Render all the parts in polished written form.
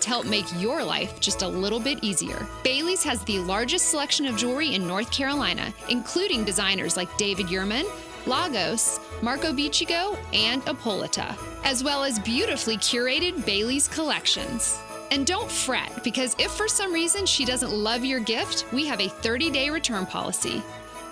help make your life just a little bit easier. Bailey's has the largest selection of jewelry in North Carolina, including designers like David Yurman, Lagos, Marco Biccigo, and Apolita, as well as beautifully curated Bailey's collections. And don't fret, because if for some reason she doesn't love your gift, we have a 30-day return policy.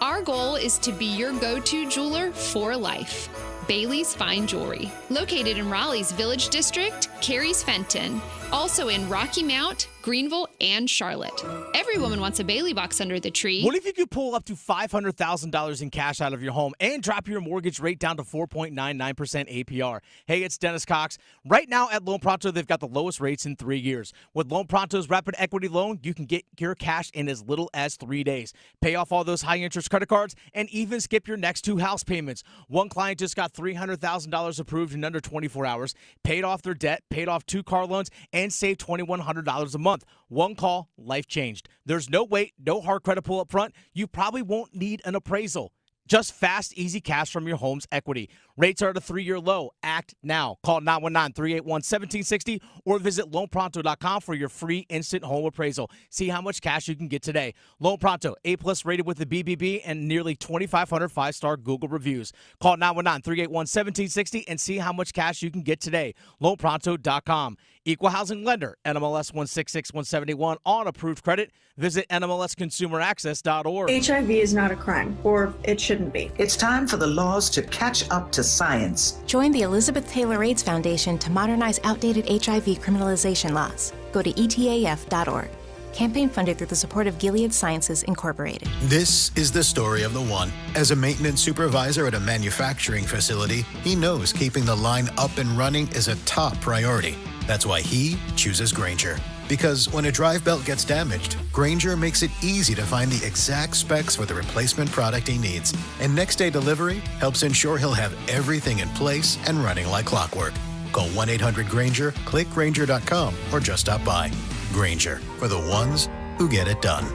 Our goal is to be your go-to jeweler for life. Bailey's Fine Jewelry, located in Raleigh's Village District, Cary's Fenton, also in Rocky Mount, Greenville, and Charlotte. Every woman wants a Bailey box under the tree. What if you could pull up to $500,000 in cash out of your home and drop your mortgage rate down to 4.99% APR? Hey, it's Dennis Cox. Right now at Loan Pronto, they've got the lowest rates in 3 years. With Loan Pronto's Rapid Equity Loan, you can get your cash in as little as 3 days. Pay off all those high-interest credit cards and even skip your next 2 house payments. One client just got $300,000 approved in under 24 hours, paid off their debt, paid off 2 car loans, and saved $2,100 a month. One call, life changed. There's no wait, no hard credit pull up front. You probably won't need an appraisal. Just fast, easy cash from your home's equity. Rates are at a 3-year low. Act now. Call 919-381-1760 or visit loanpronto.com for your free instant home appraisal. See how much cash you can get today. Loan Pronto, A+ rated with the BBB and nearly 2,500 5-star Google reviews. Call 919-381-1760 and see how much cash you can get today. Loanpronto.com. Equal housing lender, NMLS 166171 on approved credit. Visit NMLSconsumeraccess.org. HIV is not a crime, or it shouldn't be. It's time for the laws to catch up to science. Join the Elizabeth Taylor AIDS Foundation to modernize outdated HIV criminalization laws. Go to etaf.org. Campaign funded through the support of Gilead Sciences Incorporated. This is the story of the one. As a maintenance supervisor at a manufacturing facility, he knows keeping the line up and running is a top priority. That's why he chooses Grainger. Because when a drive belt gets damaged, Grainger makes it easy to find the exact specs for the replacement product he needs. And next day delivery helps ensure he'll have everything in place and running like clockwork. Call 1-800-GRAINGER, click Grainger.com, or just stop by. Grainger, for the ones who get it done.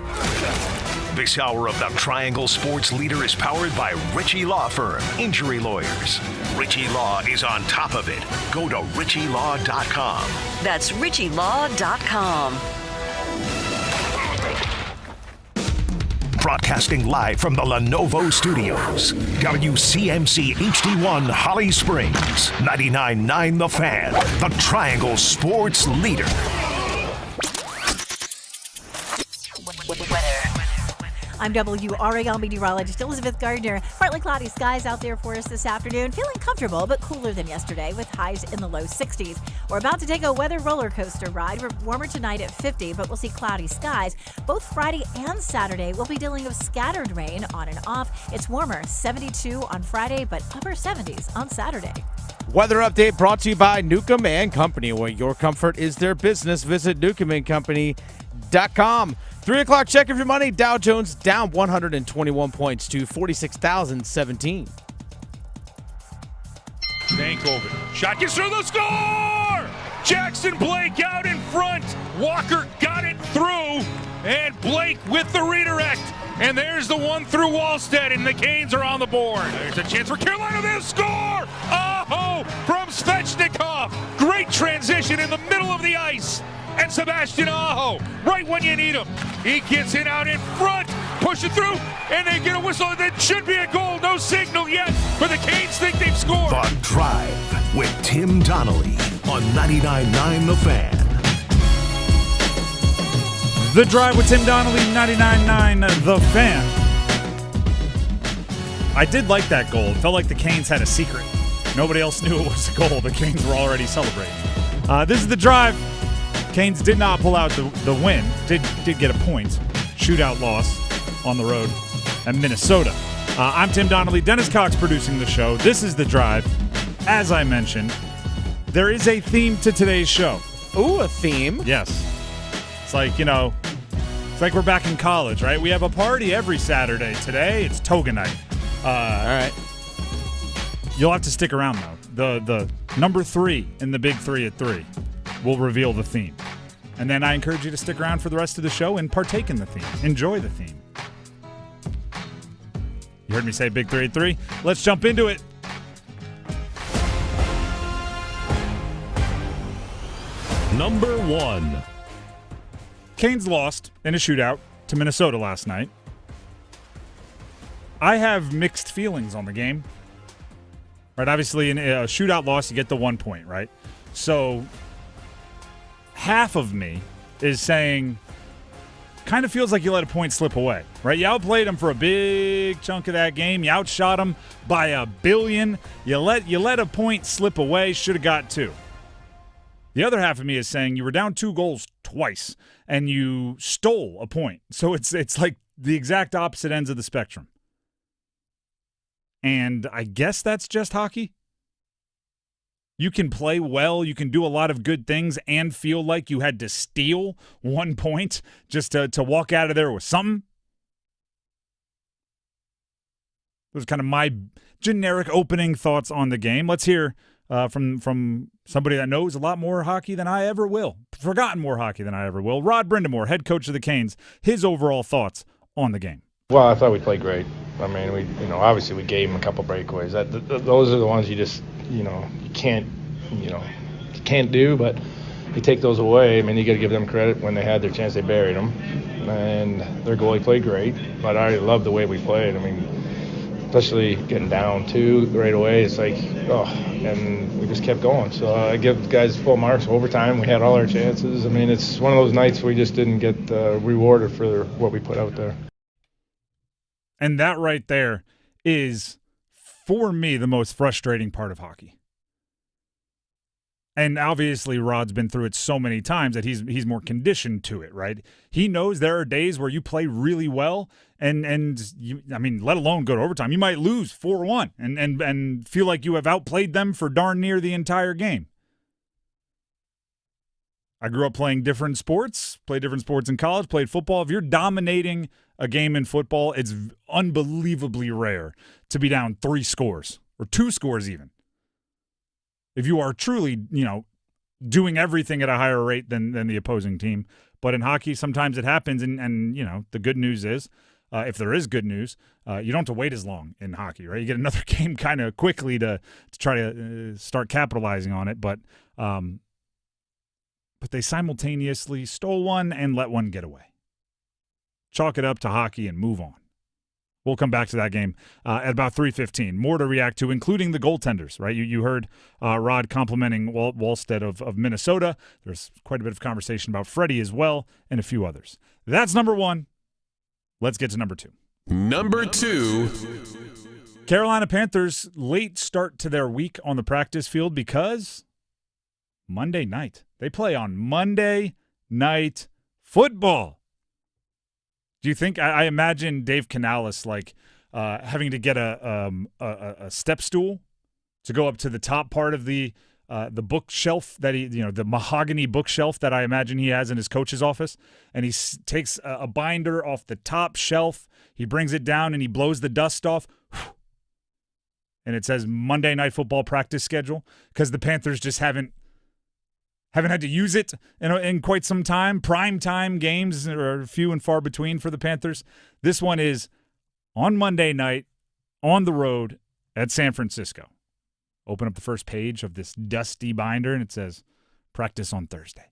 This hour of the Triangle Sports Leader is powered by Ritchie Law Firm, injury lawyers. Ritchie Law is on top of it. Go to ritchielaw.com. That's ritchielaw.com. Broadcasting live from the Lenovo Studios. WCMC HD1 Holly Springs. 99.9 The Fan. The Triangle Sports Leader. I'm WRAL meteorologist Elizabeth Gardner. Partly cloudy skies out there for us this afternoon. Feeling comfortable, but cooler than yesterday with highs in the low 60s. We're about to take a weather roller coaster ride. We're warmer tonight at 50, but we'll see cloudy skies. Both Friday and Saturday, we'll be dealing with scattered rain on and off. It's warmer, 72 on Friday, but upper 70s on Saturday. Weather update brought to you by Newcomb and Company, where your comfort is their business. Visit newcombandcompany.com. 3 o'clock check of your money. Dow Jones down 121 points to 46,017. Stankoven. Shot gets through the score! Jackson Blake out in front. Walker got it through. And Blake with the redirect. And there's the one through Wallstead, and the Canes are on the board. There's a chance for Carolina. They'll score! Oh, from Svechnikov. Great transition in the middle of the ice. And Sebastian Aho, right when you need him. He gets it out in front, push it through, and they get a whistle. That should be a goal. No signal yet, but the Canes think they've scored. The Drive with Tim Donnelly on 99.9 The Fan. The Drive with Tim Donnelly, 99.9 The Fan. I did like that goal. It felt like the Canes had a secret. Nobody else knew it was a goal. The Canes were already celebrating. This is The Drive. Canes did not pull out the win. Did get a point. Shootout loss on the road at Minnesota. I'm Tim Donnelly. Dennis Cox producing the show. This is The Drive. As I mentioned, there is a theme to today's show. Ooh, a theme? Yes. It's like, it's like we're back in college, right? We have a party every Saturday. Today, it's toga night. All right. You'll have to stick around, though. The number 3 in the big 3 at 3 will reveal the theme. And then I encourage you to stick around for the rest of the show and partake in the theme. Enjoy the theme. You heard me say big 3 at 3. Let's jump into it. Number 1. Canes lost in a shootout to Minnesota last night. I have mixed feelings on the game. Right, obviously in a shootout loss, you get the 1 point, right? So half of me is saying, kind of feels like you let a point slip away, right? You outplayed them for a big chunk of that game. You outshot them by 1 billion. You let a point slip away. Should have got 2. The other half of me is saying you were down 2 goals twice and you stole a point. So it's like the exact opposite ends of the spectrum. And I guess that's just hockey. You can play well, you can do a lot of good things and feel like you had to steal 1 point just to walk out of there with something. Those are kind of my generic opening thoughts on the game. Let's hear from somebody that knows a lot more hockey than I ever will. Forgotten more hockey than I ever will. Rod Brindamore, head coach of the Canes, his overall thoughts on the game. Well, I thought we played great. I mean, obviously we gave them a couple breakaways. Those are the ones you can't do, but you take those away. I mean, you got to give them credit. When they had their chance, they buried them, and their goalie played great. But I love the way we played. I mean, especially getting down 2 right away. It's like, and we just kept going. So I give the guys full marks. Overtime, we had all our chances. I mean, it's one of those nights we just didn't get rewarded for what we put out there. And that right there is, for me, the most frustrating part of hockey. And obviously, Rod's been through it so many times that he's more conditioned to it, right? He knows there are days where you play really well, and you, I mean, let alone go to overtime. You might lose 4-1 and feel like you have outplayed them for darn near the entire game. I grew up playing different sports, played different sports in college, played football. If you're dominating a game in football, it's unbelievably rare to be down 3 scores or 2 scores even. If you are truly, doing everything at a higher rate than the opposing team. But in hockey, sometimes it happens, and the good news is, if there is good news, you don't have to wait as long in hockey, right? You get another game kind of quickly to try to start capitalizing on it, but they simultaneously stole one and let one get away. Chalk it up to hockey and move on. We'll come back to that game at about 3:15. More to react to, including the goaltenders, right? You heard Rod complimenting Wallstedt of Minnesota. There's quite a bit of conversation about Freddie as well and a few others. That's number 1. Let's get to number 2. Number 2. Carolina Panthers, late start to their week on the practice field because Monday night. They play on Monday Night Football. Do you think? I imagine Dave Canales having to get a step stool to go up to the top part of the bookshelf that the mahogany bookshelf that I imagine he has in his coach's office, and he takes a binder off the top shelf. He brings it down and he blows the dust off, and it says Monday Night Football practice schedule because the Panthers just haven't had to use it in quite some time. Prime time games are few and far between for the Panthers. This one is on Monday night, on the road at San Francisco. Open up the first page of this dusty binder, and it says, practice on Thursday,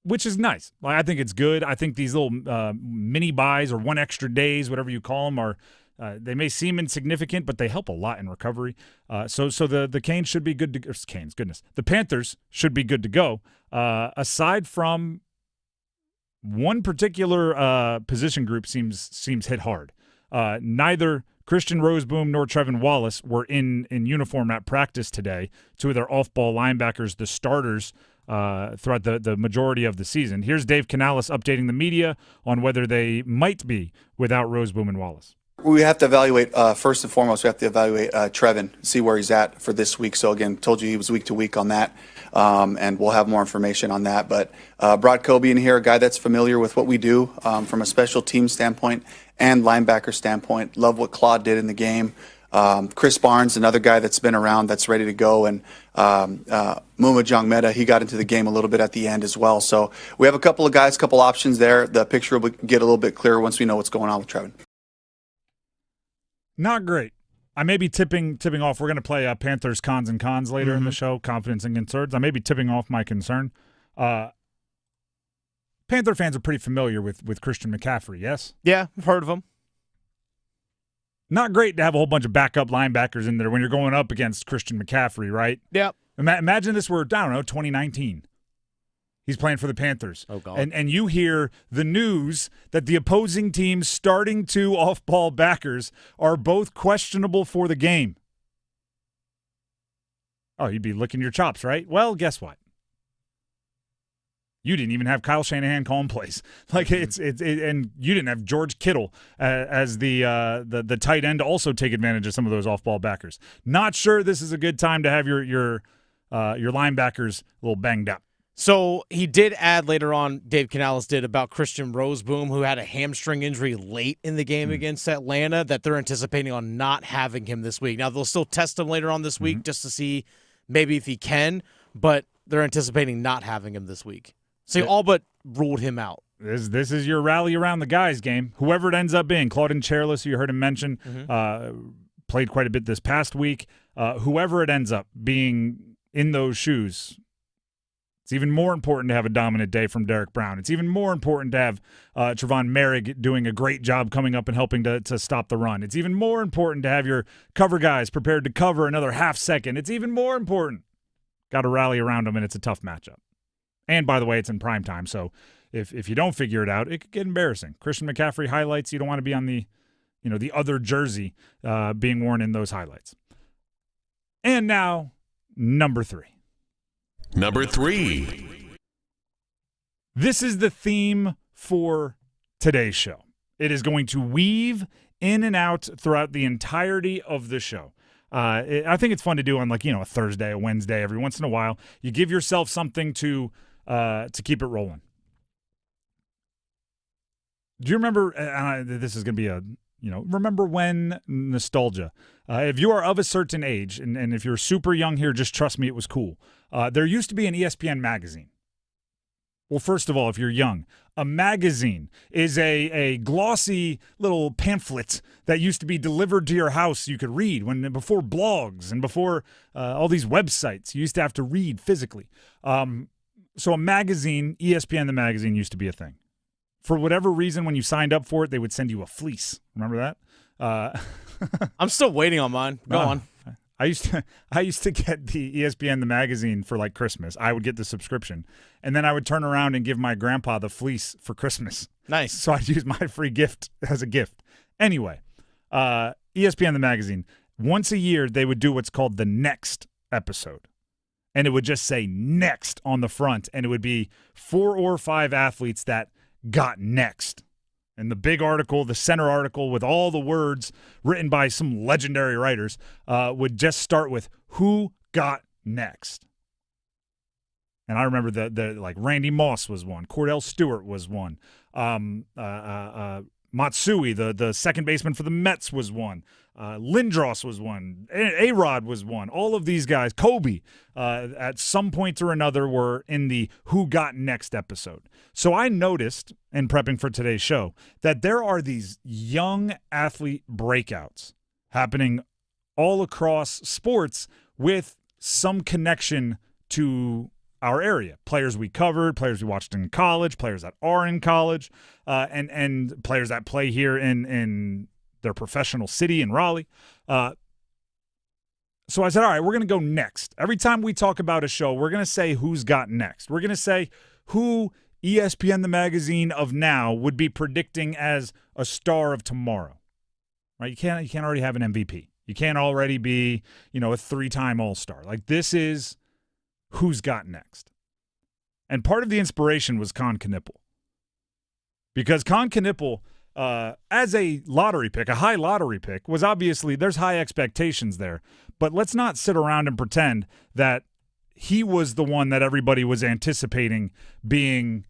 which is nice. I think it's good. I think these little mini buys or 1 extra days, whatever you call them, are they may seem insignificant, but they help a lot in recovery. So the Canes should be good to go. Canes, goodness. The Panthers should be good to go. Aside from one particular position group seems hit hard. Neither Christian Roseboom nor Trevin Wallace were in uniform at practice today. 2 of their off-ball linebackers, the starters, throughout the majority of the season. Here's Dave Canales updating the media on whether they might be without Roseboom and Wallace. We have to evaluate, first and foremost, we have to evaluate Trevin, see where he's at for this week. So, again, told you he was week to week on that, and we'll have more information on that. But brought Kobe in here, a guy that's familiar with what we do from a special team standpoint and linebacker standpoint. Love what Claude did in the game. Chris Barnes, another guy that's been around, that's ready to go. And Muma Jongmeta, he got into the game a little bit at the end as well. So we have a couple of guys, couple options there. The picture will get a little bit clearer once we know what's going on with Trevin. Not great. I may be tipping off. We're going to play Panthers cons and cons later in the show, confidence and concerns. I may be tipping off my concern. Panther fans are pretty familiar with Christian McCaffrey, yes? Yeah, I've heard of him. Not great to have a whole bunch of backup linebackers in there when you're going up against Christian McCaffrey, right? Yep. Imagine this were, 2019. He's playing for the Panthers. Oh, God. And you hear the news that the opposing team's starting 2 off-ball backers are both questionable for the game. Oh, you'd be licking your chops, right? Well, guess what? You didn't even have Kyle Shanahan calling plays. Like and you didn't have George Kittle as the tight end to also take advantage of some of those off-ball backers. Not sure this is a good time to have your linebackers a little banged up. So he did add later on, Dave Canales did, about Christian Roseboom, who had a hamstring injury late in the game against Atlanta, that they're anticipating on not having him this week. Now, they'll still test him later on this week just to see maybe if he can, but they're anticipating not having him this week. So he all but ruled him out. This is your rally around the guys game. Whoever it ends up being, Claudin Chairless, who you heard him mention, played quite a bit this past week. Whoever it ends up being in those shoes, it's even more important to have a dominant day from Derek Brown. It's even more important to have Trevon Merrick doing a great job coming up and helping to stop the run. It's even more important to have your cover guys prepared to cover another half second. It's even more important. Got to rally around them, and it's a tough matchup. And, by the way, it's in prime time, so if you don't figure it out, it could get embarrassing. Christian McCaffrey highlights, you don't want to be on the other jersey being worn in those highlights. And now, number 3. Number 3. This is the theme for today's show. It is going to weave in and out throughout the entirety of the show. I think it's fun to do on a Thursday, a Wednesday, every once in a while. You give yourself something to keep it rolling. Do you remember, this is going to be remember when nostalgia. If you are of a certain age, and if you're super young here, just trust me, it was cool. There used to be an ESPN magazine. Well, first of all, if you're young, a magazine is a glossy little pamphlet that used to be delivered to your house you could read before blogs and before all these websites. You used to have to read physically. So a magazine, ESPN the magazine, used to be a thing. For whatever reason, when you signed up for it, they would send you a fleece. Remember that? I'm still waiting on mine. Go on. I used to get the ESPN the magazine for Christmas. I would get the subscription, and then I would turn around and give my grandpa the fleece for Christmas. Nice. So I'd use my free gift as a gift. Anyway, ESPN the magazine, once a year they would do what's called the next episode. And it would just say next on the front, and it would be 4 or 5 athletes that got next. And the big article, the center article with all the words written by some legendary writers would just start with who got next. And I remember the Randy Moss was one. Cordell Stewart was one. Matsui, the second baseman for the Mets, was one. Lindros was one. A-Rod was one. All of these guys, Kobe, at some point or another were in the Who Got Next episode. So I noticed, in prepping for today's show, that there are these young athlete breakouts happening all across sports with some connection to our area. Players we covered, players we watched in college, players that are in college, and players that play here in their professional city in Raleigh. So I said, all right, we're going to go next. Every time we talk about a show, we're going to say who's got next. We're going to say who ESPN the magazine of now would be predicting as a star of tomorrow. Right? You can't already have an MVP. You can't already be, a 3-time All-Star. This is who's got next. And part of the inspiration was Con Knueppel. Because Con Knueppel, as a lottery pick, a high lottery pick, was obviously, there's high expectations there. But let's not sit around and pretend that he was the one that everybody was anticipating being,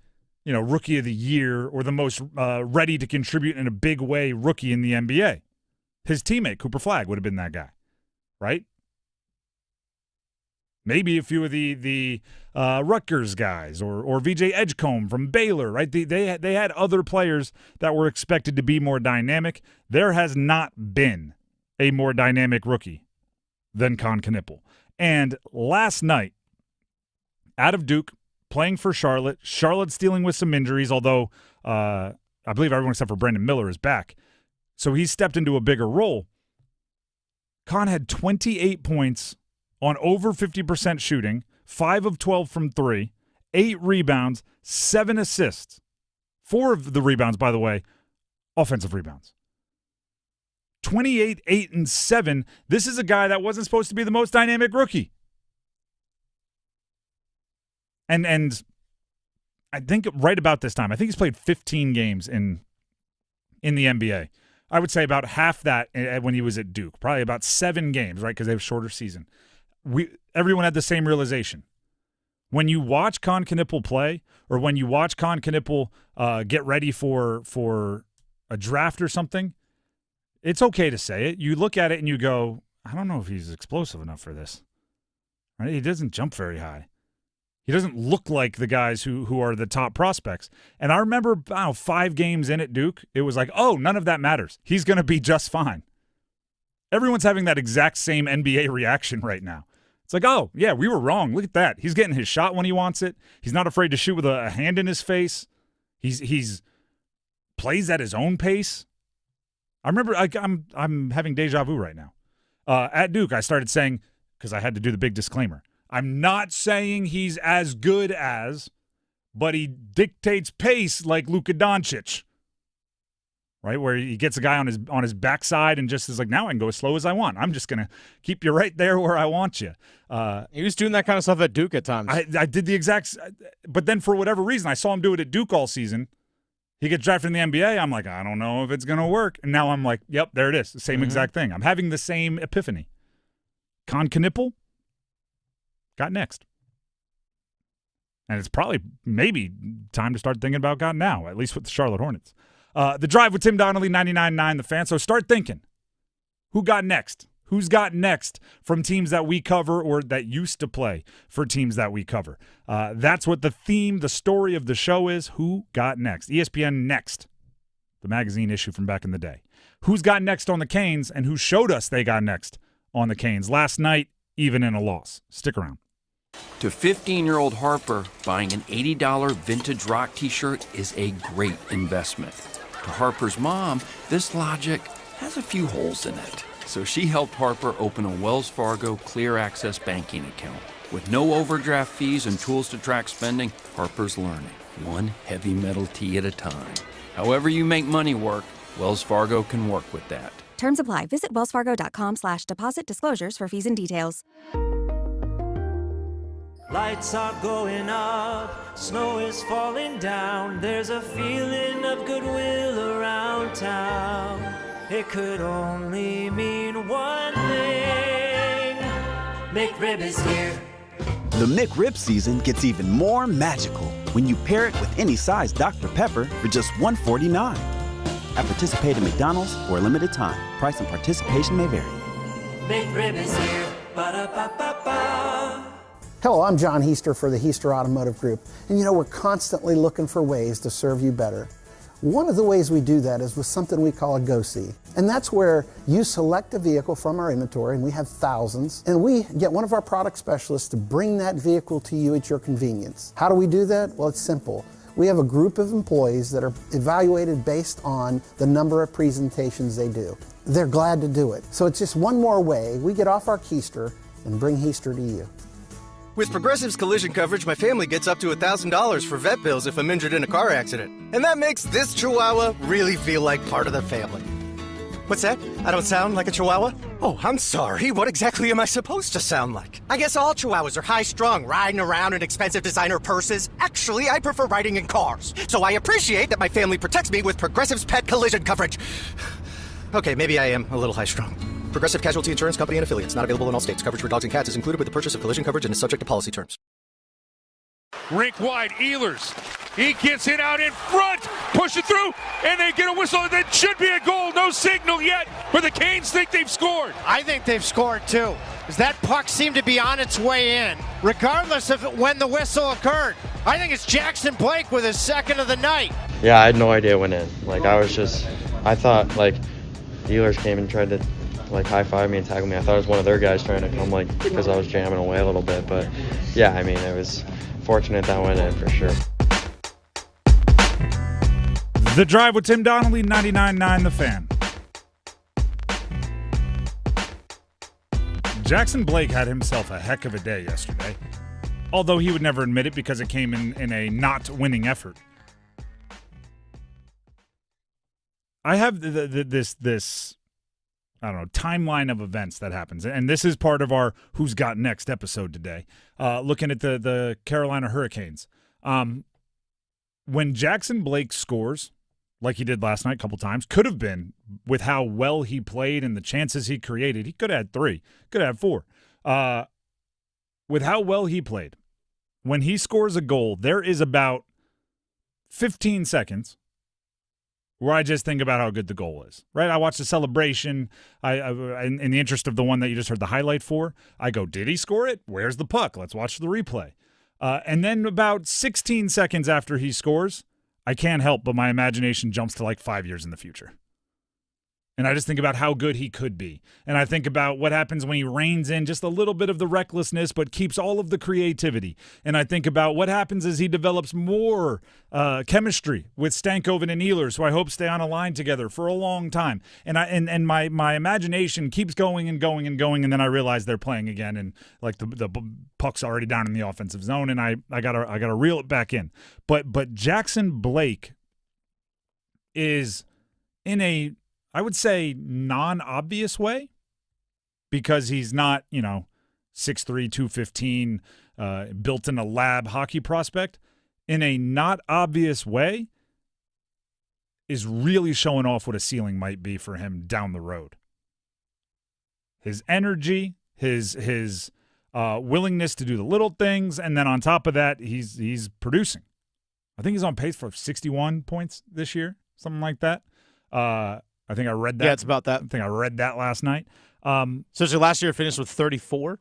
rookie of the year or the most ready to contribute in a big way rookie in the NBA. His teammate, Cooper Flagg, would have been that guy, right? Maybe a few of the Rutgers guys or VJ Edgecombe from Baylor, right? They had other players that were expected to be more dynamic. There has not been a more dynamic rookie than Con Knueppel. And last night, out of Duke, playing for Charlotte's dealing with some injuries, although I believe everyone except for Brandon Miller is back. So he stepped into a bigger role. Con had 28 points on over 50% shooting, 5 of 12 from 3, 8 rebounds, 7 assists. 4 of the rebounds, by the way, offensive rebounds. 28, 8, and 7. This is a guy that wasn't supposed to be the most dynamic rookie. And I think right about this time, I think he's played 15 games in the NBA. I would say about half that when he was at Duke, probably about 7 games, right, because they have a shorter season. Everyone had the same realization. When you watch Con Knueppel play, or when you watch Con Knueppel get ready for a draft or something, it's okay to say it. You look at it and you go, I don't know if he's explosive enough for this. Right? He doesn't jump very high. He doesn't look like the guys who are the top prospects. And I remember 5 games in at Duke, it was like, oh, none of that matters. He's going to be just fine. Everyone's having that exact same NBA reaction right now. It's like, oh, yeah, we were wrong. Look at that. He's getting his shot when he wants it. He's not afraid to shoot with a hand in his face. He's plays at his own pace. I remember I'm having deja vu right now. At Duke, I started saying, because I had to do the big disclaimer, I'm not saying he's as good as, but he dictates pace like Luka Doncic, right? Where he gets a guy on his backside and just is like, now I can go as slow as I want. I'm just going to keep you right there where I want you. He was doing that kind of stuff at Duke at times. I did the exact, but then for whatever reason, I saw him do it at Duke all season. He gets drafted in the NBA. I'm like, I don't know if it's going to work. And now I'm like, yep, there it is. The same exact thing. I'm having the same epiphany. Con Knueppel got next. And it's probably maybe time to start thinking about got now, at least with the Charlotte Hornets. The Drive with Tim Donnelly, 99.9 The Fan. So start thinking. Who got next? Who's got next from teams that we cover or that used to play for teams that we cover? That's what the theme, the story of the show is. Who got next? ESPN Next, the magazine issue from back in the day. Who's got next on the Canes and who showed us they got next on the Canes last night, even in a loss. Stick around. To 15-year-old Harper, buying an $80 vintage rock t-shirt is a great investment. To Harper's mom, this logic has a few holes in it. So she helped Harper open a Wells Fargo Clear Access banking account. With no overdraft fees and tools to track spending, Harper's learning, one heavy metal tee at a time. However you make money work, Wells Fargo can work with that. Terms apply. Visit wellsfargo.com/deposit disclosures for fees and details. Lights are going up, snow is falling down. There's a feeling of goodwill around town. It could only mean one thing. McRib is here. The McRib season gets even more magical when you pair it with any size Dr. Pepper for just $1.49. At participating McDonald's for a limited time. Price and participation may vary. McRib is here. Ba-da-ba-ba-ba. Hello, I'm John Heister for the Heister Automotive Group. And we're constantly looking for ways to serve you better. One of the ways we do that is with something we call a Go-See. And that's where you select a vehicle from our inventory, and we have thousands, and we get one of our product specialists to bring that vehicle to you at your convenience. How do we do that? Well, it's simple. We have a group of employees that are evaluated based on the number of presentations they do. They're glad to do it. So it's just one more way we get off our keister and bring Heister to you. With Progressive's collision coverage, my family gets up to $1,000 for vet bills if I'm injured in a car accident. And that makes this Chihuahua really feel like part of the family. What's that? I don't sound like a Chihuahua? Oh, I'm sorry. What exactly am I supposed to sound like? I guess all Chihuahuas are high-strung, riding around in expensive designer purses. Actually, I prefer riding in cars. So I appreciate that my family protects me with Progressive's pet collision coverage. Okay, maybe I am a little high-strung. Progressive Casualty Insurance Company and affiliates. Not available in all states. Coverage for dogs and cats is included with the purchase of collision coverage and is subject to policy terms. Rink wide, Ehlers. He gets it out in front, push it through, and they get a whistle. That should be a goal. No signal yet, but the Canes think they've scored. I think they've scored too, because that puck seemed to be on its way in, regardless of when the whistle occurred. I think it's Jackson Blake with his second of the night. Yeah, I had no idea it went in. I thought, Ehlers came and tried to like high-five me and tackle me. I thought it was one of their guys trying to come, like, because I was jamming away a little bit. But yeah, I mean, it was fortunate that went in for sure. The Drive with Tim Donnelly, 99.9 The Fan. Jackson Blake had himself a heck of a day yesterday, although he would never admit it because it came in a not winning effort. I have this I don't know, timeline of events that happens, and this is part of our Who's Got Next episode today, looking at the Carolina Hurricanes. When Jackson Blake scores, like he did last night a couple times, could have been, with how well he played and the chances he created, he could have had 3, could have had 4. With how well he played, when he scores a goal, there is about 15 seconds where I just think about how good the goal is, right? I watch the celebration. I in the interest of the one that you just heard the highlight for, I go, did he score it? Where's the puck? Let's watch the replay. And then about 16 seconds after he scores, I can't help but my imagination jumps to like 5 years in the future. And I just think about how good he could be. And I think about what happens when he reins in just a little bit of the recklessness but keeps all of the creativity. And I think about what happens as he develops more chemistry with Stankoven and Ehlers, who I hope stay on a line together for a long time. And my imagination keeps going and going and going, and then I realize they're playing again, and like the puck's already down in the offensive zone, and I gotta reel it back in. But Jackson Blake is in a, I would say, non-obvious way, because he's not, 6'3", 215, built in a lab hockey prospect. In a not obvious way, is really showing off what a ceiling might be for him down the road. His energy, his willingness to do the little things, and then on top of that, he's producing. I think he's on pace for 61 points this year, something like that. I think I read that. Yeah, it's about that. I think I read that last night. So last year finished with 34?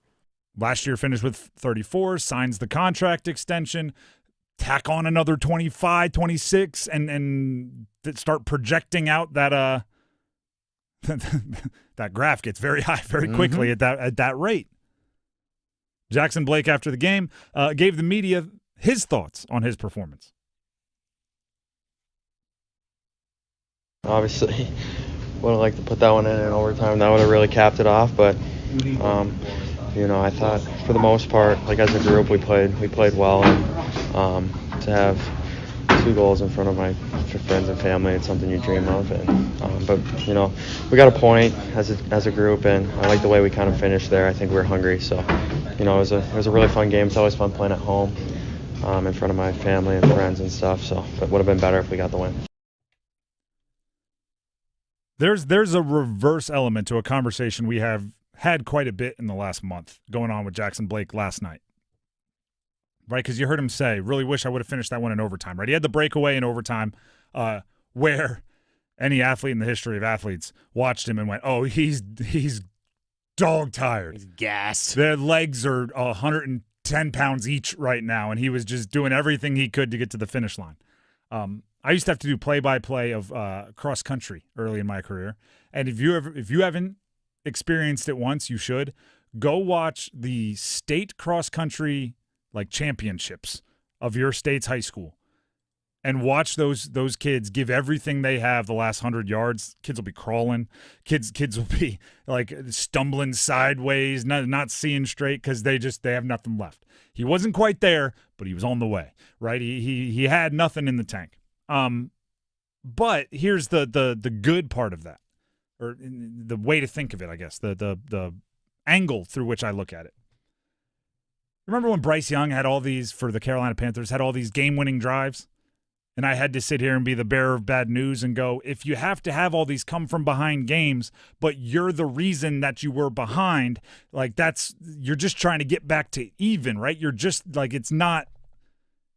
Last year finished with 34, signs the contract extension, tack on another 25, 26, and start projecting out that that graph gets very high very quickly at that rate. Jackson Blake, after the game, gave the media his thoughts on his performance. Obviously, would have liked to put that one in overtime. That would have really capped it off. But, I thought for the most part, like as a group, we played well. And to have 2 goals in front of my friends and family, it's something you dream of. And but we got a point as a group, and I like the way we kind of finished there. I think we were hungry, so it was a really fun game. It's always fun playing at home, in front of my family and friends and stuff. So it would have been better if we got the win. There's a reverse element to a conversation we have had quite a bit in the last month going on with Jackson Blake last night. Right? Because you heard him say, really wish I would have finished that one in overtime. Right? He had the breakaway in overtime where any athlete in the history of athletes watched him and went, oh, he's dog tired. He's gassed. Their legs are 110 pounds each right now, and he was just doing everything he could to get to the finish line. I used to have to do play-by-play of cross country early in my career, and if you haven't experienced it once, you should go watch the state cross country championships of your state's high school, and watch those kids give everything they have the last 100 yards. Kids will be crawling, kids will be stumbling sideways, not seeing straight because they have nothing left. He wasn't quite there, but he was on the way. Right? He had nothing in the tank. But here's the good part of that, or the way to think of it, I guess, the angle through which I look at it. Remember when Bryce Young had all these, for the Carolina Panthers, had all these game-winning drives? And I had to sit here and be the bearer of bad news and go, if you have to have all these come-from-behind games, but you're the reason that you were behind, you're just trying to get back to even, right? You're just, it's not,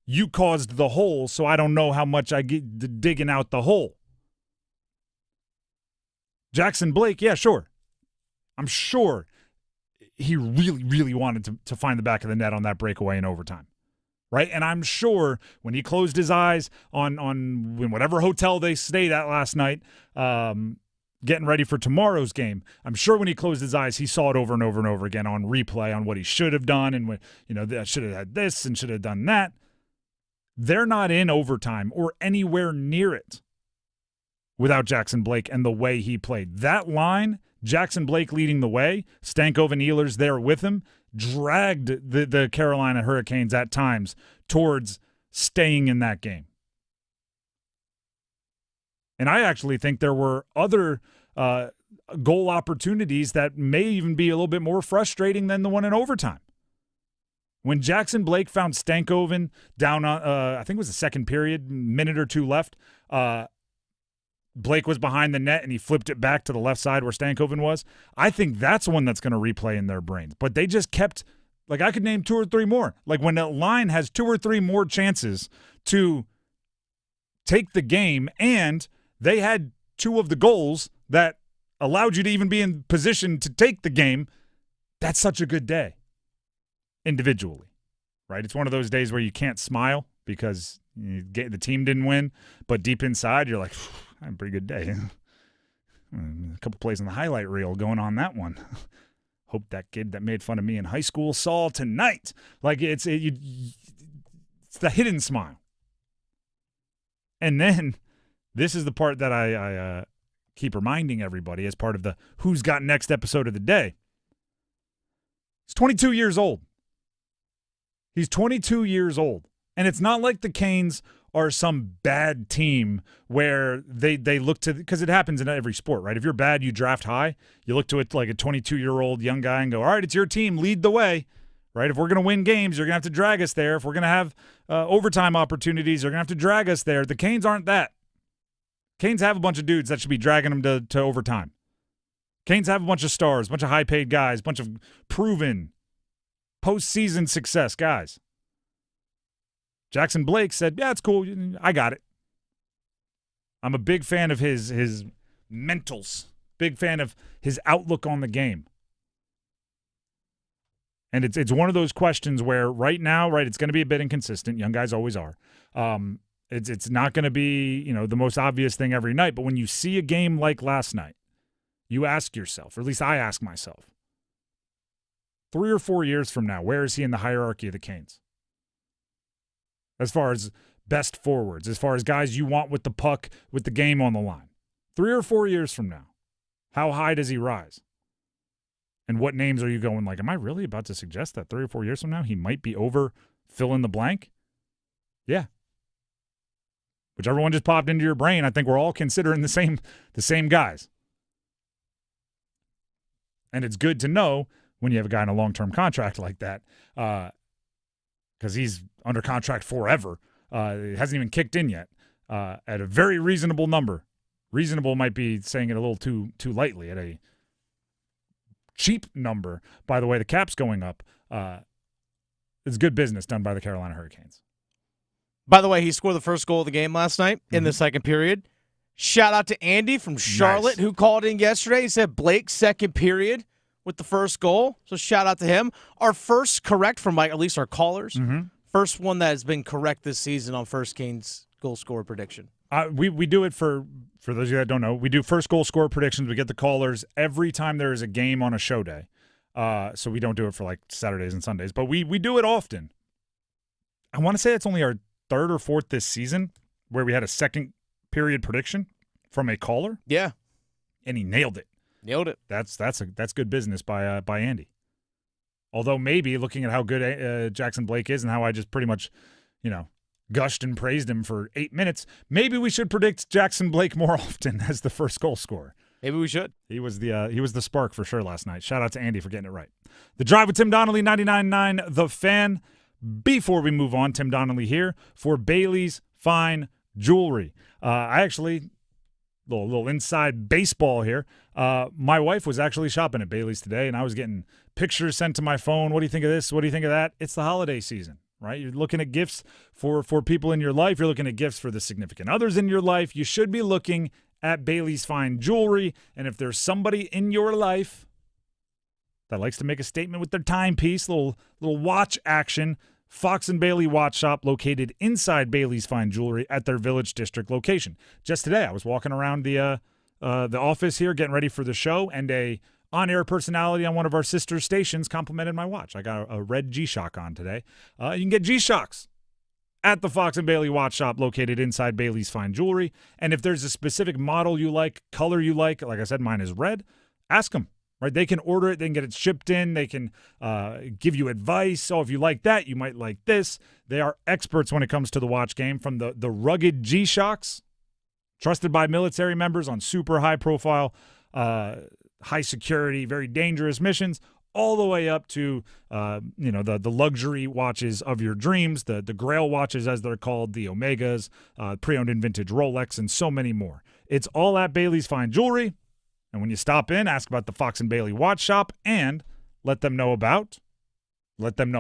you caused the hole, so I don't know how much I get digging out the hole. Jackson Blake, yeah, sure. I'm sure he really, really wanted to find the back of the net on that breakaway in overtime, right? And I'm sure when he closed his eyes on whatever hotel they stayed at last night, getting ready for tomorrow's game, I'm sure when he closed his eyes, he saw it over and over and over again on replay on what he should have done and I should have had this and should have done that. They're not in overtime or anywhere near it without Jackson Blake and the way he played. That line, Jackson Blake leading the way, Stankoven and Ehlers there with him, dragged the Carolina Hurricanes at times towards staying in that game. And I actually think there were other goal opportunities that may even be a little bit more frustrating than the one in overtime. When Jackson Blake found Stankoven down on, I think it was the second period, minute or two left, Blake was behind the net and he flipped it back to the left side where Stankoven was. I think that's one that's going to replay in their brains. But they just kept, like I could name 2 or 3 more. Like when a line has 2 or 3 more chances to take the game and they had 2 of the goals that allowed you to even be in position to take the game, that's such a good day individually, right? It's one of those days where you can't smile because the team didn't win, but deep inside you're like, I had a pretty good day. A couple plays in the highlight reel going on that one. Hope that kid that made fun of me in high school saw tonight. Like it's the hidden smile. And then this is the part that I keep reminding everybody as part of the Who's Got Next episode of the day. He's 22 years old. He's 22 years old. And it's not like the Canes are some bad team where they look to – because it happens in every sport, right? If you're bad, you draft high. You look to it like a 22-year-old young guy and go, all right, it's your team. Lead the way, right? If we're going to win games, you're going to have to drag us there. If we're going to have overtime opportunities, you're going to have to drag us there. The Canes aren't that. Canes have a bunch of dudes that should be dragging them to overtime. Canes have a bunch of stars, a bunch of high-paid guys, a bunch of proven postseason success guys. Jackson Blake said, yeah, it's cool. I got it. I'm a big fan of his mentals, big fan of his outlook on the game. And it's one of those questions where right now, right, it's going to be a bit inconsistent. Young guys always are. It's not going to be, the most obvious thing every night. But when you see a game like last night, you ask yourself, or at least I ask myself, 3 or 4 years from now, where is he in the hierarchy of the Canes? As far as best forwards, as far as guys you want with the puck, with the game on the line. 3 or 4 years from now, how high does he rise? And what names are you going like, am I really about to suggest that 3 or 4 years from now he might be over fill in the blank? Yeah. Whichever one just popped into your brain, I think we're all considering the same guys. And it's good to know when you have a guy in a long-term contract like that, because he's under contract forever. It hasn't even kicked in yet, at a very reasonable number. Reasonable might be saying it a little too lightly. At a cheap number, by the way, the cap's going up. It's good business done by the Carolina Hurricanes. By the way, he scored the first goal of the game last night in the second period. Shout out to Andy from Charlotte who called in yesterday. He said Blake's second period with the first goal. So shout out to him. Our first correct from at least our callers. First one that has been correct this season on First Canes goal scorer prediction. We do it for those of you that don't know. We do first goal scorer predictions. We get the callers every time there is a game on a show day. So we don't do it for like Saturdays and Sundays, but we do it often. I want to say it's only our 3rd or 4th this season where we had a second period prediction from a caller. Yeah. And he nailed it. Nailed it. That's good business by Andy. Although maybe looking at how good Jackson Blake is and how I just pretty much, gushed and praised him for 8 minutes, maybe we should predict Jackson Blake more often as the first goal scorer. Maybe we should. He was the spark for sure last night. Shout out to Andy for getting it right. The Drive with Tim Donnelly, 99.9 The Fan. Before we move on, Tim Donnelly here for Bailey's Fine Jewelry. I actually, little inside baseball here. My wife was actually shopping at Bailey's today, and I was getting pictures sent to my phone. What do you think of this? What do you think of that? It's the holiday season, right? You're looking at gifts for people in your life. You're looking at gifts for the significant others in your life. You should be looking at Bailey's Fine Jewelry. And if there's somebody in your life that likes to make a statement with their timepiece, little watch action, Fox and Bailey Watch Shop located inside Bailey's Fine Jewelry at their Village District location. Just today, I was walking around the the office here, getting ready for the show, and a on-air personality on one of our sister stations complimented my watch. I got a red G-Shock on today. You can get G-Shocks at the Fox and Bailey Watch Shop located inside Bailey's Fine Jewelry. And if there's a specific model you like, color you like I said, mine is red, ask them. Right? They can order it. They can get it shipped in. They can give you advice. So if you like that, you might like this. They are experts when it comes to the watch game, from the rugged G-Shocks, trusted by military members on super high-profile, high security, very dangerous missions, all the way up to the luxury watches of your dreams, the Grail watches as they're called, the Omegas, pre-owned and vintage Rolex, and so many more. It's all at Bailey's Fine Jewelry. And when you stop in, ask about the Fox and Bailey Watch Shop and let them know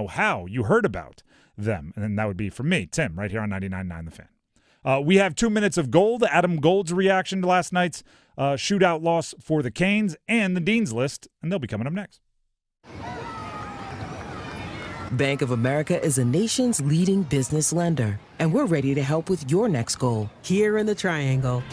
how you heard about them. And then that would be from me, Tim, right here on 99.9 The Fan. We have 2 minutes of gold, Adam Gold's reaction to last night's shootout loss for the Canes, and the Dean's List, and they'll be coming up next. Bank of America is a nation's leading business lender, and we're ready to help with your next goal here in the Triangle.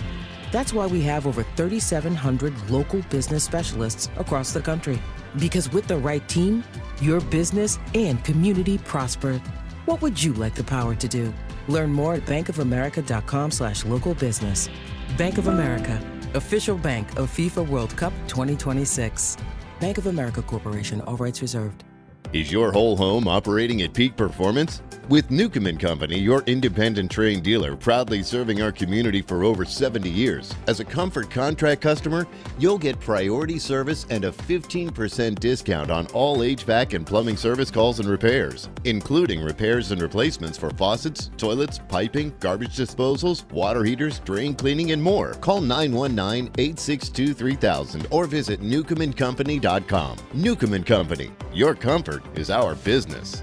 That's why we have over 3,700 local business specialists across the country. Because with the right team, your business and community prosper. What would you like the power to do? Learn more at bankofamerica.com/local business. Bank of America, official bank of FIFA World Cup 2026. Bank of America Corporation, all rights reserved. Is your whole home operating at peak performance? With Newcomb & Company, your independent Trane dealer, proudly serving our community for over 70 years. As a Comfort Contract customer, you'll get priority service and a 15% discount on all HVAC and plumbing service calls and repairs, including repairs and replacements for faucets, toilets, piping, garbage disposals, water heaters, drain cleaning, and more. Call 919-862-3000 or visit newcombandcompany.com. Newcomb & Company, your comfort is our business.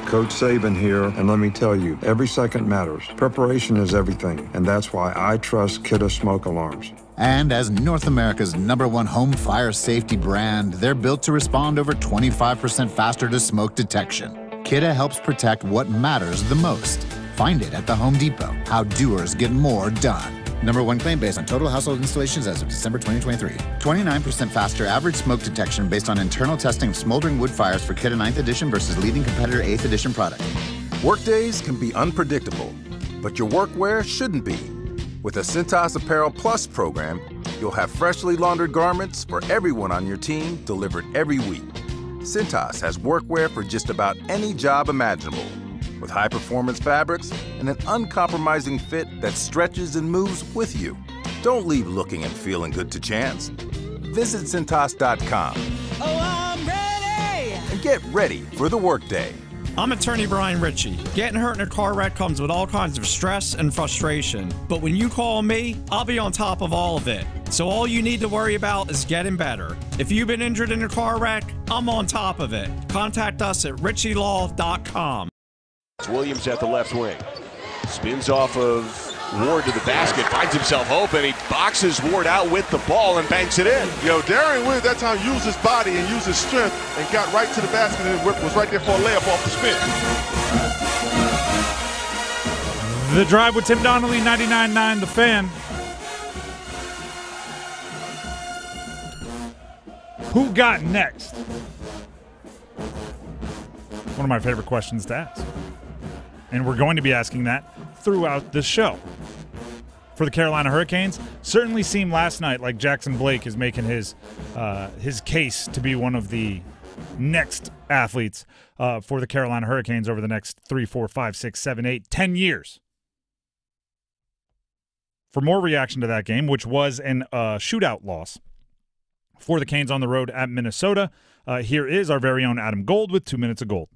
Coach Saban here, and let me tell you, every second matters. Preparation is everything, and that's why I trust Kidde Smoke Alarms. And as North America's #1 home fire safety brand, they're built to respond over 25% faster to smoke detection. Kidde helps protect what matters the most. Find it at the Home Depot. How doers get more done. #1 claim based on total household installations as of December 2023. 29% faster average smoke detection based on internal testing of smoldering wood fires for Kidde 9th edition versus leading competitor 8th edition product. Workdays can be unpredictable, but your workwear shouldn't be. With a Cintas Apparel Plus program, you'll have freshly laundered garments for everyone on your team delivered every week. Cintas has workwear for just about any job imaginable, with high-performance fabrics and an uncompromising fit that stretches and moves with you. Don't leave looking and feeling good to chance. Visit Cintas.com. Oh, I'm ready! And get ready for the workday. I'm attorney Brian Ritchie. Getting hurt in a car wreck comes with all kinds of stress and frustration. But when you call me, I'll be on top of all of it. So all you need to worry about is getting better. If you've been injured in a car wreck, I'm on top of it. Contact us at ritchielaw.com. Williams at the left wing. Spins off of Ward to the basket, finds himself open. He boxes Ward out with the ball and banks it in. Darian Williams that time used his body and used his strength and got right to the basket and was right there for a layup off the spin. The Drive with Tim Donnelly, 99.9 The Fan. Who got next? One of my favorite questions to ask. And we're going to be asking that throughout the show. For the Carolina Hurricanes, certainly seemed last night like Jackson Blake is making his case to be one of the next athletes for the Carolina Hurricanes over the next 3, 4, 5, 6, 7, 8, 10 years. For more reaction to that game, which was an shootout loss for the Canes on the road at Minnesota, here is our very own Adam Gold with 2 minutes of gold.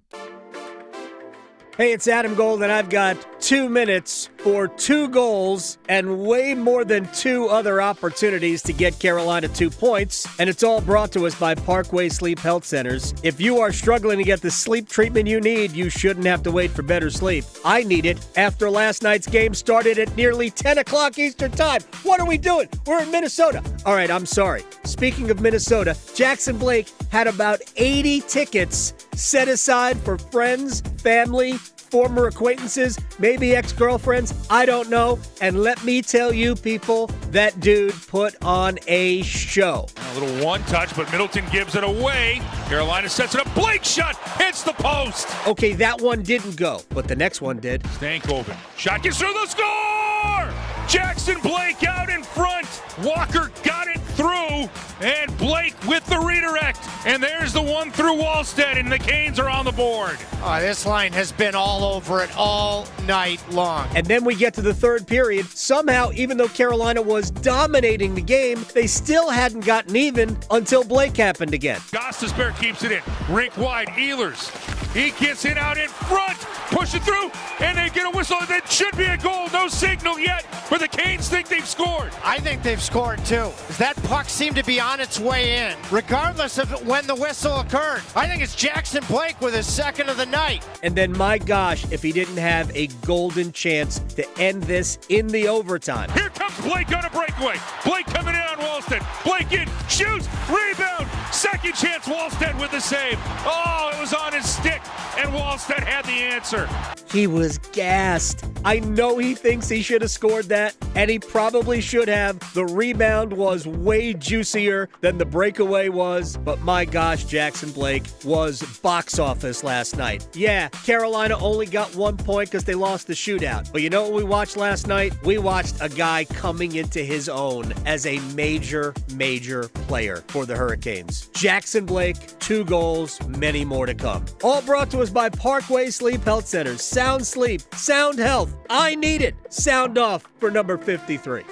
Hey, it's Adam Gold, and I've got 2 minutes for 2 goals and way more than 2 other opportunities to get Carolina 2 points. And it's all brought to us by Parkway Sleep Health Centers. If you are struggling to get the sleep treatment you need, you shouldn't have to wait for better sleep. I need it after last night's game started at nearly 10 o'clock Eastern time. What are we doing? We're in Minnesota. All right, I'm sorry. Speaking of Minnesota, Jackson Blake had about 80 tickets set aside for friends, family, former acquaintances, maybe ex-girlfriends, I don't know. And let me tell you, people, that dude put on a show. A little one-touch, but Middleton gives it away. Carolina sets it up. Blake shot hits the post. Okay, that one didn't go, but the next one did. Stankoven. Shot gets through the score! Jackson Blake out in front. Walker got it through, and Blake with the redirect. And there's the one through Wallstead, and the Canes are on the board. Oh, this line has been all over it all night long. And then we get to the third period. Somehow, even though Carolina was dominating the game, they still hadn't gotten even until Blake happened again. Gostisbehere keeps it in. Rink wide, Ehlers. He gets it out in front, push it through, and they get a whistle. That should be a goal. No signal yet, but the Canes think they've scored. I think they've scored too. That puck seemed to be on its way in, regardless of when the whistle occurred. I think it's Jackson Blake with his second of the night. And then, my gosh, if he didn't have a golden chance to end this in the overtime. Here comes Blake on a breakaway. Blake coming in on Wallstead. Blake in, shoots, rebound. Second chance, Wallstead with the save. Oh, it was on his stick, and Wallstead had the answer. He was gassed. I know he thinks he should have scored that, and he probably should have. The rebound was way juicier than the breakaway was, but my gosh, Jackson Blake was box office last night. Yeah, Carolina only got 1 point because they lost the shootout. But you know what we watched last night? We watched a guy coming into his own as a major player for the Hurricanes. Jackson Blake, 2 goals, many more to come. All brought to us by Parkway Sleep Health Centers. Sound sleep, sound health. I need it. Sound off for number 53.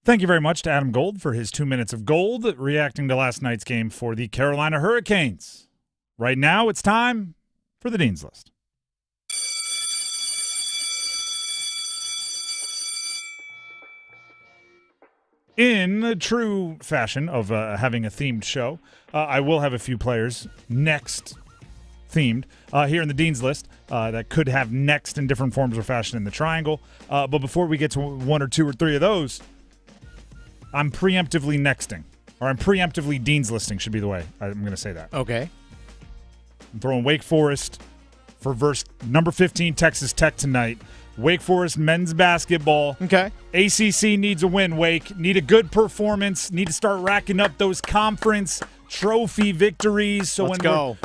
Thank you very much to Adam Gold for his 2 minutes of gold, reacting to last night's game for the Carolina Hurricanes. Right now, it's time for the Dean's List. In true fashion of having a themed show, I will have a few players next themed here in the Dean's List that could have next in different forms or fashion in the triangle. But before we get to 1 or 2 or 3 of those, I'm preemptively nexting. Or I'm preemptively Dean's listing should be the way I'm going to say that. Okay. I'm throwing Wake Forest for verse number 15, Texas Tech tonight. Wake Forest men's basketball. Okay. ACC needs a win, Wake. Need a good performance. Need to start racking up those conference trophy victories. So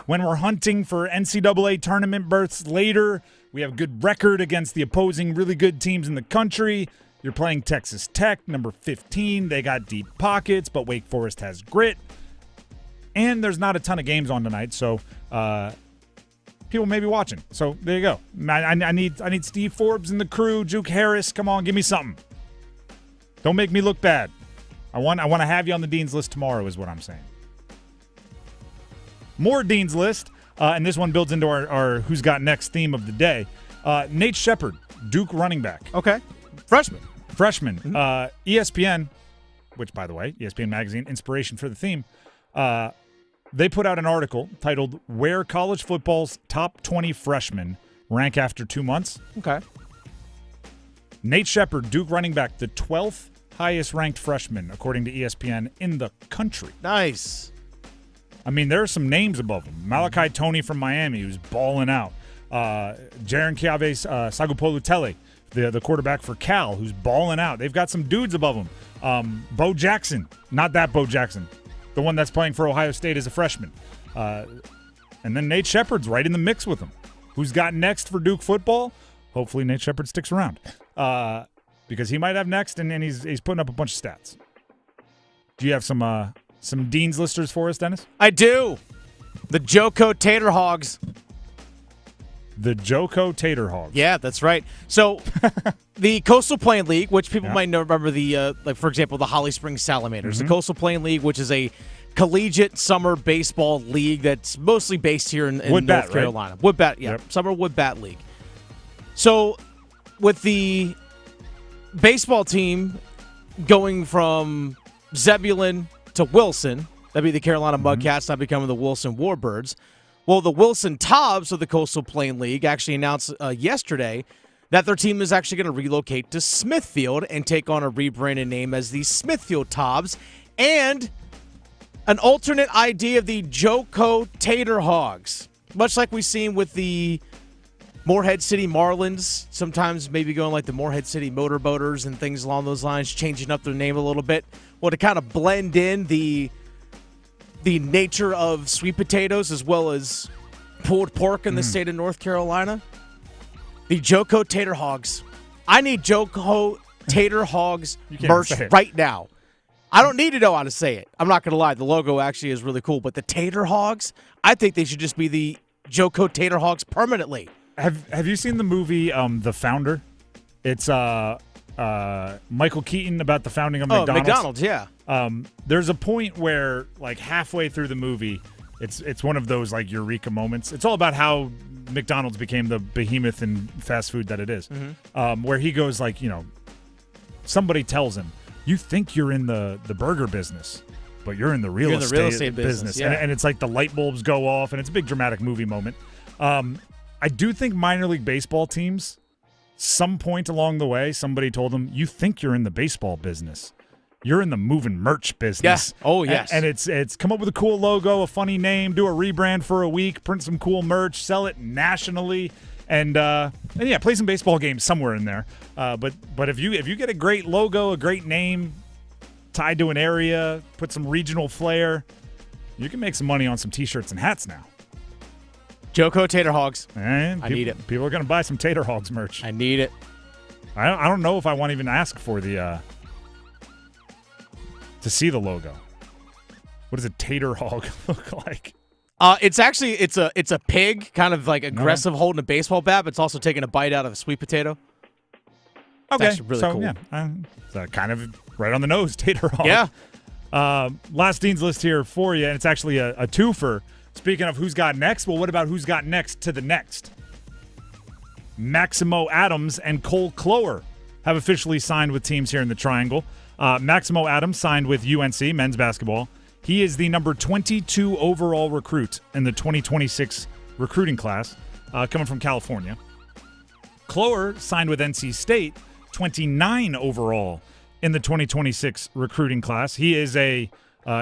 when we're hunting for NCAA tournament berths later, we have a good record against the opposing really good teams in the country. You're playing Texas Tech, number 15. They got deep pockets, but Wake Forest has grit. And there's not a ton of games on tonight, so people may be watching. So there you go. I need Steve Forbes and the crew, Juke Harris. Come on, give me something. Don't make me look bad. I want to have you on the Dean's List tomorrow is what I'm saying. More Dean's List, and this one builds into our Who's Got Next theme of the day. Nate Shepard, Duke running back. Okay. Freshman. Mm-hmm. ESPN, which, by the way, ESPN Magazine, inspiration for the theme, they put out an article titled Where College Football's Top 20 Freshmen Rank After 2 Months. Okay. Nate Shepard, Duke running back, the 12th highest ranked freshman, according to ESPN, in the country. Nice. I mean, there are some names above him. Malachi Toney from Miami, who's balling out. Jaron Chiaves Sagupolu-Tele, the quarterback for Cal, who's balling out. They've got some dudes above him. Bo Jackson, not that Bo Jackson, the one that's playing for Ohio State as a freshman. And then Nate Shepard's right in the mix with him. Who's got next for Duke football? Hopefully Nate Shepard sticks around because he might have next, and he's putting up a bunch of stats. Do you have some Dean's Listers for us, Dennis? I do. The Joko Tater Hogs. The Joko Tater Hogs. Yeah, that's right. So the Coastal Plain League, which people might know, remember the, like, for example, the Holly Springs Salamanders. Mm-hmm. The Coastal Plain League, which is a collegiate summer baseball league that's mostly based here in North Carolina. Right? Wood Bat, yeah. Yep. Summer Wood Bat League. So with the baseball team going from Zebulon to Wilson, that'd be the Carolina Mudcats, not becoming the Wilson Warbirds. Well, the Wilson Tobbs of the Coastal Plain League actually announced yesterday that their team is actually going to relocate to Smithfield and take on a rebranded name as the Smithfield Tobbs, and an alternate idea of the Joko Tater Hogs. much like we've seen with the Morehead City Marlins, sometimes maybe going like the Morehead City Motorboaters and things along those lines, changing up their name a little bit. Well, to kind of blend in the nature of sweet potatoes as well as pulled pork in the state of North Carolina, the Joko Tater Hogs. I need Joko Tater Hogs merch right now. I don't need to know how to say it. I'm not going to lie. The logo actually is really cool. But the Tater Hogs, I think they should just be the Joko Tater Hogs permanently. Have you seen the movie The Founder? It's Michael Keaton about the founding of McDonald's. McDonald's, yeah. There's a point where, like, halfway through the movie, it's one of those, like, eureka moments. It's all about how McDonald's became the behemoth in fast food that it is. Where he goes, like, somebody tells him, you think you're in the burger business, but you're in the real estate business. Yeah. And it's like the light bulbs go off, and it's a big dramatic movie moment. I do think minor league baseball teams, some point along the way, somebody told them, you think you're in the baseball business. You're in the moving merch business. Yeah. Oh, yes. And it's come up with a cool logo, a funny name, do a rebrand for a week, print some cool merch, sell it nationally, and yeah, play some baseball games somewhere in there. But if you get a great logo, a great name tied to an area, put some regional flair, you can make some money on some T-shirts and hats now. Joko Tater Hogs. And I need it. People are going to buy some Tater Hogs merch. I need it. I don't know if I want to even ask for the to see the logo. What does a Tater Hog look like? It's actually it's a pig, kind of like aggressive, holding a baseball bat, but it's also taking a bite out of a sweet potato. Okay, it's really cool. Yeah, it's kind of right on the nose, Tater Hog. Yeah. Last Dean's List here for you, and it's actually a twofer. Speaking of who's got next, well, what about who's got next to the next? Maximo Adams and Cole Clower have officially signed with teams here in the Triangle. Maximo Adams signed with UNC men's basketball. He is the number 22 overall recruit in the 2026 recruiting class, coming from California. Clower signed with NC State, 29 overall in the 2026 recruiting class. He is a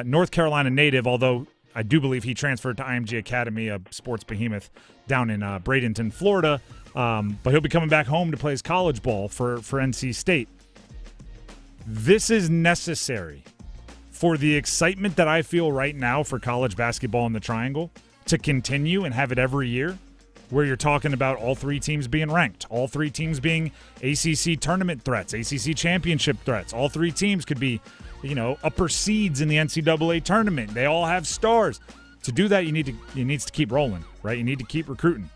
North Carolina native, although I do believe he transferred to IMG Academy, a sports behemoth down in Bradenton, Florida. But he'll be coming back home to play his college ball for NC State. This is necessary for the excitement that I feel right now for college basketball in the Triangle to continue and have it every year, where you're talking about all three teams being ranked, all three teams being ACC tournament threats, ACC championship threats. All three teams could be, upper seeds in the NCAA tournament. They all have stars. To do that, you need to keep rolling, right? You need to keep recruiting.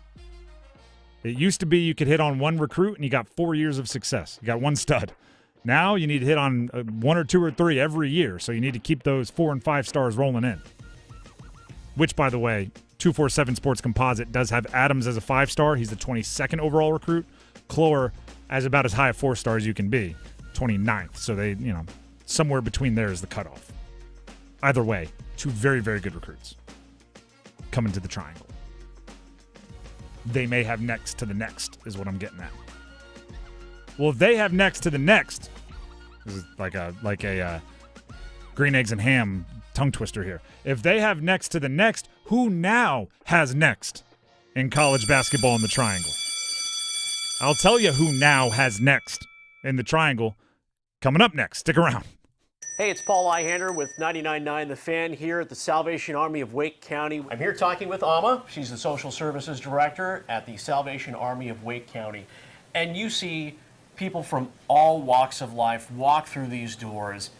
It used to be you could hit on one recruit and you got 4 years of success. You got one stud. Now you need to hit on 1 or 2 or 3 every year, so you need to keep those 4 and 5 stars rolling in. Which, by the way, 247 Sports Composite does have Adams as a 5-star. He's the 22nd overall recruit. Clower as about as high a 4-star as you can be, 29th. So they, somewhere between there is the cutoff. Either way, 2 very, very good recruits coming to the Triangle. They may have next to the next is what I'm getting at. Well, if they have next to the next, this is like a green eggs and ham tongue twister here. If they have next to the next, who now has next in college basketball in the Triangle? I'll tell you who now has next in the Triangle coming up next. Stick around. Hey, it's Paul Ihander with 99.9 The Fan here at the Salvation Army of Wake County. I'm here talking with Alma. She's the Social Services Director at the Salvation Army of Wake County. And you see people from all walks of life walk through these doors.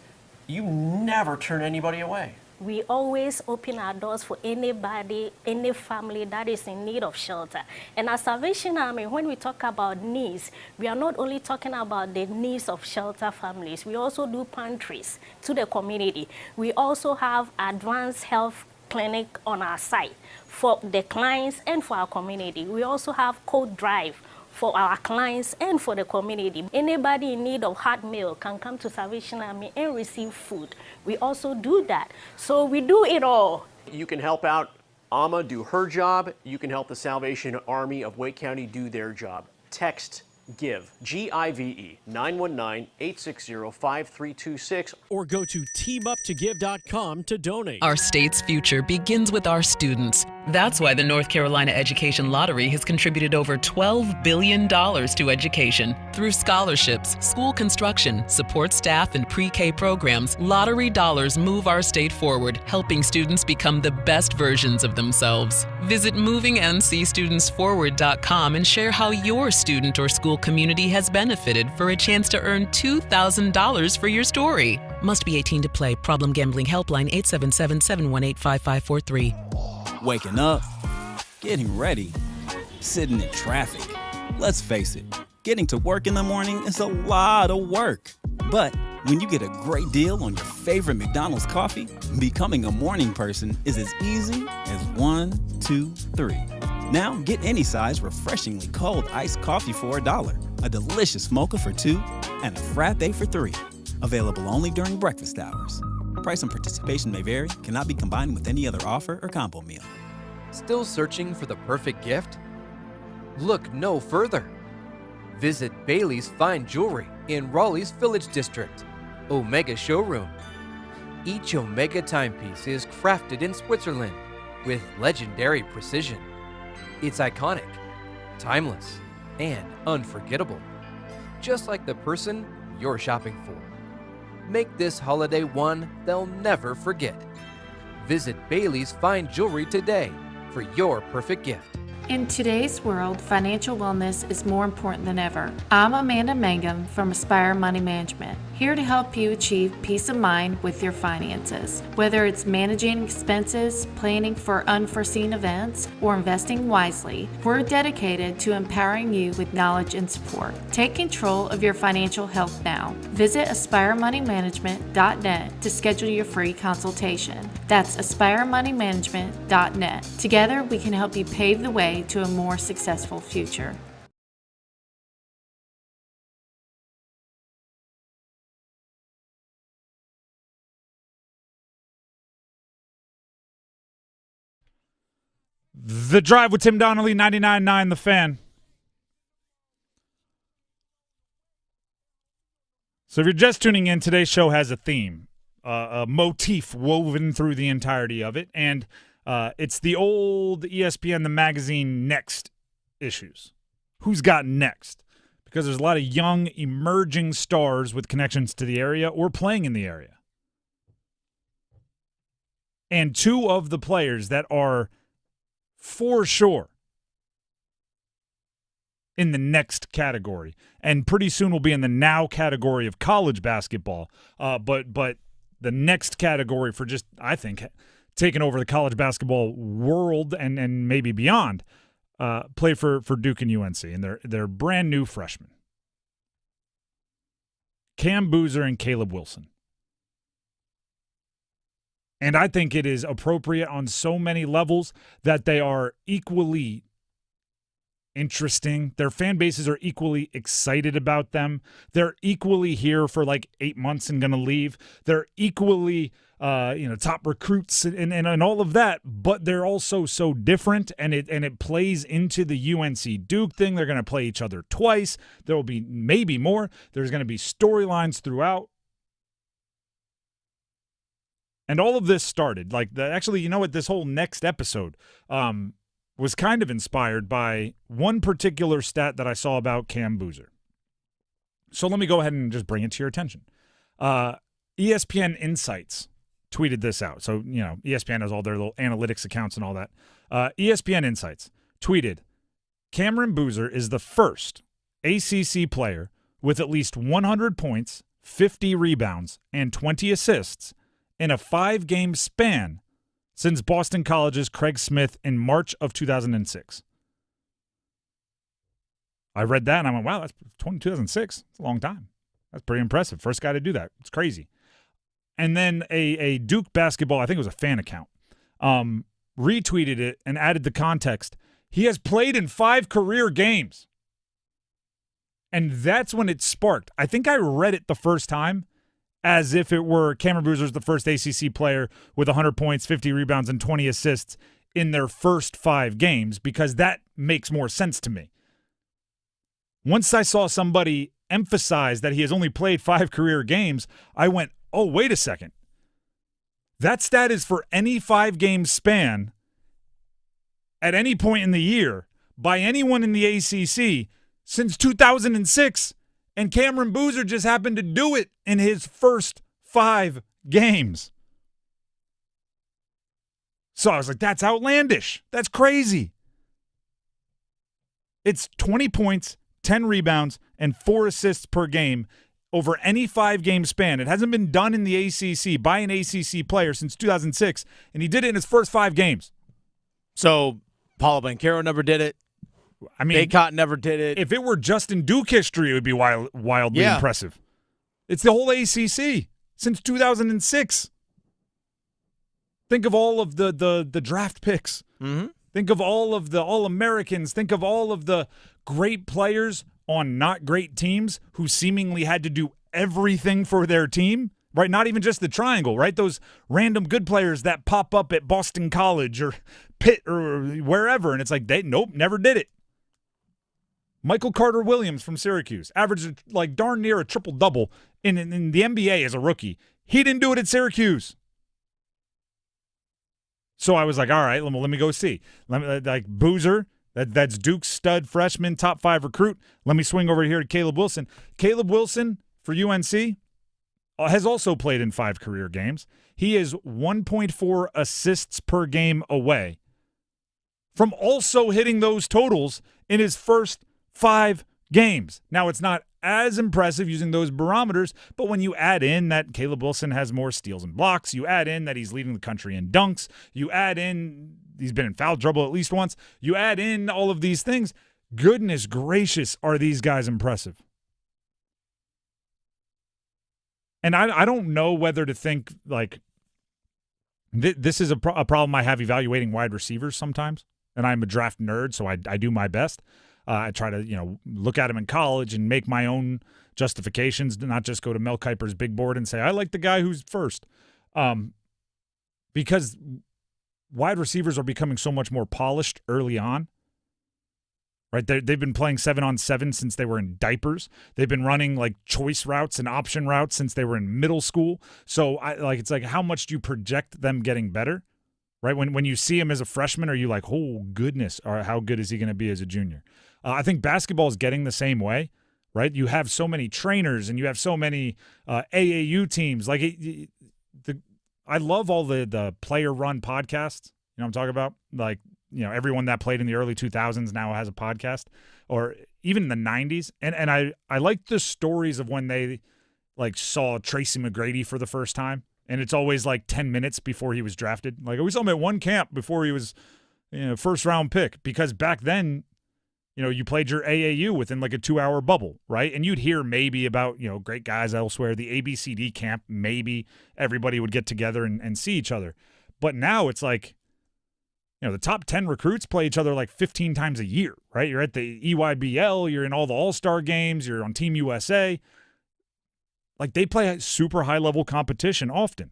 You never turn anybody away. We always open our doors for anybody, any family that is in need of shelter. And as Salvation Army, when we talk about needs, we are not only talking about the needs of shelter families, we also do pantries to the community. We also have advanced health clinic on our site for the clients and for our community. We also have coat drive for our clients and for the community. Anybody in need of hot meal can come to Salvation Army and receive food. We also do that. So we do it all. You can help out Alma do her job. You can help the Salvation Army of Wake County do their job. Text GIVE, G-I-V-E, 919-860-5326. Or go to teamuptogive.com to donate. Our state's future begins with our students. That's why the North Carolina Education Lottery has contributed over $12 billion to education. Through scholarships, school construction, support staff, and pre-K programs, lottery dollars move our state forward, helping students become the best versions of themselves. Visit movingncstudentsforward.com and share how your student or school community has benefited for a chance to earn $2,000 for your story. Must be 18 to play. Problem Gambling Helpline 877-718-5543. Waking up, getting ready, sitting in traffic. Let's face it, getting to work in the morning is a lot of work. But when you get a great deal on your favorite McDonald's coffee, becoming a morning person is as easy as 1, 2, 3. Now get any size refreshingly cold iced coffee for $1, a delicious mocha for $2, and a frappe for $3. Available only during breakfast hours. Price and participation may vary, cannot be combined with any other offer or combo meal. Still searching for the perfect gift? Look no further. Visit Bailey's Fine Jewelry in Raleigh's Village District, Omega Showroom. Each Omega timepiece is crafted in Switzerland with legendary precision. It's iconic, timeless, and unforgettable, just like the person you're shopping for. Make this holiday one they'll never forget. Visit Bailey's Fine Jewelry today for your perfect gift. In today's world, financial wellness is more important than ever. I'm Amanda Mangum from Aspire Money Management, here to help you achieve peace of mind with your finances. Whether it's managing expenses, planning for unforeseen events, or investing wisely, we're dedicated to empowering you with knowledge and support. Take control of your financial health now. Visit aspiremoneymanagement.net to schedule your free consultation. That's aspiremoneymanagement.net. Together, we can help you pave the way to a more successful future. The Drive with Tim Donnelly, 99.9 The Fan. So if you're just tuning in, today's show has a theme, a motif woven through the entirety of it, and it's the old ESPN, the magazine, Next issues. Who's got next? Because there's a lot of young, emerging stars with connections to the area or playing in the area. And two of the players that are for sure in the next category, and pretty soon will be in the now category of college basketball, but the next category for just, I think, taking over the college basketball world and maybe beyond, play for Duke and UNC, and they're brand new freshmen. Cam Boozer and Caleb Wilson. And I think it is appropriate on so many levels that they are equally interesting. Their fan bases are equally excited about them. They're equally here for like 8 months and going to leave. They're equally top recruits and all of that, but they're also so different, and it plays into the UNC Duke thing. They're going to play each other twice. There will be maybe more. There's going to be storylines throughout. And all of this started, actually, you know what, this whole next episode was kind of inspired by one particular stat that I saw about Cam Boozer. So let me go ahead and just bring it to your attention. ESPN Insights tweeted this out. So, ESPN has all their little analytics accounts and all that. ESPN Insights tweeted, Cameron Boozer is the first ACC player with at least 100 points, 50 rebounds, and 20 assists in a 5-game span since Boston College's Craig Smith in March of 2006. I read that, and I went, wow, that's 2006. It's a long time. That's pretty impressive. First guy to do that. It's crazy. And then a Duke basketball, I think it was a fan account, retweeted it and added the context. He has played in 5 career games. And that's when it sparked. I think I read it the first time as if it were Cameron Boozer's the first ACC player with 100 points, 50 rebounds, and 20 assists in their first 5 games, because that makes more sense to me. Once I saw somebody emphasize that he has only played 5 career games, I went, oh, wait a second. That stat is for any 5-game span at any point in the year by anyone in the ACC since 2006, and Cameron Boozer just happened to do it in his first 5 games. So I was like, that's outlandish. That's crazy. It's 20 points, 10 rebounds, and 4 assists per game over any 5-game span. It hasn't been done in the ACC by an ACC player since 2006, and he did it in his first 5 games. So Paulo Banchero never did it. I mean, Baycott never did it. If it were Justin Duke history, it would be wildly impressive. It's the whole ACC since 2006. Think of all of the draft picks. Mm-hmm. Think of all of the All-Americans. Think of all of the great players on not great teams who seemingly had to do everything for their team, right? Not even just the triangle, right? Those random good players that pop up at Boston College or Pitt or wherever, and it's like, nope, never did it. Michael Carter-Williams from Syracuse averaged like darn near a triple-double in the NBA as a rookie. He didn't do it at Syracuse. So I was like, all right, let me go see. Like Boozer, that's Duke's stud freshman, top 5 recruit. Let me swing over here to Caleb Wilson. Caleb Wilson for UNC has also played in 5 career games. He is 1.4 assists per game away from also hitting those totals in his first 5 games. Now, it's not as impressive using those barometers, but when you add in that Caleb Wilson has more steals and blocks, you add in that he's leading the country in dunks, you add in he's been in foul trouble at least once, you add in all of these things, goodness gracious, are these guys impressive. And I don't know whether to think, like, this is a problem I have evaluating wide receivers sometimes, and I'm a draft nerd, so I do my best. I try to, look at him in college and make my own justifications, not just go to Mel Kiper's big board and say, I like the guy who's first. Because wide receivers are becoming so much more polished early on, right? They've been playing 7-on-7 since they were in diapers. They've been running like choice routes and option routes since they were in middle school. So it's like, how much do you project them getting better? Right? When you see him as a freshman, are you like, oh, goodness, or how good is he going to be as a junior? I think basketball is getting the same way, right? You have so many trainers and you have so many AAU teams. Like, I love all the player-run podcasts. You know what I'm talking about? Like, everyone that played in the early 2000s now has a podcast, or even in the 90s. And I like the stories of when they, like, saw Tracy McGrady for the first time. And it's always like 10 minutes before he was drafted. Like, we saw him at one camp before he was, first-round pick. Because back then, you played your AAU within like a 2-hour bubble, right? And you'd hear maybe about, great guys elsewhere. The ABCD camp, maybe everybody would get together and see each other. But now it's like, the top 10 recruits play each other like 15 times a year, right? You're at the EYBL, you're in all the all-star games, you're on Team USA. Like, they play a super high-level competition often.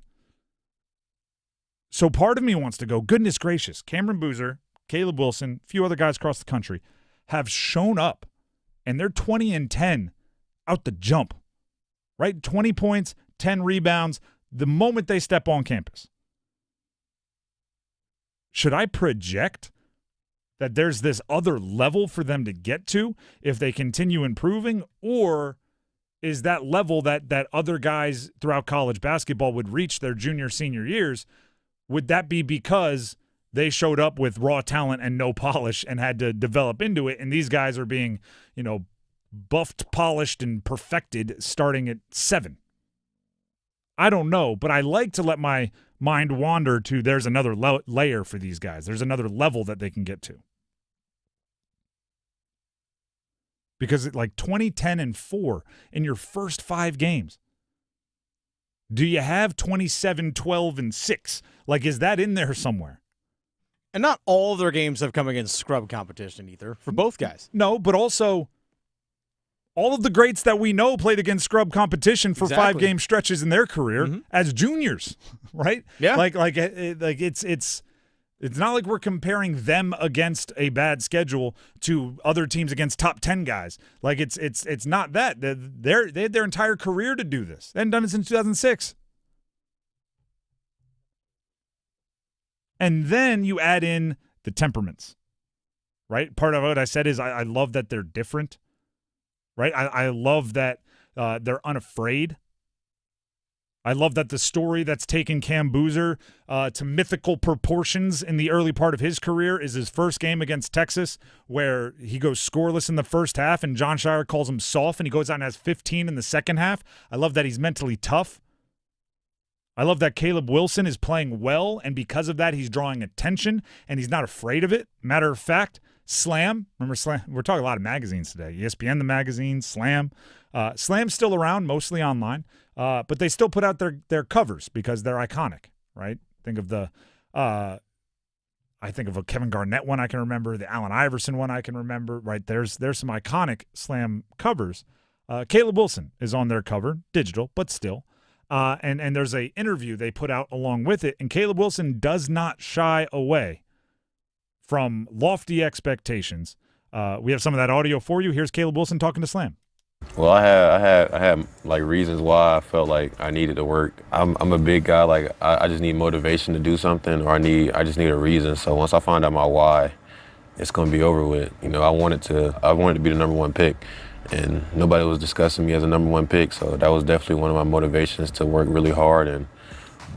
So part of me wants to go, goodness gracious, Cameron Boozer, Caleb Wilson, a few other guys across the country have shown up, and they're 20-10 out the jump, right? 20 points, 10 rebounds the moment they step on campus. Should I project that there's this other level for them to get to if they continue improving, or is that level that other guys throughout college basketball would reach their junior, senior years, would that be because they showed up with raw talent and no polish and had to develop into it, and these guys are being, buffed, polished, and perfected starting at 7? I don't know, but I like to let my mind wander to there's another layer for these guys. There's another level that they can get to. Because like 20, 10, and 4 in your first 5 games. Do you have 27, 12, and 6? Like, is that in there somewhere? And not all of their games have come against scrub competition either, for both guys. No, but also all of the greats that we know played against scrub competition for 5-game stretches in their career as juniors, right? Yeah. Like it's It's not like we're comparing them against a bad schedule to other teams against top 10 guys. Like it's not that. They had their entire career to do this. They hadn't done it since 2006. And then you add in the temperaments, right? Part of what I said is I love that they're different, right? I love that they're unafraid. I love that the story that's taken Cam Boozer to mythical proportions in the early part of his career is his first game against Texas, where he goes scoreless in the first half, and John Shire calls him soft, and he goes out and has 15 in the second half. I love that he's mentally tough. I love that Caleb Wilson is playing well, and because of that, he's drawing attention, and he's not afraid of it. Matter of fact, Slam, remember Slam? We're talking a lot of magazines today. ESPN, the magazine, Slam. Slam's still around, mostly online, but they still put out their covers because they're iconic, right? Think of I think of a Kevin Garnett one I can remember, the Allen Iverson one I can remember, right? There's some iconic Slam covers. Caleb Wilson is on their cover, digital, but still. And there's a interview they put out along with it, and Caleb Wilson does not shy away from lofty expectations. We have some of that audio for you. Here's Caleb Wilson talking to Slam. Well, I had like reasons why I felt like I needed to work. I'm a big guy. Like I just need motivation to do something, or I just need a reason. So once I find out my why, it's gonna be over with. You know, I wanted to be the number one pick, and nobody was discussing me as a number one pick. So that was definitely one of my motivations to work really hard. And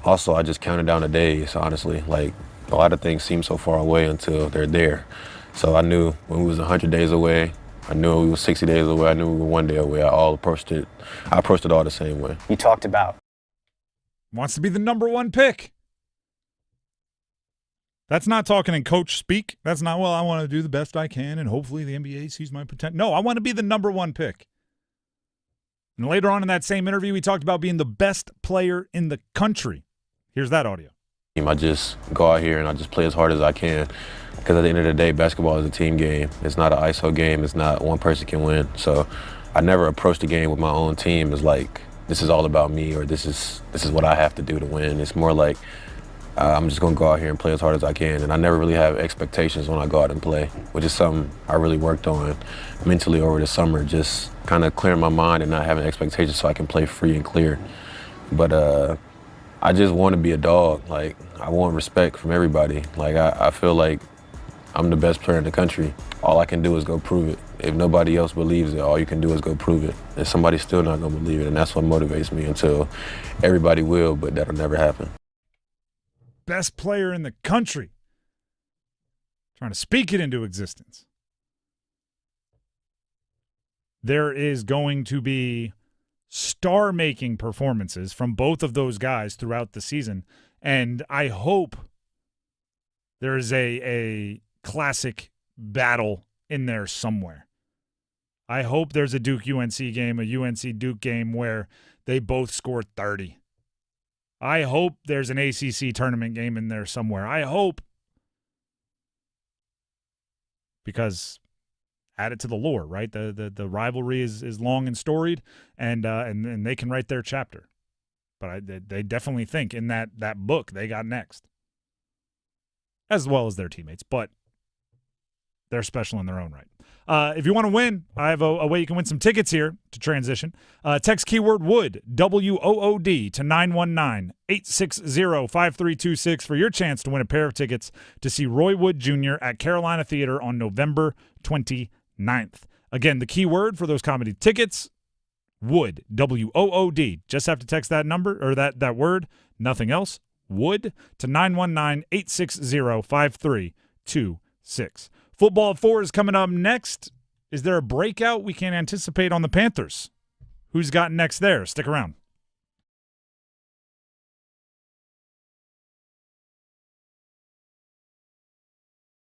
also, I just counted down the days. Honestly, like a lot of things seem so far away until they're there. So I knew when we was 100 days away. I knew we were 60 days away. I knew we were 1 day away. I approached it all the same way. You talked about wants to be the number one pick. That's not talking in coach speak. That's not, well, I want to do the best I can and hopefully the NBA sees my potential. No, I want to be the number one pick. And later on in that same interview, we talked about being the best player in the country. Here's that audio. I just go out here and I just play as hard as I can. Because at the end of the day, basketball is a team game. It's not an ISO game. It's not one person can win. So I never approach the game with my own team as like, this is all about me or this is what I have to do to win. It's more like I'm just going to go out here and play as hard as I can. And I never really have expectations when I go out and play, which is something I really worked on mentally over the summer, just kind of clearing my mind and not having expectations so I can play free and clear. But I just want to be a dog. Like, I want respect from everybody. Like, I feel like I'm the best player in the country. All I can do is go prove it. If nobody else believes it, all you can do is go prove it. And somebody's still not going to believe it, and that's what motivates me until everybody will, but that'll never happen. Best player in the country. Trying to speak it into existence. There is going to be star-making performances from both of those guys throughout the season, and I hope there is a classic battle in there somewhere. I hope there's a Duke-UNC game, a UNC-Duke game where they both score 30. I hope there's an ACC tournament game in there somewhere. I hope. Because add it to the lore, right? The rivalry is long and storied, and they can write their chapter. But they definitely think in that book they got next. As well as their teammates, but they're special in their own right. If you want to win, I have a way you can win some tickets here to transition. Text keyword WOOD, WOOD, to 919-860-5326 for your chance to win a pair of tickets to see Roy Wood Jr. at Carolina Theater on November 29th. Again, the keyword for those comedy tickets, WOOD, WOOD. Just have to text that number or that word, nothing else. Wood to 919-860-5326. Football 4 is coming up next. Is there a breakout we can anticipate on the Panthers? Who's got next there? Stick around.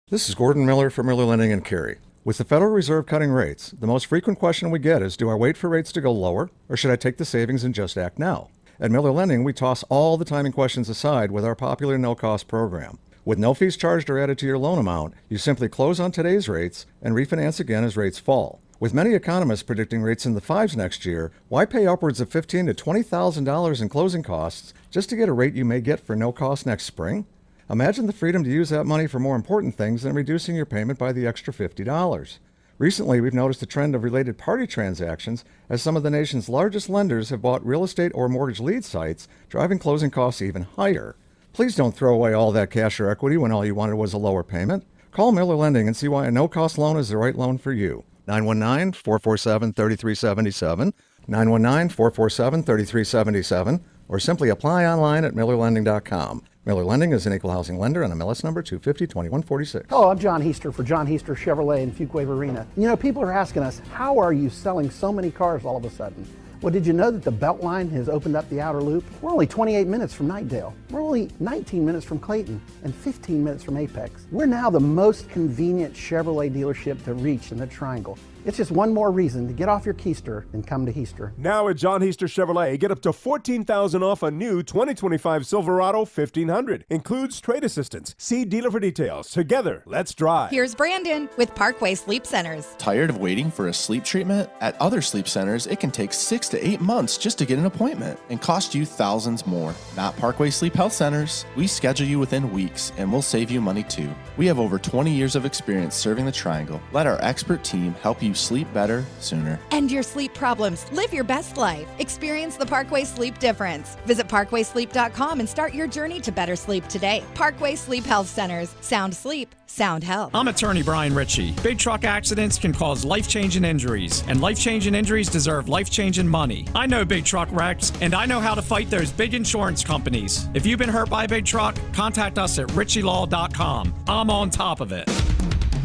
This is Gordon Miller from Miller Lending and Cary. With the Federal Reserve cutting rates, the most frequent question we get is, do I wait for rates to go lower, or should I take the savings and just act now? At Miller Lending, we toss all the timing questions aside with our popular no-cost program. With no fees charged or added to your loan amount, you simply close on today's rates and refinance again as rates fall. With many economists predicting rates in the 5s next year, why pay upwards of $15,000 to $20,000 in closing costs just to get a rate you may get for no cost next spring? Imagine the freedom to use that money for more important things than reducing your payment by the extra $50. Recently, we've noticed a trend of related party transactions as some of the nation's largest lenders have bought real estate or mortgage lead sites, driving closing costs even higher. Please don't throw away all that cash or equity when all you wanted was a lower payment. Call Miller Lending and see why a no-cost loan is the right loan for you. 919-447-3377, 919-447-3377, or simply apply online at millerlending.com. Miller Lending is an equal housing lender and MLS number 250-2146. Hello, I'm John Heister for John Heister Chevrolet in Fuquay Arena. You know, people are asking us, how are you selling so many cars all of a sudden? Well, did you know that the Beltline has opened up the outer loop? We're only 28 minutes from Knightdale. We're only 19 minutes from Clayton and 15 minutes from Apex. We're now the most convenient Chevrolet dealership to reach in the Triangle. It's just one more reason to get off your keister and come to Heister. Now at John Heister Chevrolet, get up to $14,000 off a new 2025 Silverado 1500. Includes trade assistance. See dealer for details. Together, let's drive. Here's Brandon with Parkway Sleep Centers. Tired of waiting for a sleep treatment? At other sleep centers, it can take 6 to 8 months just to get an appointment and cost you thousands more. Not Parkway Sleep Health Centers. We schedule you within weeks and we'll save you money too. We have over 20 years of experience serving the Triangle. Let our expert team help you sleep better sooner. End your sleep problems. Live your best life. Experience the Parkway Sleep difference. Visit parkwaysleep.com and start your journey to better sleep today. Parkway Sleep Health Centers. Sound sleep, sound health. I'm attorney Brian Ritchie. Big truck accidents can cause life-changing injuries, and life-changing injuries deserve life-changing money. I know big truck wrecks, and I know how to fight those big insurance companies. If you've been hurt by a big truck, contact us at ritchielaw.com. I'm on top of it.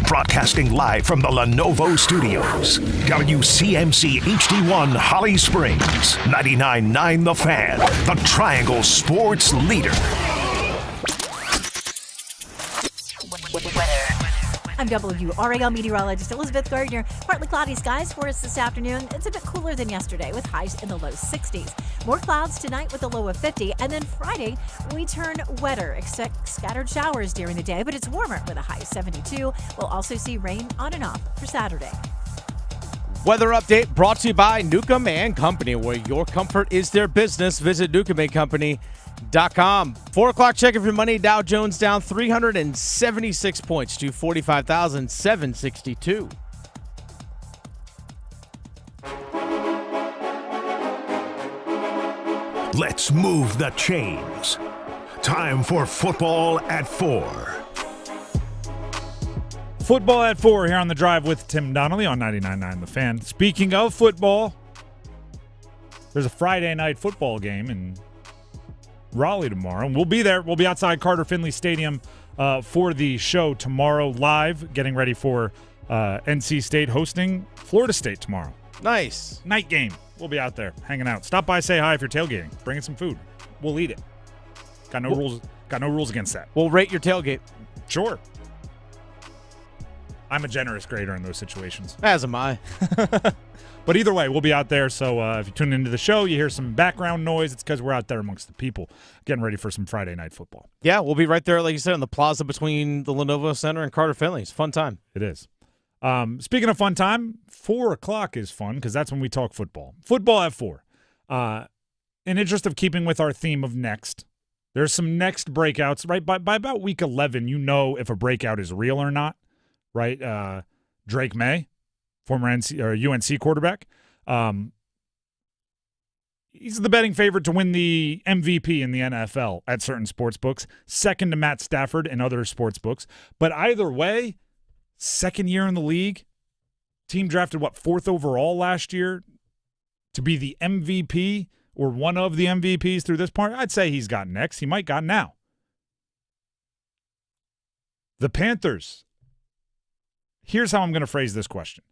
Broadcasting live from the Lenovo Studios. WCMC HD1 Holly Springs. 99.9 The Fan. The Triangle Sports Leader. I'm WRAL meteorologist Elizabeth Gardner. Partly cloudy skies for us this afternoon. It's a bit cooler than yesterday with highs in the low 60s. More clouds tonight with a low of 50. And then Friday, we turn wetter. Expect scattered showers during the day, but it's warmer with a high of 72. We'll also see rain on and off for Saturday. Weather update brought to you by Newcomb and Company, where your comfort is their business. Visit newcombandcompany.com. 4 o'clock check of your money. Dow Jones down 376 points to 45,762. Let's move the chains. Time for Football at 4. Football at 4 here on The Drive with Tim Donnelly on 99.9 The Fan. Speaking of football, there's a Friday night football game in Raleigh tomorrow. We'll be there. We'll be outside Carter Finley Stadium for the show tomorrow live, getting ready for NC State hosting Florida State tomorrow. Nice. Night game. We'll be out there hanging out. Stop by, say hi if you're tailgating. Bring in some food. We'll eat it. Got no rules. Got no rules against that. We'll rate your tailgate. Sure. I'm a generous grader in those situations. As am I. But either way, we'll be out there. So if you tune into the show, you hear some background noise. It's because we're out there amongst the people getting ready for some Friday night football. Yeah, we'll be right there, like you said, in the plaza between the Lenovo Center and Carter Finley. It's a fun time. It is. Speaking of fun time, 4 o'clock is fun because that's when we talk football. Football at 4. In interest of keeping with our theme of next, there's some next breakouts. Right by about week 11, you know if a breakout is real or not. Right, Drake May, former UNC quarterback. He's the betting favorite to win the MVP in the NFL at certain sports books, second to Matt Stafford in other sports books. But either way, second year in the league, team drafted 4th overall last year to be the MVP or one of the MVPs through this part. I'd say he's got next. He might got now. The Panthers. Here's how I'm going to phrase this question.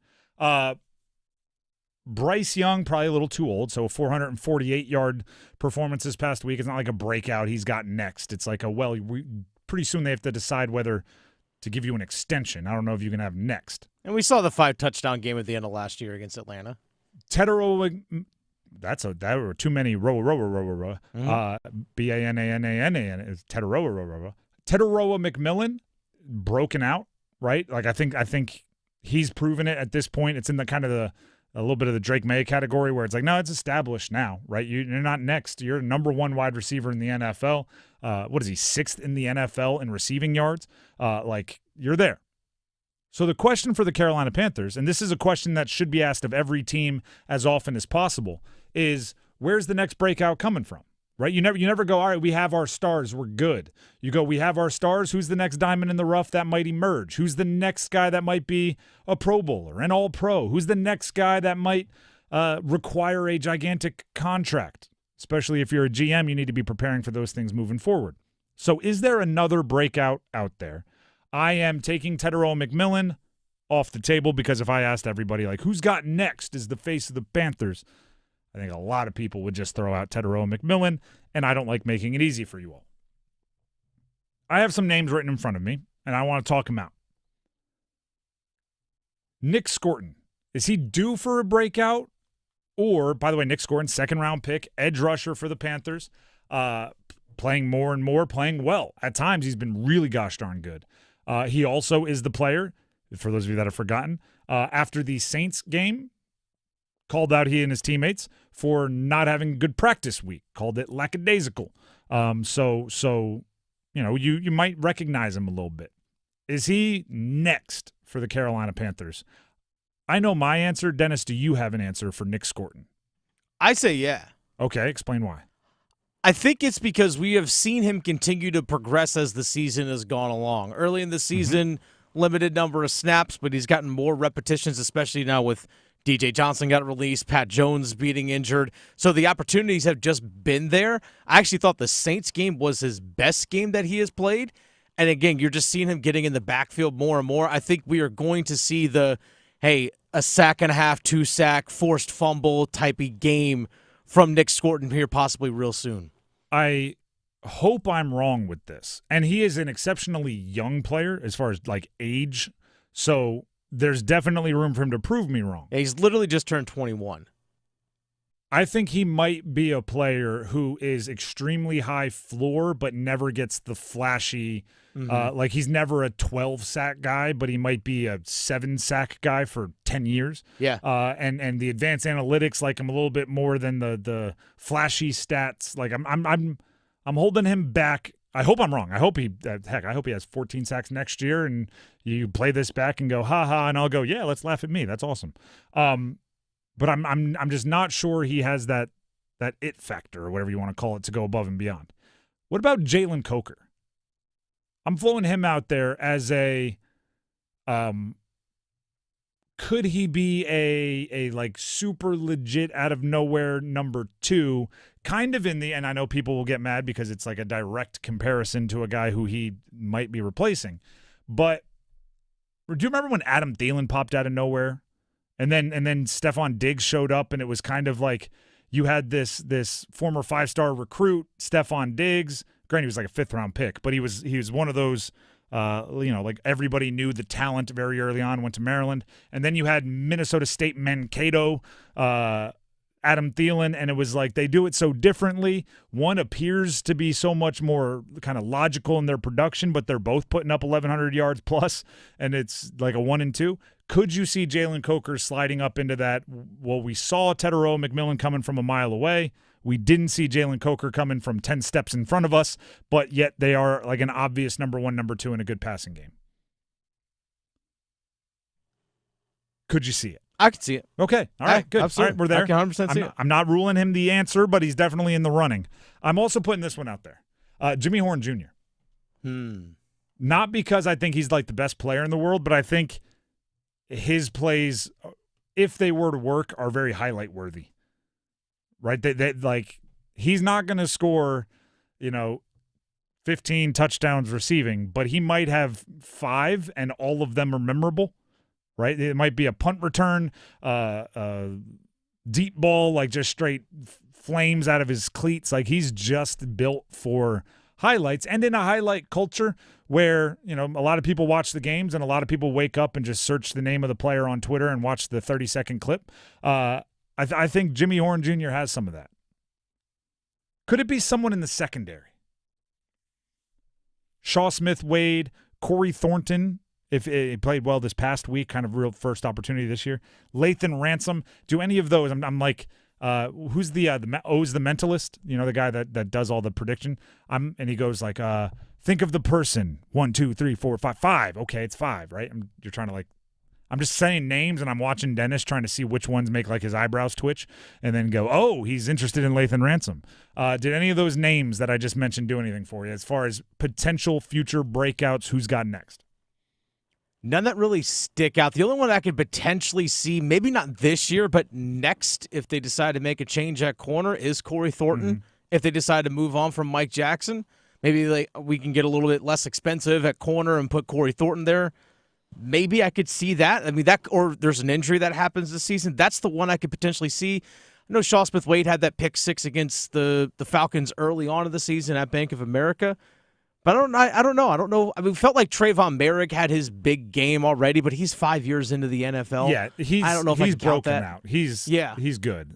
Bryce Young, probably a little too old, so a 448-yard performance this past week. It's not like a breakout he's got next. It's like pretty soon they have to decide whether to give you an extension. I don't know if you can have next. And we saw the 5-touchdown game at the end of last year against Atlanta. That were too many Banana. Is Teteroa McMillan broken out, right? Like I think he's proven it at this point. It's in the kind of a little bit of the Drake May category where it's like, no, it's established now, right? You're not next. You're number one wide receiver in the NFL. What is he, 6th in the NFL in receiving yards? You're there. So the question for the Carolina Panthers, and this is a question that should be asked of every team as often as possible, is where's the next breakout coming from? Right? You never go, all right, we have our stars, we're good. You go, we have our stars, who's the next diamond in the rough that might emerge? Who's the next guy that might be a Pro Bowler, an All-Pro? Who's the next guy that might require a gigantic contract? Especially if you're a GM, you need to be preparing for those things moving forward. So is there another breakout out there? I am taking Teteroa McMillan off the table because if I asked everybody, like, who's got next as the face of the Panthers, I think a lot of people would just throw out Teteroa McMillan, and I don't like making it easy for you all. I have some names written in front of me, and I want to talk them out. Nick Scorton. Is he due for a breakout? Or, by the way, Nick Scorton, second-round pick, edge rusher for the Panthers, playing more and more, playing well. At times, he's been really gosh darn good. He also is the player, for those of you that have forgotten, after the Saints game, called out he and his teammates for not having a good practice week, called it lackadaisical. So you might recognize him a little bit. Is he next for the Carolina Panthers? I know my answer. Dennis, do you have an answer for Nick Scorton? I say yeah. Okay, explain why. I think it's because we have seen him continue to progress as the season has gone along. Early in the season, limited number of snaps, but he's gotten more repetitions, especially now with DJ Johnson got released, Pat Jones being injured. So the opportunities have just been there. I actually thought the Saints game was his best game that he has played. And again, you're just seeing him getting in the backfield more and more. I think we are going to see a sack and a half, 2-sack, forced fumble type of game from Nick Scorton here possibly real soon. I hope I'm wrong with this. And he is an exceptionally young player as far as like age. So there's definitely room for him to prove me wrong. Yeah, he's literally just turned 21. I think he might be a player who is extremely high floor but never gets the flashy, like he's never a 12-sack guy, but he might be a 7-sack guy for 10 years. Yeah. And the advanced analytics like him a little bit more than the flashy stats. Like I'm holding him back. I hope I'm wrong. I hope he has 14 sacks next year, and you play this back and go, ha ha, and I'll go, yeah, let's laugh at me. That's awesome. But I'm just not sure he has that it factor or whatever you want to call it to go above and beyond. What about Jalen Coker? I'm flowing him out there as a could he be a like super legit out of nowhere number 2, kind of and I know people will get mad because it's like a direct comparison to a guy who he might be replacing. But do you remember when Adam Thielen popped out of nowhere? And then Stephon Diggs showed up, and it was kind of like you had this former 5-star recruit, Stephon Diggs. Granted, he was like a 5th-round pick, but he was one of those, like everybody knew the talent very early on, went to Maryland. And then you had Minnesota State Mankato, Adam Thielen, and it was like they do it so differently. One appears to be so much more kind of logical in their production, but they're both putting up 1,100 yards plus, and it's like a 1 and 2. Could you see Jalen Coker sliding up into that? Well, we saw Teteroa McMillan coming from a mile away. We didn't see Jalen Coker coming from 10 steps in front of us, but yet they are like an obvious number 1, number 2 in a good passing game. Could you see it? I could see it. Okay. All right, good. Absolutely. All right, we're there. I can 100% see it. I'm not ruling him the answer, but he's definitely in the running. I'm also putting this one out there. Jimmy Horn Jr. Not because I think he's like the best player in the world, but I think his plays, if they were to work, are very highlight worthy. Right? They like he's not going to score, 15 touchdowns receiving, but he might have 5 and all of them are memorable. Right? It might be a punt return, deep ball, like just straight flames out of his cleats. Like he's just built for highlights, and in a highlight culture where, a lot of people watch the games and a lot of people wake up and just search the name of the player on Twitter and watch the 30-second clip. I think Jimmy Horn Jr. has some of that. Could it be someone in the secondary? Shaw Smith-Wade, Corey Thornton If he played well this past week, kind of real first opportunity this year. Lathan Ransom, do any of those? I'm like, who's the O's the mentalist? You know, the guy that does all the prediction. And he goes like, think of the person. 1, 2, 3, 4, 5, 5. Okay, it's 5, right? You're trying to like. I'm just saying names, and I'm watching Dennis trying to see which ones make like his eyebrows twitch, and then go, oh, he's interested in Lathan Ransom. Did any of those names that I just mentioned do anything for you as far as potential future breakouts? Who's got next? None that really stick out. The only one I could potentially see, maybe not this year, but next, if they decide to make a change at corner, is Corey Thornton. Mm-hmm. If they decide to move on from Mike Jackson, maybe like we can get a little bit less expensive at corner and put Corey Thornton there. Maybe I could see that. I mean, that, or there's an injury that happens this season. That's the one I could potentially see. I know Shaw Smith-Wade had that pick 6 against the Falcons early on in the season at Bank of America. But I don't know. I mean, it felt like Trayvon Merrick had his big game already, but he's 5 years into the NFL. Yeah, I don't know if he's I can count broken that. out. He's good.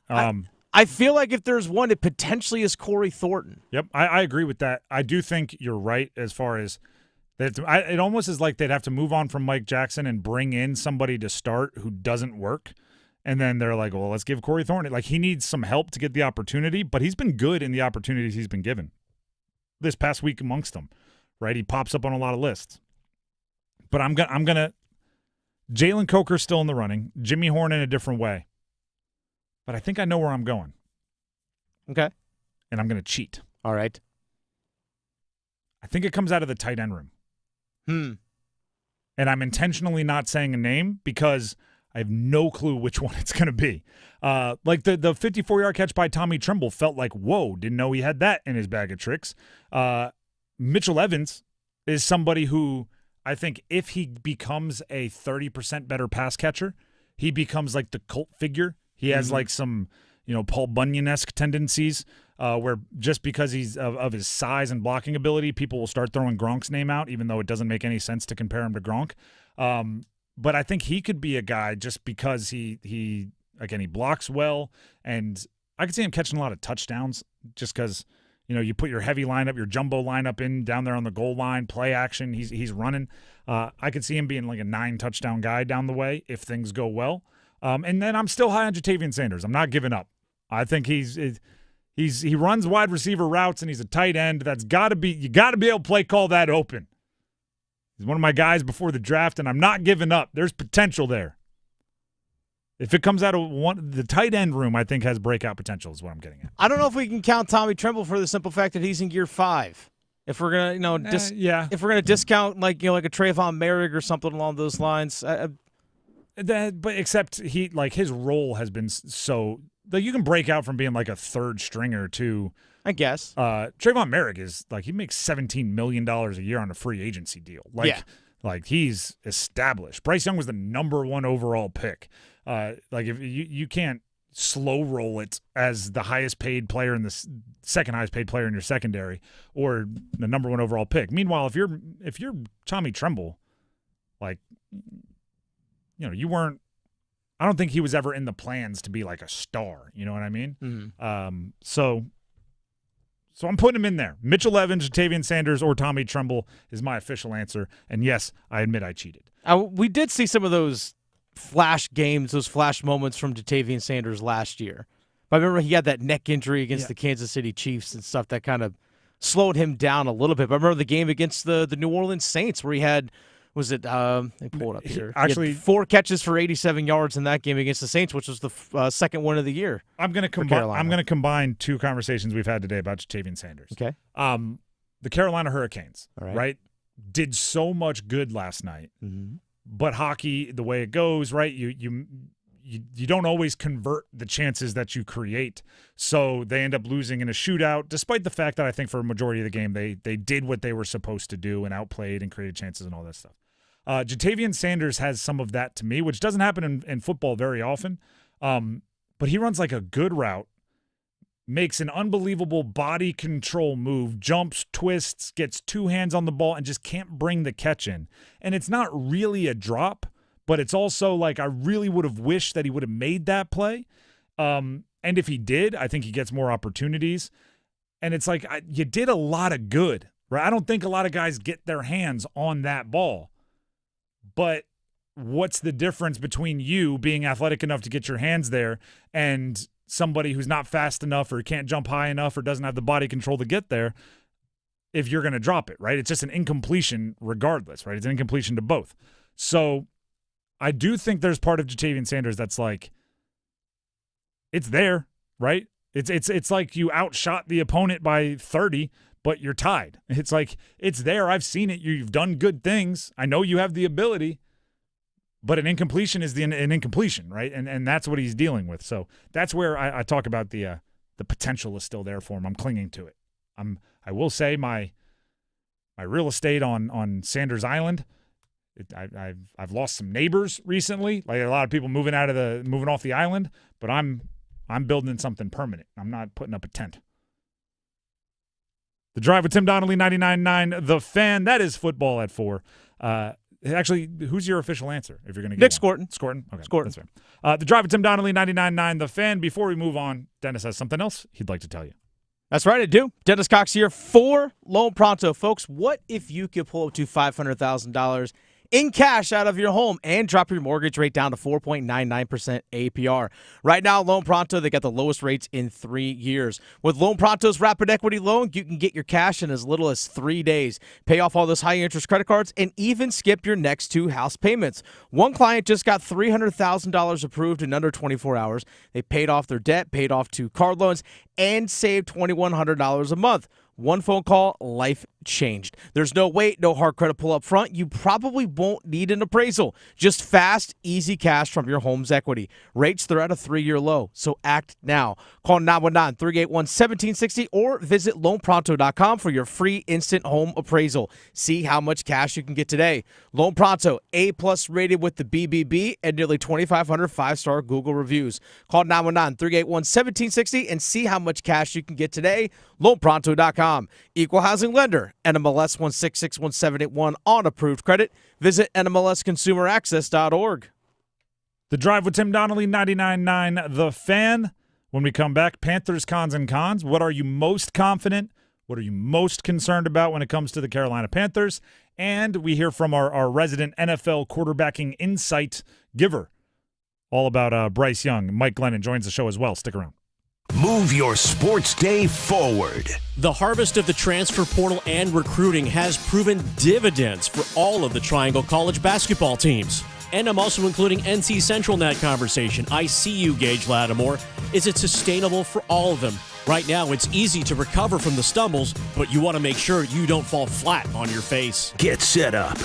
I feel like if there's one, it potentially is Corey Thornton. Yep, I agree with that. I do think you're right as far as that. It almost is like they'd have to move on from Mike Jackson and bring in somebody to start who doesn't work. And then they're like, well, let's give Corey Thornton. Like, he needs some help to get the opportunity, but he's been good in the opportunities he's been given this past week amongst them, right? He pops up on a lot of lists. But I'm gonna Jalen Coker's still in the running. Jimmy Horn in a different way. But I think I know where I'm going. Okay. And I'm going to cheat. All right. I think it comes out of the tight end room. And I'm intentionally not saying a name because I have no clue which one it's going to be. Like the 54-yard catch by Tommy Tremble felt like, whoa, didn't know he had that in his bag of tricks. Mitchell Evans is somebody who I think if he becomes a 30% better pass catcher, he becomes like the cult figure. He has like some, Paul Bunyan-esque tendencies where just because he's of his size and blocking ability, people will start throwing Gronk's name out, even though it doesn't make any sense to compare him to Gronk. But I think he could be a guy just because he blocks well, and I could see him catching a lot of touchdowns just because, you put your heavy lineup, your jumbo lineup in down there on the goal line, play action, he's running. I could see him being like a 9-touchdown guy down the way if things go well. And then I'm still high on Jatavian Sanders. I'm not giving up. I think he runs wide receiver routes and he's a tight end. You got to be able to play call that open. He's one of my guys before the draft, and I'm not giving up. There's potential there. If it comes out of the tight end room, I think has breakout potential is what I'm getting at. I don't know if we can count Tommy Tremble for the simple fact that he's in year 5. If we're gonna, if we're gonna discount like a Trayvon Merrick or something along those lines. But except his role has been so you can break out from being like a third stringer to, I guess. Trayvon Merrick is he makes $17 million a year on a free agency deal. Like he's established. Bryce Young was the number 1 overall pick. If you can't slow roll it as the highest paid player in the second highest paid player in your secondary or the number 1 overall pick. Meanwhile, if you're Tommy Tremble, you weren't. I don't think he was ever in the plans to be like a star. You know what I mean? Mm-hmm. So I'm putting him in there. Mitchell Evans, Jatavian Sanders, or Tommy Tremble is my official answer. And yes, I admit I cheated. We did see some of those flash games, those flash moments from Jatavian Sanders last year. But I remember he had that neck injury against the Kansas City Chiefs and stuff that kind of slowed him down a little bit. But I remember the game against the New Orleans Saints where he had. Was it? Let me pull it up here. He had 4 catches for 87 yards in that game against the Saints, which was the second one of the year. I'm going to combine 2 conversations we've had today about Jatavian Sanders. Okay. The Carolina Hurricanes, all right, did so much good last night, but hockey, the way it goes, right, you don't always convert the chances that you create, so they end up losing in a shootout, despite the fact that I think for a majority of the game they did what they were supposed to do and outplayed and created chances and all that stuff. Jatavian Sanders has some of that to me, which doesn't happen in football very often, but he runs like a good route, makes an unbelievable body control move, jumps, twists, gets 2 hands on the ball, and just can't bring the catch in. And it's not really a drop, but it's also like I really would have wished that he would have made that play. And if he did, I think he gets more opportunities. And it's like you did a lot of good, right? I don't think a lot of guys get their hands on that ball. But what's the difference between you being athletic enough to get your hands there and somebody who's not fast enough or can't jump high enough or doesn't have the body control to get there if you're going to drop it, right? It's just an incompletion regardless, right? It's an incompletion to both. So I do think there's part of Ja'Tavion Sanders that's like, it's there, right? It's like you outshot the opponent by 30, but you're tied. It's like, it's there. I've seen it. You've done good things. I know you have the ability, but an incompletion is an incompletion, right? And that's what he's dealing with. So that's where I talk about the potential is still there for him. I'm clinging to it. I will say my real estate on Sanders Island, I've lost some neighbors recently. Like a lot of people moving off the island, but I'm building something permanent. I'm not putting up a tent. The Drive with Tim Donnelly, 99.9 The Fan. That is football at 4. Actually, who's your official answer if you're going to get Nick one? Scorton. Okay, Scorton. That's fair. The Drive with Tim Donnelly, 99.9 The Fan. Before we move on, Dennis has something else he'd like to tell you. That's right, I do. Dennis Cox here for Loan Pronto. Folks, what if you could pull up to $500,000 in cash out of your home and drop your mortgage rate down to 4.99% APR? Right now, Loan Pronto, they got the lowest rates in 3 years. With Loan Pronto's Rapid Equity Loan, you can get your cash in as little as 3 days, pay off all those high-interest credit cards, and even skip your next 2 house payments. One client just got $300,000 approved in under 24 hours. They paid off their debt, paid off 2 car loans, and saved $2,100 a month. One phone call, life changed. There's no wait, no hard credit pull up front. You probably won't need an appraisal. Just fast, easy cash from your home's equity. Rates, they're at a 3-year low, so act now. Call 919-381-1760 or visit loanpronto.com for your free instant home appraisal. See how much cash you can get today. Loan Pronto, A+ rated with the BBB and nearly 2,500 5-star Google reviews. Call 919-381-1760 and see how much cash you can get today. Loanpronto.com. Equal housing lender. NMLS 1661781 on approved credit. Visit NMLSconsumeraccess.org. The Drive with Tim Donnelly, 99.9 The Fan. When we come back, Panthers, cons, and cons. What are you most confident? What are you most concerned about when it comes to the Carolina Panthers? And we hear from our resident NFL quarterbacking insight giver all about Bryce Young. Mike Glennon joins the show as well. Stick around. Move your sports day forward. The harvest of the transfer portal and recruiting has proven dividends for all of the Triangle College basketball teams. And I'm also including NC Central in that conversation. I see you, Gage Lattimore. Is it sustainable for all of them? Right now, it's easy to recover from the stumbles, but you want to make sure you don't fall flat on your face. Get set up.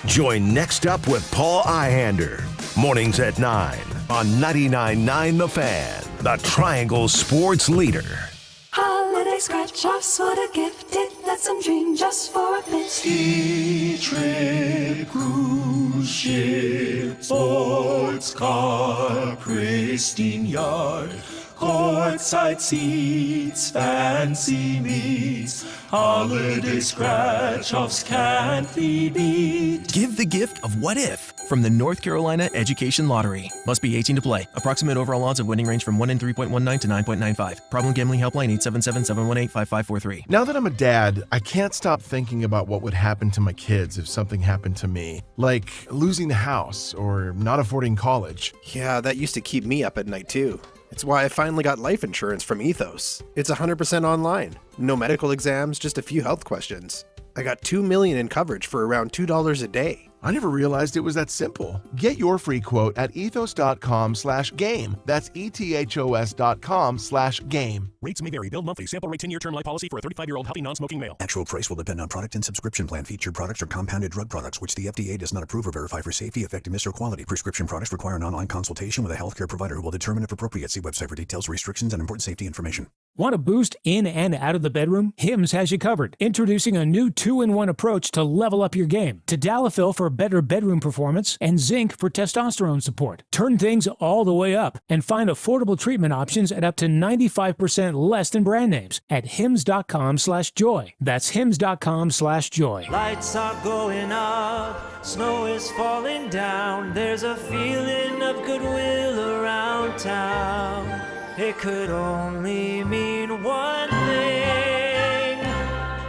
Join Next Up with Paul Ihander. Mornings at 9 on 99.9 The Fan, the Triangle Sports Leader. Holiday scratch-offs, what a gift. It lets them dream just for a bit. Ski trip, cruise ship, sports car, pristine yard, courtside seats, fancy meets. Holiday scratch-offs can't be beat. Give the gift of what if from the North Carolina Education Lottery. Must be 18 to play. Approximate overall odds of winning range from 1 in 3.19 to 9.95. Problem gambling helpline 877-718-5543. Now that I'm a dad, I can't stop thinking about what would happen to my kids if something happened to me. Like losing the house or not affording college. Yeah, that used to keep me up at night too. It's why I finally got life insurance from Ethos. It's 100% online. No medical exams, just a few health questions. I got $2 million in coverage for around $2 a day. I never realized it was that simple. Get your free quote at ethos.com/game. That's ethos.com/game. Rates may vary. Bill monthly. Sample rate 10-year term life policy for a 35-year-old healthy non-smoking male. Actual price will depend on product and subscription plan. Featured products are compounded drug products, which the FDA does not approve or verify for safety, effectiveness, or quality. Prescription products require an online consultation with a healthcare provider who will determine if appropriate. See website for details, restrictions, and important safety information. Want a boost in and out of the bedroom? Hims has you covered. Introducing a new 2-in-1 approach to level up your game. Tadalafil for better bedroom performance and zinc for testosterone support. Turn things all the way up and find affordable treatment options at up to 95% less than brand names at hims.com/joy. That's hims.com/joy. Lights are going up, snow is falling down. There's a feeling of goodwill around town. It could only mean one thing.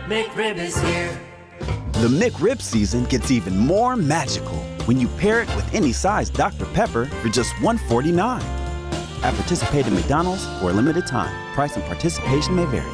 McRib is here. The McRib season gets even more magical. when you pair it with any size Dr. Pepper for just $1.49. At participating McDonald's for a limited time. Price and participation may vary.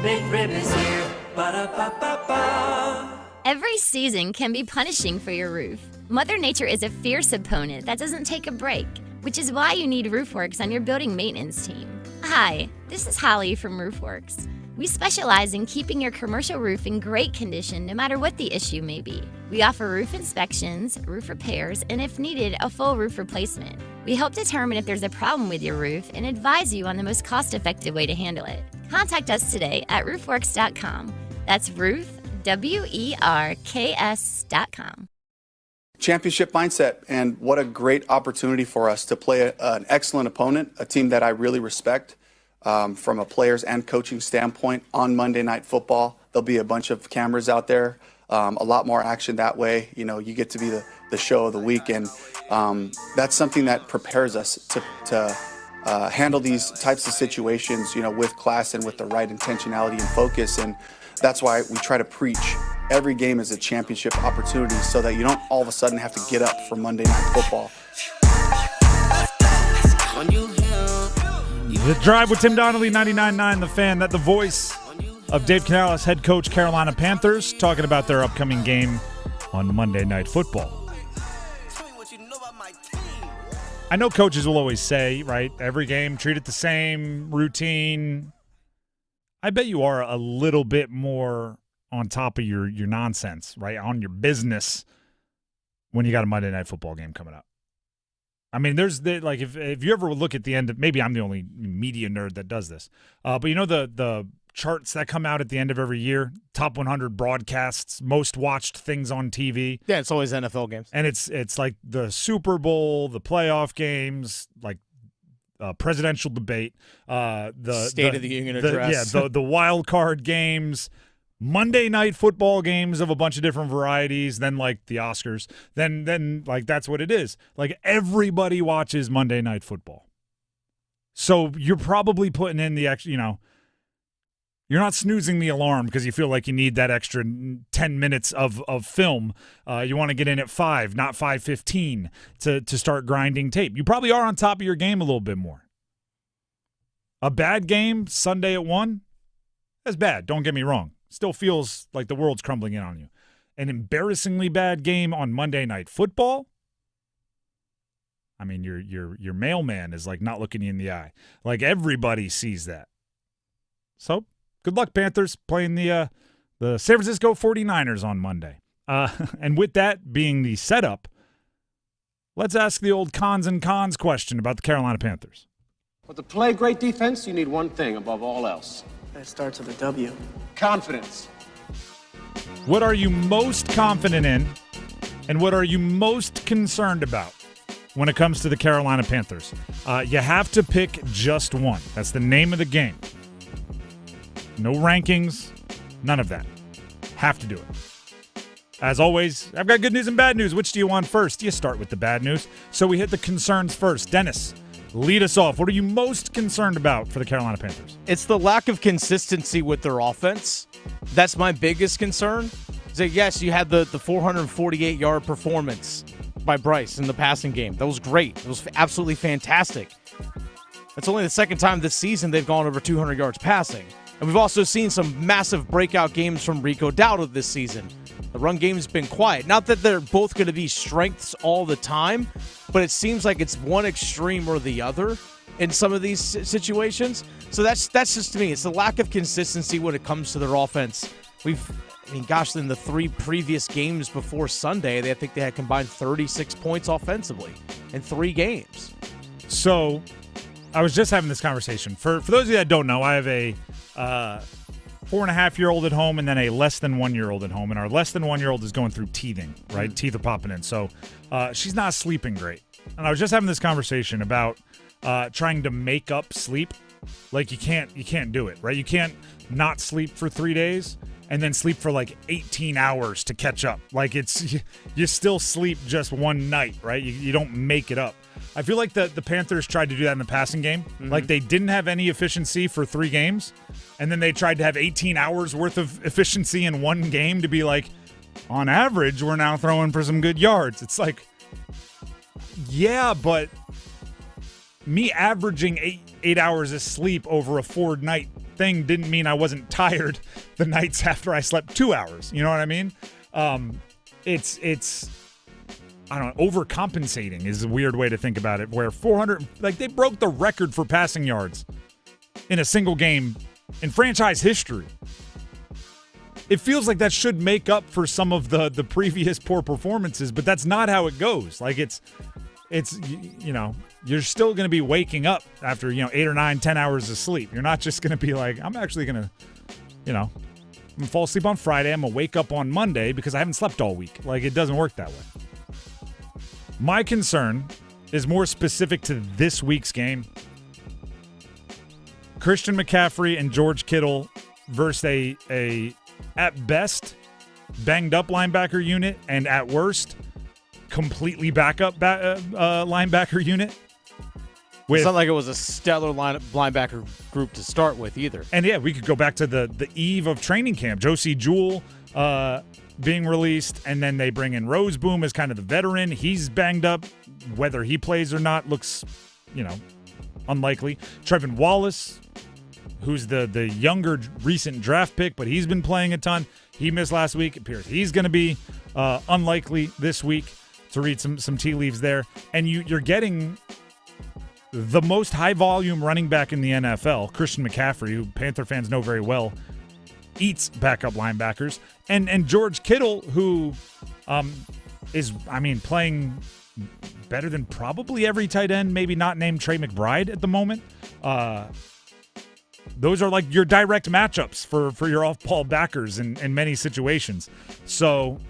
McRib is here. Ba-da-ba-ba-ba. Every season can be punishing for your roof. Mother Nature is a fierce opponent that doesn't take a break, which is why you need RoofWorks on your building maintenance team. Hi, this is Holly from RoofWorks. We specialize in keeping your commercial roof in great condition no matter what the issue may be. We offer roof inspections, roof repairs, and if needed, a full roof replacement. We help determine if there's a problem with your roof and advise you on the most cost-effective way to handle it. Contact us today at roofworks.com. That's roof, WERKS.com. Championship mindset, and what a great opportunity for us to play an excellent opponent, a team that I really respect. From a players and coaching standpoint on Monday Night Football. There'll be a bunch of cameras out there, a lot more action that way. You know, you get to be the show of the week, and that's something that prepares us to handle these types of situations, you know, with class and with the right intentionality and focus. And that's why we try to preach every game as a championship opportunity so that you don't all of a sudden have to get up for Monday Night Football. The Drive with Tim Donnelly, 99.9 The Fan. That the voice of Dave Canales, head coach, Carolina Panthers, talking about their upcoming game on Monday Night Football. I know coaches will always say, right, every game, treat it the same, routine. I bet you are a little bit more on top of your nonsense, right, on your business when you got a Monday Night Football game coming up. I mean, like if you ever look at the end of, maybe I'm the only media nerd that does this, but you know the charts that come out at the end of every year, top 100 broadcasts, most watched things on TV. Yeah, it's always NFL games, and it's like the Super Bowl, the playoff games, like presidential debate, the State of the Union address, the wild card games. Monday Night Football games of a bunch of different varieties, then like the Oscars, then like that's what it is. Like everybody watches Monday Night Football. So you're probably putting in the extra, you know, you're not snoozing the alarm because you feel like you need that extra 10 minutes of film. You want to get in at 5, not 5:15 to start grinding tape. You probably are on top of your game a little bit more. A bad game Sunday at 1, that's bad. Don't get me wrong. Still feels like the world's crumbling in on you. An embarrassingly bad game on Monday Night Football. I mean, your mailman is like not looking you in the eye. Like everybody sees that. So good luck, Panthers, playing the San Francisco 49ers on Monday. And with that being the setup, let's ask the old cons and cons question about the Carolina Panthers. But to play great defense, you need one thing above all else. That starts with a W. Confidence. What are you most confident in, and what are you most concerned about when it comes to the Carolina Panthers? You have to pick just one. That's the name of the game. No rankings, none of that. Have to do it. As always, I've got good news and bad news. Which do you want first? You start with the bad news. So we hit the concerns first. Dennis, lead us off. What are you most concerned about for the Carolina Panthers? It's the lack of consistency with their offense. That's my biggest concern. So yes, you had the 448-yard performance by Bryce in the passing game. That was great. It was absolutely fantastic. It's only the second time this season they've gone over 200 yards passing. And we've also seen some massive breakout games from Rico Dowdle this season. The run game's been quiet. Not that they're both going to be strengths all the time, but it seems like it's one extreme or the other in some of these situations. So that's just to me. It's the lack of consistency when it comes to their offense. In the 3 previous games before Sunday, I think they had combined 36 points offensively in 3 games. So I was just having this conversation. For those of you that don't know, I have a 4.5-year-old at home and then a less than 1-year-old at home. And our less than 1-year-old is going through teething, right? Mm-hmm. Teeth are popping in. So she's not sleeping great. And I was just having this conversation about trying to make up sleep. Like you can't do it, right? You can't not sleep for 3 days and then sleep for like 18 hours to catch up. Like you still sleep just one night, right? You don't make it up. I feel like the Panthers tried to do that in the passing game. Mm-hmm. Like they didn't have any efficiency for 3 games, and then they tried to have 18 hours worth of efficiency in one game to be like, on average, we're now throwing for some good yards. It's like, yeah, but me averaging eight hours of sleep over a 4-night thing didn't mean I wasn't tired the nights after I slept 2 hours. You know what I mean? It's I don't know, overcompensating is a weird way to think about it, where 400, like they broke the record for passing yards in a single game in franchise history. It feels like that should make up for some of the previous poor performances, but that's not how it goes. Like it's you're still going to be waking up after 8 or 9, 10 hours of sleep. You're not just going to be like, I'm actually going to I'm going to fall asleep on Friday, I'm going to wake up on Monday because I haven't slept all week. Like, it doesn't work that way. My concern is more specific to this week's game. Christian McCaffrey and George Kittle versus a at best, banged up linebacker unit, and at worst, completely backup linebacker unit. It's not like it was a stellar linebacker group to start with either. And yeah, we could go back to the eve of training camp. Josie Jewell being released, and then they bring in Roseboom as kind of the veteran. He's banged up. Whether he plays or not looks, unlikely. Trevin Wallace, who's the younger recent draft pick, but he's been playing a ton. He missed last week. It appears he's going to be unlikely this week, to read some tea leaves there. And you're getting the most high-volume running back in the NFL, Christian McCaffrey, who Panther fans know very well, eats backup linebackers. And George Kittle, who is playing better than probably every tight end, maybe not named Trey McBride at the moment. Those are like your direct matchups for your off-ball backers in many situations. So,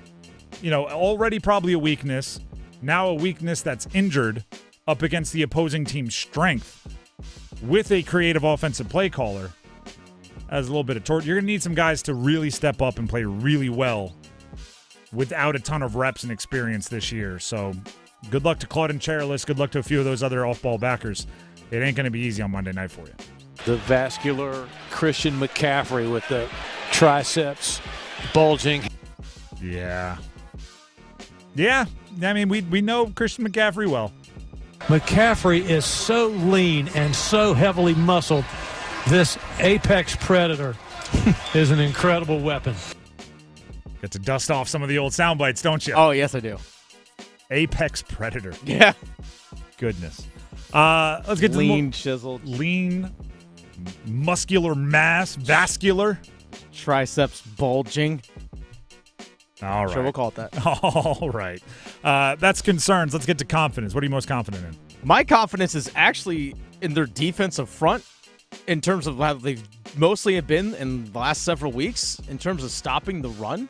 already probably a weakness. Now a weakness that's injured up against the opposing team's strength with a creative offensive play caller as a little bit of torture. You're going to need some guys to really step up and play really well without a ton of reps and experience this year. So good luck to Claudin Charles. Good luck to a few of those other off-ball backers. It ain't going to be easy on Monday night for you. The vascular Christian McCaffrey with the triceps bulging. Yeah. Yeah. We know Christian McCaffrey well. McCaffrey is so lean and so heavily muscled. This apex predator is an incredible weapon. Get to dust off some of the old sound bites, don't you? Oh, yes, I do. Apex predator. Yeah. Goodness. Let's get to lean, chiseled. Lean, muscular mass, vascular. Triceps bulging. All right. Sure, we'll call it that. All right. That's concerns. Let's get to confidence. What are you most confident in? My confidence is actually in their defensive front in terms of how they've mostly have been in the last several weeks in terms of stopping the run.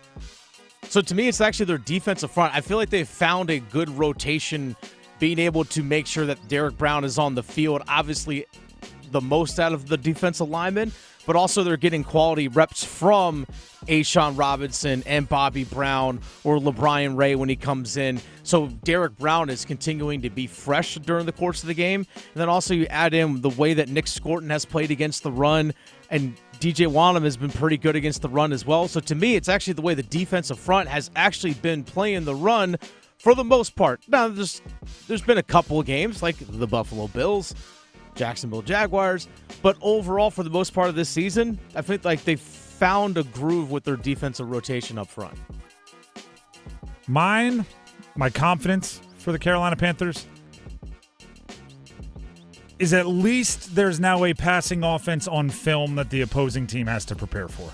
So to me, it's actually their defensive front. I feel like they've found a good rotation, being able to make sure that Derek Brown is on the field, obviously the most out of the defensive linemen, but also they're getting quality reps from A'Shawn Robinson and Bobby Brown or LeBron Ray when he comes in. So Derek Brown is continuing to be fresh during the course of the game. And then also you add in the way that Nick Scorton has played against the run, and DJ Wanham has been pretty good against the run as well. So to me, it's actually the way the defensive front has actually been playing the run for the most part. Now, there's been a couple of games like the Buffalo Bills, Jacksonville Jaguars, but overall for the most part of this season, I feel like they've found a groove with their defensive rotation up front. My confidence for the Carolina Panthers is at least there's now a passing offense on film that the opposing team has to prepare for.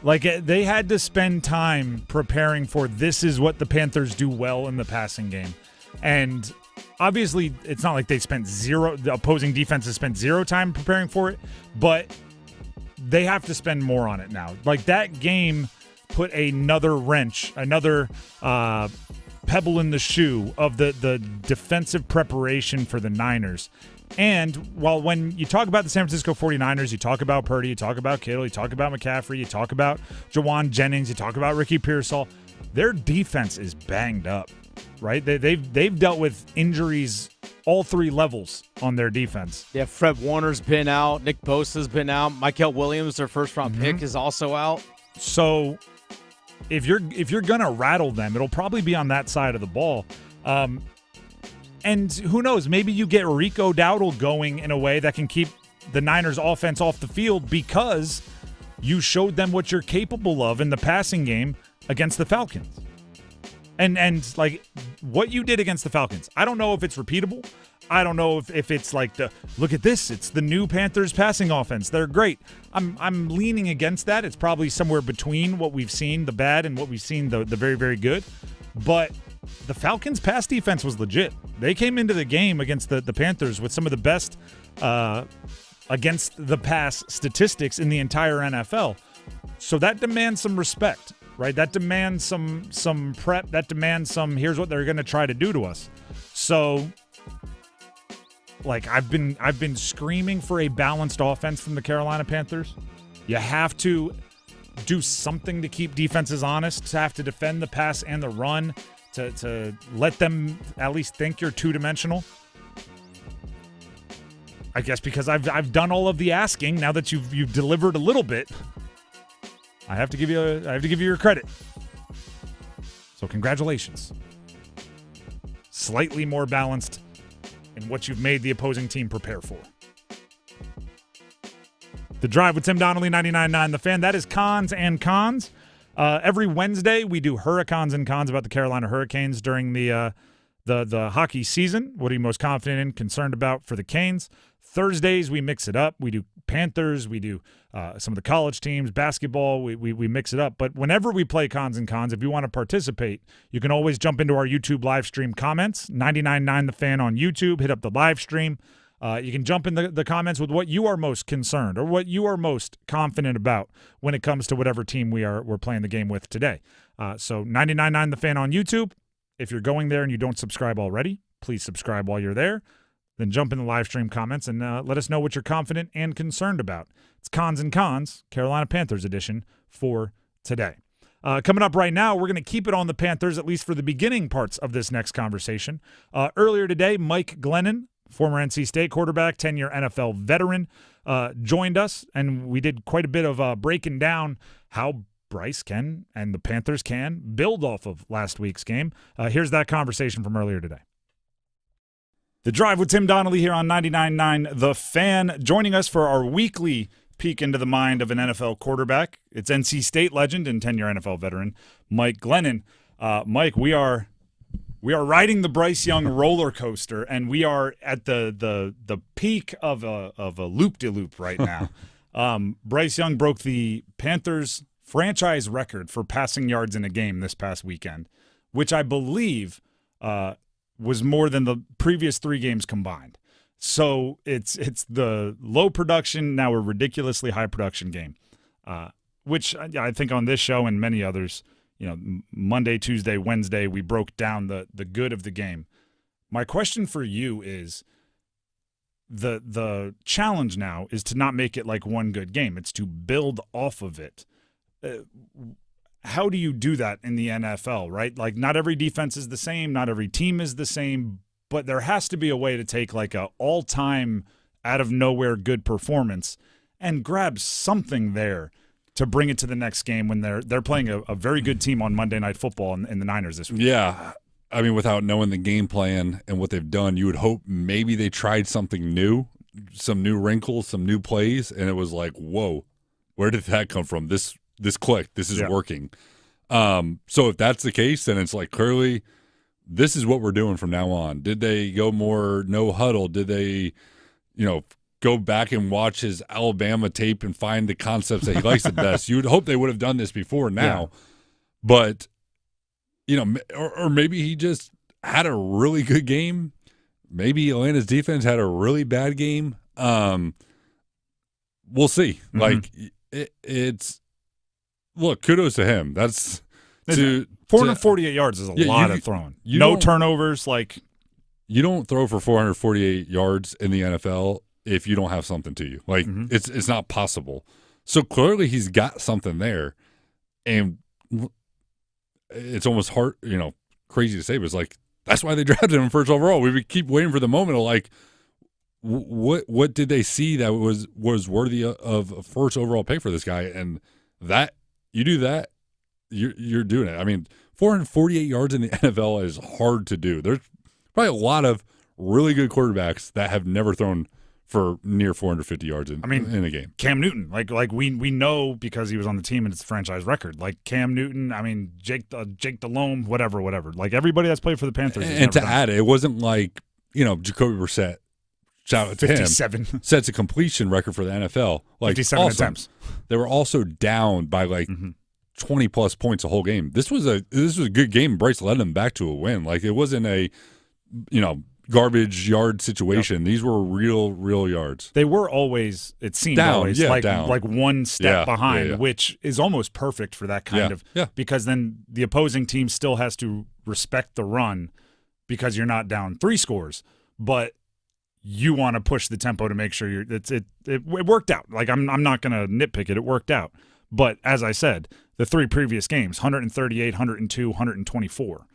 Like, they had to spend time preparing for this is what the Panthers do well in the passing game. And obviously, it's not like the opposing defense has spent zero time preparing for it, but they have to spend more on it now. Like, that game put another wrench, another pebble in the shoe of the defensive preparation for the Niners. And while when you talk about the San Francisco 49ers, you talk about Purdy, you talk about Kittle, you talk about McCaffrey, you talk about Jawan Jennings, you talk about Ricky Pearsall, their defense is banged up, right? They've dealt with injuries all three levels on their defense. Yeah, Fred Warner's been out, Nick Bosa's been out, Mykal Williams, their first-round pick, is also out. So if you're gonna rattle them, it'll probably be on that side of the ball. And who knows? Maybe you get Rico Dowdle going in a way that can keep the Niners' offense off the field because you showed them what you're capable of in the passing game against the Falcons. And like what you did against the Falcons, I don't know if it's repeatable. I don't know if it's like look at this, it's the new Panthers passing offense. They're great. I'm leaning against that. It's probably somewhere between what we've seen, the bad, and what we've seen, the very, very good. But the Falcons' pass defense was legit. They came into the game against the Panthers with some of the best against the pass statistics in the entire NFL. So that demands some respect, right? That demands some prep. That demands some, here's what they're going to try to do to us. So, like, I've been screaming for a balanced offense from the Carolina Panthers. You have to do something to keep defenses honest, to have to defend the pass and the run, to let them at least think you're two-dimensional. I guess because I've done all of the asking. Now that you've delivered a little bit, I have to give you your credit. So congratulations. Slightly more balanced in what you've made the opposing team prepare for. The Drive with Tim Donnelly, 99.9 The Fan. That is Cons and Cons. Every Wednesday we do Hurricans and Cons about the Carolina Hurricanes during the hockey season. What are you most confident in, concerned about for the Canes? Thursdays we mix it up. We do Panthers. We do some of the college teams, basketball. We mix it up. But whenever we play Cons and Cons, if you want to participate, you can always jump into our YouTube live stream comments, 99.9 The Fan on YouTube. Hit up the live stream. You can jump in the comments with what you are most concerned or what you are most confident about when it comes to whatever team we're playing the game with today. So 99.9 The Fan on YouTube. If you're going there and you don't subscribe already, please subscribe while you're there. Then jump in the live stream comments and let us know what you're confident and concerned about. It's Cons and Cons, Carolina Panthers edition for today. Coming up right now, we're going to keep it on the Panthers, at least for the beginning parts of this next conversation. Earlier today, Mike Glennon, former NC State quarterback, 10-year NFL veteran, joined us, and we did quite a bit of breaking down how Bryce can and the Panthers can build off of last week's game. Here's that conversation from earlier today. The Drive with Tim Donnelly here on 99.9 The Fan, joining us for our weekly peek into the mind of an NFL quarterback. It's NC State legend and 10-year NFL veteran Mike Glennon. Mike, we are riding the Bryce Young roller coaster, and we are at the peak of a loop-de-loop right now. Bryce Young broke the Panthers franchise record for passing yards in a game this past weekend, which I believe was more than the previous 3 games combined. So it's the low production, now a ridiculously high production game, which I think on this show and many others, Monday, Tuesday, Wednesday, we broke down the good of the game. My question for you is the challenge now is to not make it like one good game. It's to build off of it. How do you do that in the NFL, right? Like, not every defense is the same, not every team is the same, but there has to be a way to take like a all-time out-of-nowhere good performance and grab something there to bring it to the next game when they're playing a very good team on Monday Night Football in the Niners this week. Yeah. I mean, without knowing the game plan and what they've done, you would hope maybe they tried something new, some new wrinkles, some new plays, and it was like, whoa, where did that come from? This clicked. This is working. So if that's the case, then it's like clearly this is what we're doing from now on. Did they go more no huddle? Did they, go back and watch his Alabama tape and find the concepts that he likes the best? You would hope they would have done this before now. Yeah. But, or maybe he just had a really good game. Maybe Atlanta's defense had a really bad game. We'll see. Mm-hmm. Like, it's – look, kudos to him. That's 448 yards is a lot of throwing. No turnovers. Like, you don't throw for 448 yards in the NFL if you don't have something to you. Like, it's not possible. So clearly he's got something there, and it's almost hard, crazy to say, but it's like that's why they drafted him first overall. We would keep waiting for the moment of like, what did they see that was worthy of a first overall pick for this guy, and that. You do that, you're doing it. I mean, 448 yards in the NFL is hard to do. There's probably a lot of really good quarterbacks that have never thrown for near 450 yards in a game. Cam Newton, like we know because he was on the team and it's a franchise record. Like Cam Newton, I mean Jake Delhomme, whatever. Like everybody that's played for the Panthers. And to add it wasn't like Jacoby Brissett. Shout out to 57 him. Sets a completion record for the NFL. Like 57 attempts. They were also down by 20 plus points a whole game. This was a good game. Bryce led them back to a win. Like it wasn't a garbage yard situation. These were real yards. They were always, it seemed down, always down. like one step behind, which is almost perfect for that kind of because then the opposing team still has to respect the run because you're not down 3 scores, but you want to push the tempo to make sure it worked out. Like I'm not going to nitpick it. It worked out. But as I said, the 3 previous games, 138, 102, 124.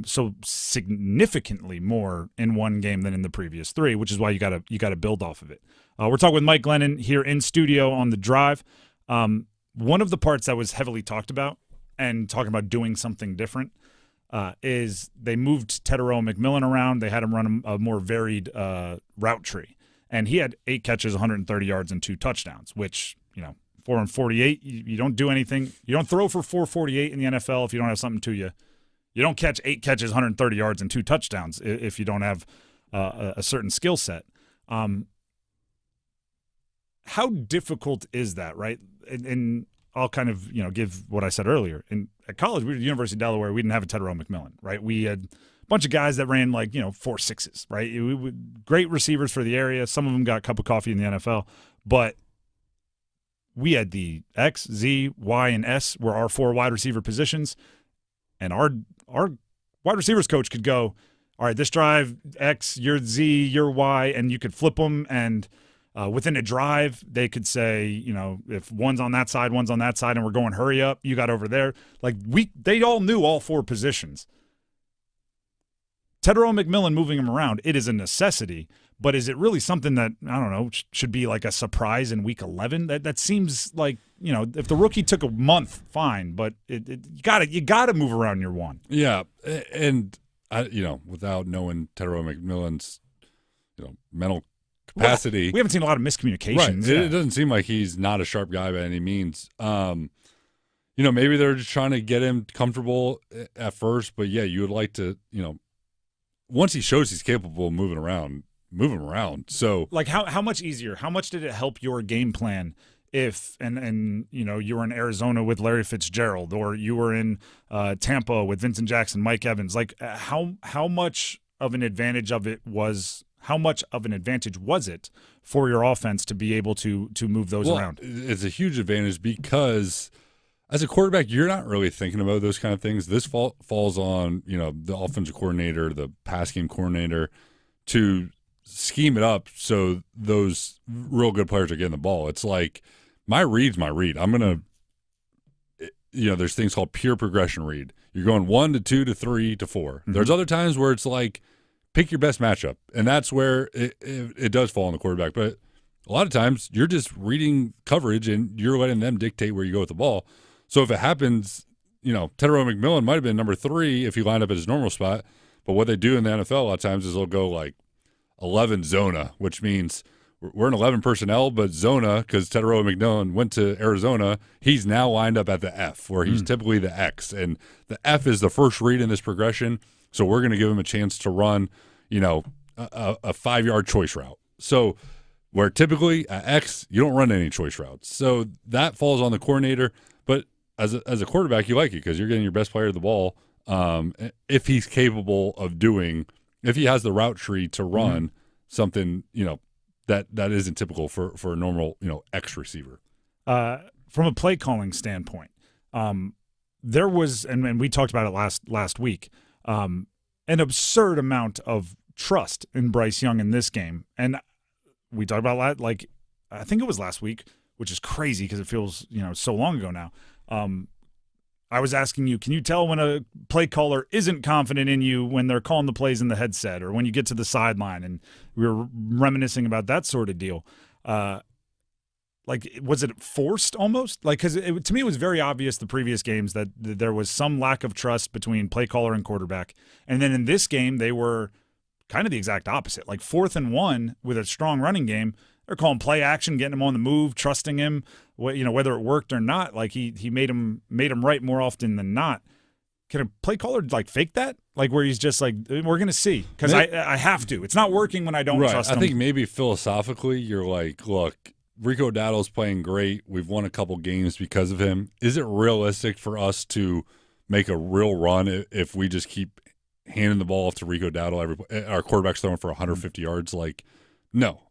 So significantly more in one game than in the previous 3, which is why you got to build off of it. We're talking with Mike Glennon here in studio on The Drive. One of the parts that was heavily talked about and talking about doing something different is they moved Teterow McMillan around. They had him run a more varied route tree. And he had 8 catches, 130 yards, and 2 touchdowns, which, 448, you don't do anything. You don't throw for 448 in the NFL if you don't have something to you. You don't catch 8 catches, 130 yards, and 2 touchdowns if you don't have a certain skill set. How difficult is that, right? And I'll kind of, give what I said earlier. At college, we were at the University of Delaware. We didn't have a Teterow McMillan, right? We had a bunch of guys that ran 4.6s, right? Great receivers for the area. Some of them got a cup of coffee in the NFL, but we had the X, Z, Y, and S were our 4 wide receiver positions, and our wide receivers coach could go, all right, this drive, X, you're Z, you're Y, and you could flip them, and within a drive, they could say, if one's on that side, and we're going hurry up, you got over there. They all knew all 4 positions. Teterow McMillan moving him around, it is a necessity, but is it really something that, I don't know, should be like a surprise in week 11? That seems like, if the rookie took a month, fine, but you got to move around your 1. Yeah, and without knowing Teterow McMillan's, mental capacity. We haven't seen a lot of miscommunications. Right. It doesn't seem like he's not a sharp guy by any means. Maybe they're just trying to get him comfortable at first, but you would like to, once he shows he's capable of moving around. So how much easier? How much did it help your game plan if you were in Arizona with Larry Fitzgerald, or you were in Tampa with Vincent Jackson, Mike Evans? How much of an advantage was it for your offense to be able to move those around? It's a huge advantage because as a quarterback, you're not really thinking about those kind of things. This falls on the offensive coordinator, the pass game coordinator, to scheme it up so those real good players are getting the ball. It's like my read's my read. I'm going to there's things called pure progression read. You're going 1 to 2 to 3 to 4. Mm-hmm. There's other times where it's like pick your best matchup, and that's where it does fall on the quarterback. But a lot of times you're just reading coverage and you're letting them dictate where you go with the ball. So if it happens, Teterow McMillan might have been number 3 if he lined up at his normal spot. But what they do in the NFL a lot of times is they'll go like 11 zona, which means we're in 11 personnel, but zona, because Teterow McMillan went to Arizona, he's now lined up at the F, where he's typically the X. And the F is the first read in this progression, so we're going to give him a chance to run, a 5-yard choice route. So where typically at X, you don't run any choice routes. So that falls on the coordinator. But as a quarterback, you like it because you're getting your best player the ball if he's capable of doing – if he has the route tree to run something, that isn't typical for a normal, X receiver. From a play calling standpoint, there was, and we talked about it last week, an absurd amount of trust in Bryce Young in this game. And we talked about that, I think it was last week, which is crazy because it feels, so long ago now. I was asking you, can you tell when a play caller isn't confident in you when they're calling the plays in the headset or when you get to the sideline? And we were reminiscing about that sort of deal. like, was it forced almost? Like, because to me, it was very obvious the previous games that there was some lack of trust between play caller and quarterback. And then in this game, they were kind of the exact opposite. Like 4th and 1 with a strong running game, they're calling play action, getting him on the move, trusting him, whether it worked or not. Like he made him right more often than not. Can a play caller like fake that? Like where he's just like, we're going to see because I have to. It's not working when I don't trust him. I think maybe philosophically you're like, look, Rico Dowdle's playing great. We've won a couple games because of him. Is it realistic for us to make a real run if we just keep handing the ball off to Rico Dowdle? Our quarterback's throwing for 150 yards. Like, no.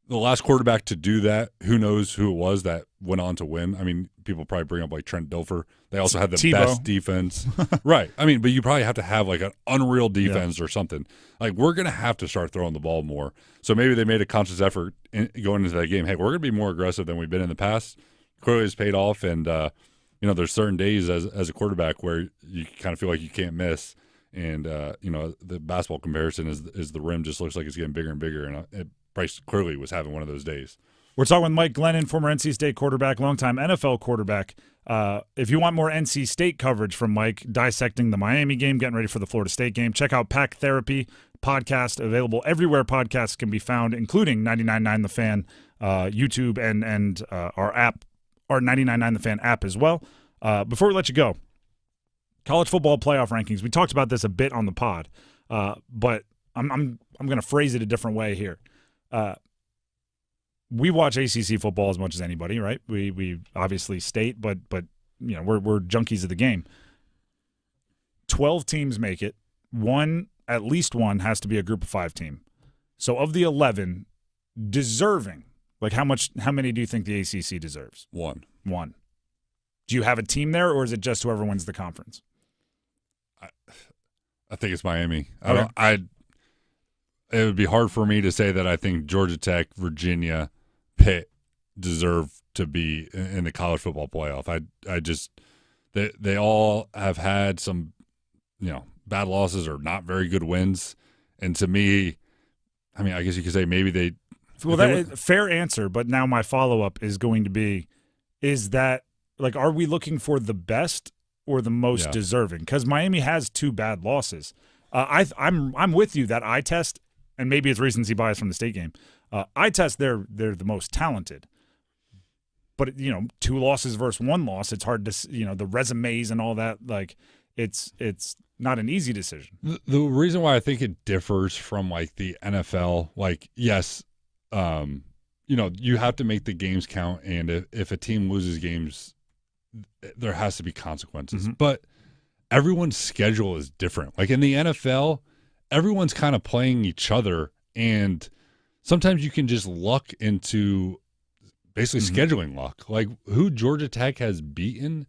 The last quarterback to do that, who knows who it was that went on to win? I mean, people probably bring up like Trent Dilfer. They also had the Tebow. best defense. Right. I mean, but you probably have to have like an unreal defense or something. Like, we're going to have to start throwing the ball more. So maybe they made a conscious effort going into that game. Hey, we're going to be more aggressive than we've been in the past. Clearly it's paid off. And, there's certain days as a quarterback where you kind of feel like you can't miss. And, the basketball comparison is the rim just looks like it's getting bigger and bigger. And Bryce clearly was having one of those days. We're talking with Mike Glennon, former NC State quarterback, longtime NFL quarterback. If you want more NC State coverage from Mike, dissecting the Miami game, getting ready for the Florida State game, check out Pack Therapy podcast, available everywhere podcasts can be found, including 99.9 The Fan, YouTube, and our app, our 99.9 The Fan app as well. Before we let you go, college football playoff rankings. We talked about this a bit on the pod, but I'm going to phrase it a different way here. We watch ACC football as much as anybody, right? We obviously state, but we're junkies of the game. 12 teams make it. At least one has to be a group of 5 team. So of the 11 deserving, like how many do you think the ACC deserves? One. Do you have a team there, or is it just whoever wins the conference? I think it's Miami. Okay. It would be hard for me to say that I think Georgia Tech, Virginia, Pitt deserve to be in the college football playoff. I just they all have had some, bad losses or not very good wins, and to me, I mean, I guess you could say maybe they. Well, that is a fair answer, but now my follow-up is going to be, is that like, are we looking for the best or the most deserving? Because Miami has 2 bad losses. I'm with you that eye test. And maybe it's recency bias from the state game. I test they're the most talented. But, 2 losses versus 1 loss, it's hard to, the resumes and all that. Like, it's not an easy decision. The reason why I think it differs from, like, the NFL, like, yes, you have to make the games count. And if a team loses games, there has to be consequences. Mm-hmm. But everyone's schedule is different. Like, in the NFL, everyone's kind of playing each other, and sometimes you can just luck into basically scheduling luck. Like, who Georgia Tech has beaten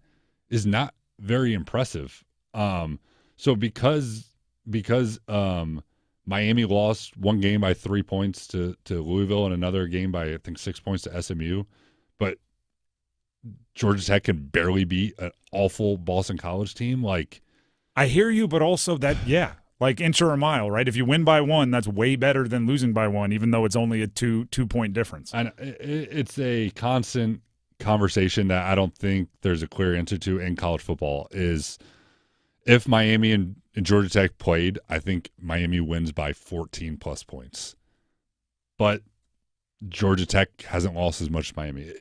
is not very impressive. So because Miami lost one game by 3 points to Louisville and another game by, I think, 6 points to SMU, but Georgia Tech can barely beat an awful Boston College team. Like, I hear you, but also that, like inch or a mile, right? If you win by 1, that's way better than losing by 1, even though it's only a 2-point difference. And it's a constant conversation that I don't think there's a clear answer to in college football. Is if Miami and Georgia Tech played, I think Miami wins by 14 plus points. But Georgia Tech hasn't lost as much as Miami.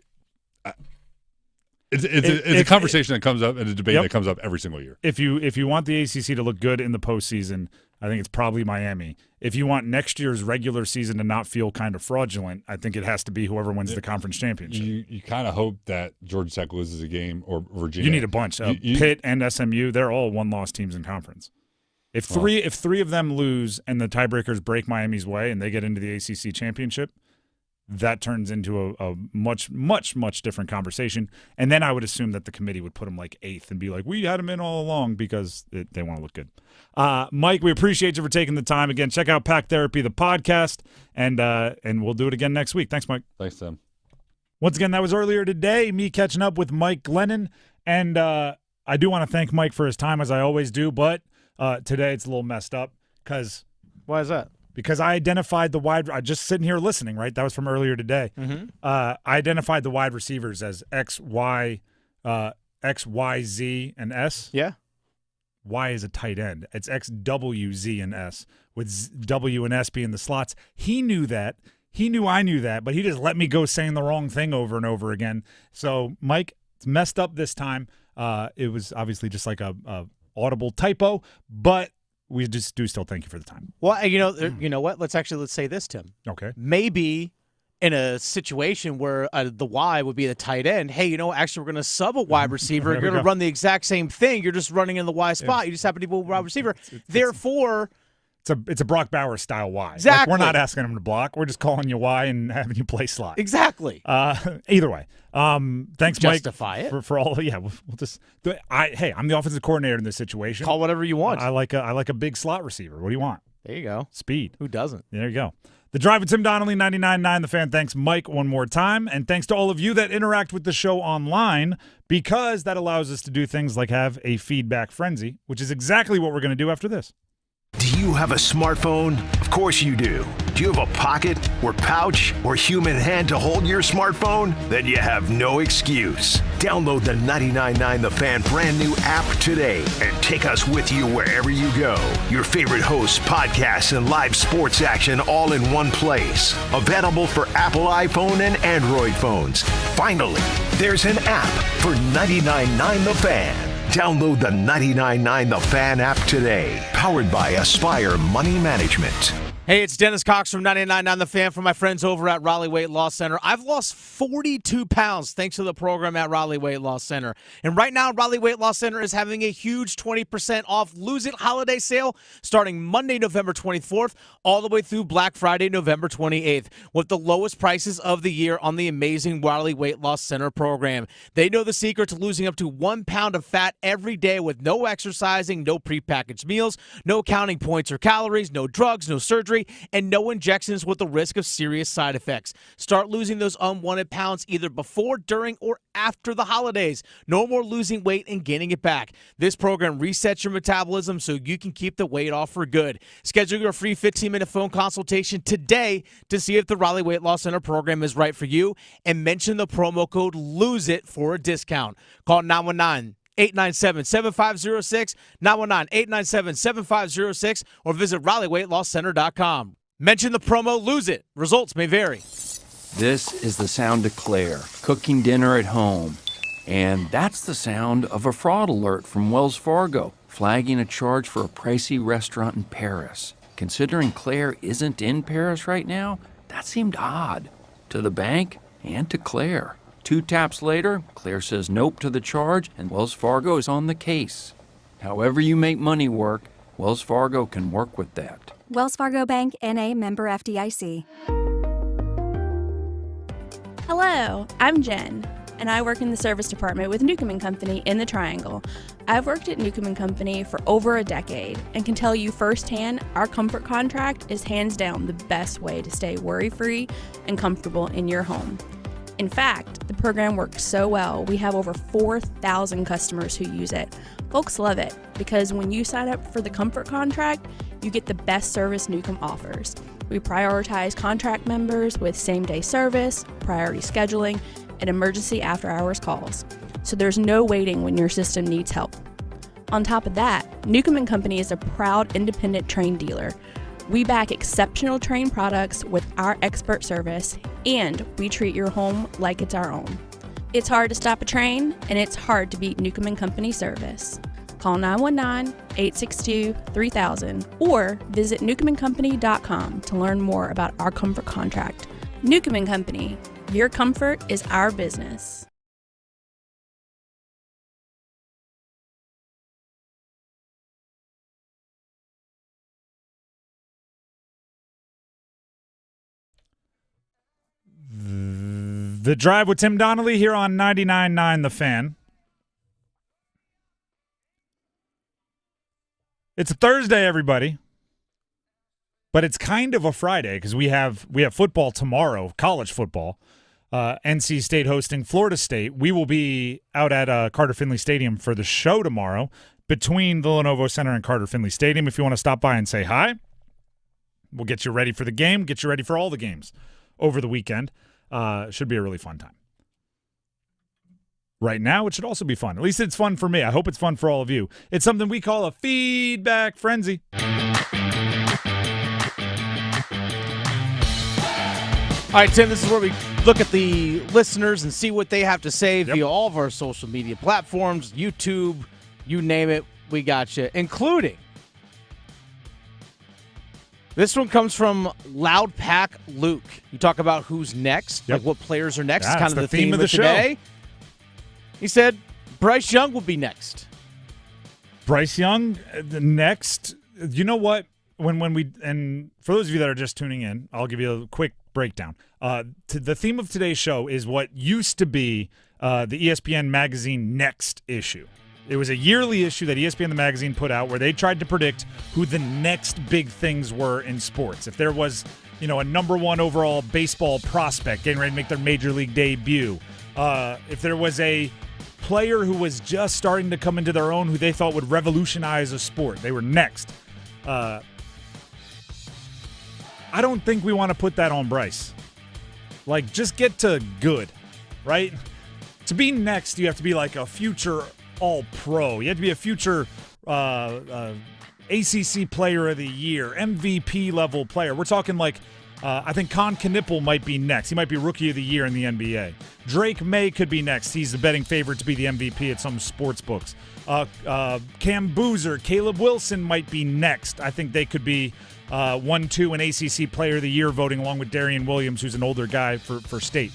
It's a conversation that comes up and a debate that comes up every single year. If you want the ACC to look good in the postseason, I think it's probably Miami. If you want next year's regular season to not feel kind of fraudulent, I think it has to be whoever wins the conference championship. You kind of hope that Georgia Tech loses a game, or Virginia. You need a bunch. Pitt and SMU, they're all 1-loss teams in conference. If three of them lose and the tiebreakers break Miami's way and they get into the ACC championship, that turns into a much, much, much different conversation. And then I would assume that the committee would put them like 8th and be like, we had them in all along because they want to look good. Mike, we appreciate you for taking the time. Again, check out Pack Therapy, the podcast, and we'll do it again next week. Thanks, Mike. Thanks, Tim. Once again, that was earlier today, me catching up with Mike Glennon. And I do want to thank Mike for his time, as I always do, but today it's a little messed up because – why is that? because I identified the wide. I just sitting here listening. Right, that was from earlier today. I identified the wide receivers as X, Y, Z, and S. Yeah. Y is a tight end. It's X, W, Z, and S, with W and S being the slots. He knew that. He knew I knew that, but he just let me go saying the wrong thing over and over again. So, Mike, it's messed up this time. It was obviously just like a audible typo, but we just do still thank you for the time. Well, you know what? Let's say this, Tim. Okay. Maybe in a situation where the Y would be the tight end, hey, actually we're going to sub a wide receiver. You're going to run the exact same thing. You're just running in the Y spot. You just happen to be a wide receiver. Therefore, it's a Brock Bauer style Y. Exactly. Like, we're not asking him to block. We're just calling you Y and having you play slot. Exactly. Either way, thanks, Justify Mike, it. for all. Yeah, we'll just. Hey, I'm the offensive coordinator in this situation. Call whatever you want. I like a big slot receiver. What do you want? There you go. Speed. Who doesn't? There you go. The Drive with Tim Donnelly, 99.9 The Fan. Thanks, Mike, one more time. And thanks to all of you that interact with the show online, because that allows us to do things like have a feedback frenzy, which is exactly what we're going to do after this. Do you have a smartphone? Of course you do. Do you have a pocket or pouch or human hand to hold your smartphone? Then you have no excuse. Download the 99.9 The Fan brand new app today and take us with you wherever you go. Your favorite hosts, podcasts, and live sports action all in one place. Available for Apple iPhone and Android phones. Finally, there's an app for 99.9 The Fan. Download the 99.9 The Fan app today. Powered by Aspire Money Management. Hey, it's Dennis Cox from 99.9 The Fan for my friends over at Raleigh Weight Loss Center. I've lost 42 pounds thanks to the program at Raleigh Weight Loss Center. And right now, Raleigh Weight Loss Center is having a huge 20% off Lose It holiday sale starting Monday, November 24th, all the way through Black Friday, November 28th, with the lowest prices of the year on the amazing Raleigh Weight Loss Center program. They know the secret to losing up to 1 pound of fat every day with no exercising, no prepackaged meals, no counting points or calories, no drugs, no surgery, and no injections with the risk of serious side effects. Start losing those unwanted pounds either before, during, or after the holidays. No more losing weight and gaining it back. This program resets your metabolism so you can keep the weight off for good. Schedule your free 15-minute phone consultation today to see if the Raleigh Weight Loss Center program is right for you, and mention the promo code LOSEIT for a discount. Call 919-897-7506, 919-897-7506, or visit RaleighWeightLossCenter.com. Mention the promo Lose It. Results may vary. This is the sound of Claire cooking dinner at home. And that's the sound of a fraud alert from Wells Fargo, flagging a charge for a pricey restaurant in Paris. Considering Claire isn't in Paris right now, that seemed odd to the bank and to Claire. 2 taps later, Claire says nope to the charge, and Wells Fargo is on the case. However you make money work, Wells Fargo can work with that. Wells Fargo Bank, N.A., member FDIC. Hello, I'm Jen, and I work in the service department with Newcomb & Company in the Triangle. I've worked at Newcomb & Company for over a decade and can tell you firsthand our comfort contract is hands down the best way to stay worry-free and comfortable in your home. In fact, the program works so well, we have over 4,000 customers who use it. Folks love it because when you sign up for the comfort contract, you get the best service Newcomb offers. We prioritize contract members with same-day service, priority scheduling, and emergency after-hours calls. So there's no waiting when your system needs help. On top of that, Newcomb & Company is a proud independent train dealer. We back exceptional train products with our expert service, and we treat your home like it's our own. It's hard to stop a train, and it's hard to beat Newcomb & Company service. Call 919-862-3000 or visit newcombandcompany.com to learn more about our comfort contract. Newcomb & Company, your comfort is our business. The Drive with Tim Donnelly here on 99.9 The Fan. It's a Thursday, everybody, but it's kind of a Friday because we have football tomorrow, college football. NC State hosting Florida State. We will be out at Carter Finley Stadium for the show tomorrow between the Lenovo Center and Carter Finley Stadium. If you want to stop by and say hi, We'll get you ready for the game, get you ready for all the games over the weekend. Should be a really fun time. Right now, it should also be fun. At least it's fun for me. I hope it's fun for all of you. It's something we call a feedback frenzy. All right, Tim, this is where we look at the listeners and see what they have to say via all of our social media platforms, YouTube, you name it, we got you, including this one comes from Loud Pack Luke. You talk about who's next, like what players are next. It's kind of the theme of the today. Show. He said Bryce Young will be next. Bryce Young, the next. You know what? When we, and for those of you that are just tuning in, I'll give you a quick breakdown. The theme of today's show is what used to be the ESPN magazine Next issue. It was a yearly issue that ESPN the magazine put out where they tried to predict who the next big things were in sports. If there was, a number one overall baseball prospect getting ready to make their major league debut, if there was a player who was just starting to come into their own who they thought would revolutionize a sport, they were next. I don't think we want to put that on Bryce. Just get to good, right? To be next, you have to be like a future all-pro. You have to be a future ACC player of the year, MVP level player. We're talking I think Knueppel might be next. He might be rookie of the year in the NBA. Drake May could be next. He's the betting favorite to be the MVP at some sports books. Cam Boozer, Caleb Wilson might be next. I think they could be 1-2 in ACC player of the year voting along with Darian Williams, who's an older guy for state.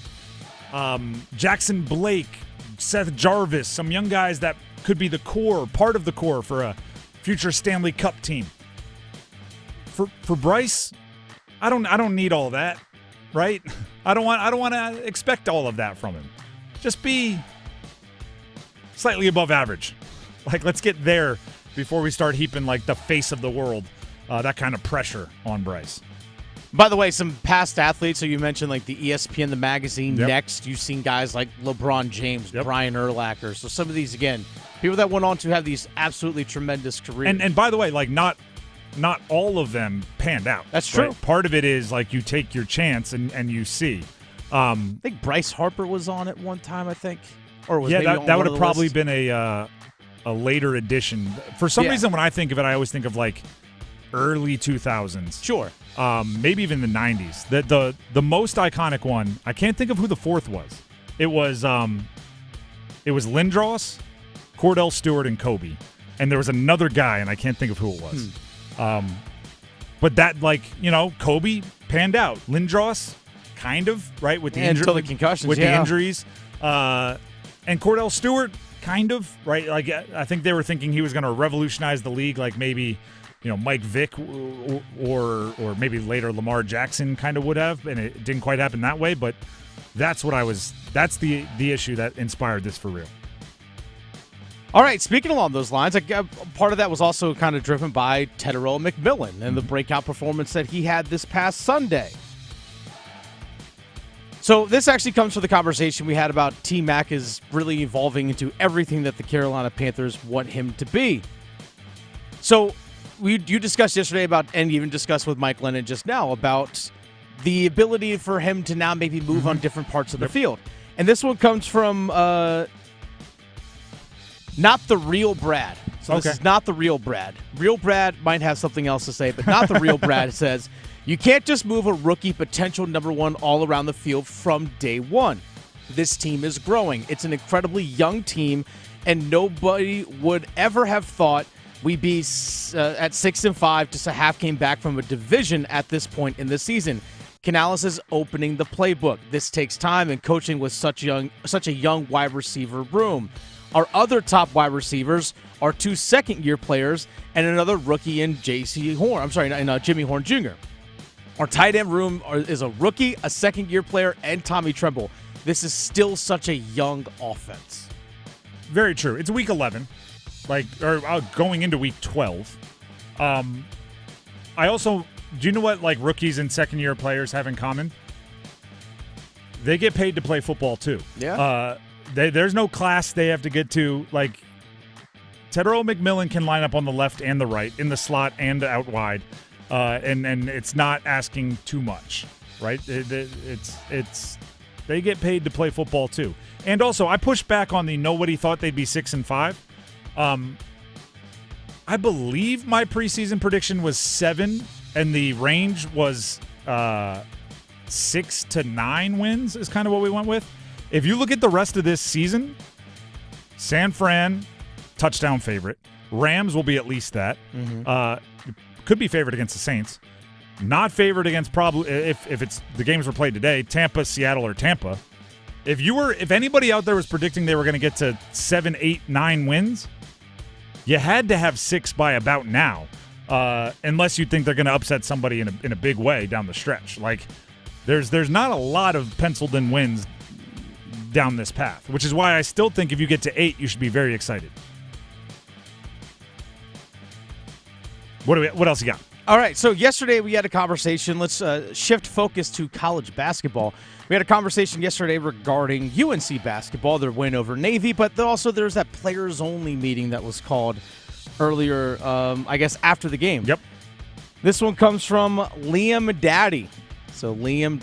Jackson Blake, Seth Jarvis, some young guys that could be part of the core for a future Stanley Cup team. For Bryce, I don't need all that, right? I don't want to expect all of that from him. Just be slightly above average. Let's get there before we start heaping the face of the world, that kind of pressure on Bryce. By the way, some past athletes, so you mentioned the ESPN, the magazine Next. You've seen guys like LeBron James, Brian Urlacher. So some of these, again, people that went on to have these absolutely tremendous careers. And by the way, not all of them panned out. That's true. Right? Part of it is you take your chance and you see. I think Bryce Harper was on at one time, I think. Or was that would have probably been a later edition. For some reason, when I think of it, I always think of early 2000s. Sure. Maybe even the 90s. The most iconic one, I can't think of who the fourth was. It was Lindros, Cordell Stewart, and Kobe. And there was another guy, and I can't think of who it was. But that, Kobe panned out. Lindros, kind of, right? With the until the concussions, with the injuries. And Cordell Stewart, kind of, right? I think they were thinking he was going to revolutionize the league, maybe Mike Vick or maybe later Lamar Jackson kind of would have, and it didn't quite happen that way, but that's the issue that inspired this for real. All right, speaking along those lines, part of that was also kind of driven by Tetairoa McMillan and the breakout performance that he had this past Sunday. So this actually comes from the conversation we had about T-Mac is really evolving into everything that the Carolina Panthers want him to be. So you discussed yesterday about, and even discussed with Mike Glennon just now, about the ability for him to now maybe move on different parts of the field. And this one comes from not the real Brad. So this is not the real Brad. Real Brad might have something else to say, but not the real Brad. It says, you can't just move a rookie potential number one all around the field from day one. This team is growing. It's an incredibly young team, and nobody would ever have thought we'd be at 6-5, just a half game back from a division at this point in the season. Canales is opening the playbook. This takes time and coaching with such a young wide receiver room. Our other top wide receivers are 2 second-year players and another rookie in Jimmy Horn Jr. Our tight end room is a rookie, a second-year player, and Tommy Tremble. This is still such a young offense. Very true. It's week 11, going into week 12. I also, do you know what rookies and second-year players have in common? They get paid to play football too. Yeah. There's no class they have to get to. Tetairoa McMillan can line up on the left and the right, in the slot and out wide. and it's not asking too much, right? It's they get paid to play football too. And also, I pushed back on the nobody thought they'd be 6-5. I believe my preseason prediction was 7, and the range was 6 to 9 wins is kind of what we went with. If you look at the rest of this season, San Fran, touchdown favorite. Rams will be at least that. Could be favored against the Saints. Not favored against probably if it's the games were played today, Tampa, Seattle, or Tampa. If anybody out there was predicting they were going to get to 7, 8, 9 wins, you had to have 6 by about now, unless you think they're going to upset somebody in a big way down the stretch. Like there's not a lot of penciled in wins down this path, which is why I still think if you get to 8, you should be very excited. What else you got? All right, so yesterday we had a conversation. Let's shift focus to college basketball. We had a conversation yesterday regarding UNC basketball, their win over Navy, but also there's that players-only meeting that was called earlier, I guess, after the game. Yep. This one comes from Liam Daddy. So Liam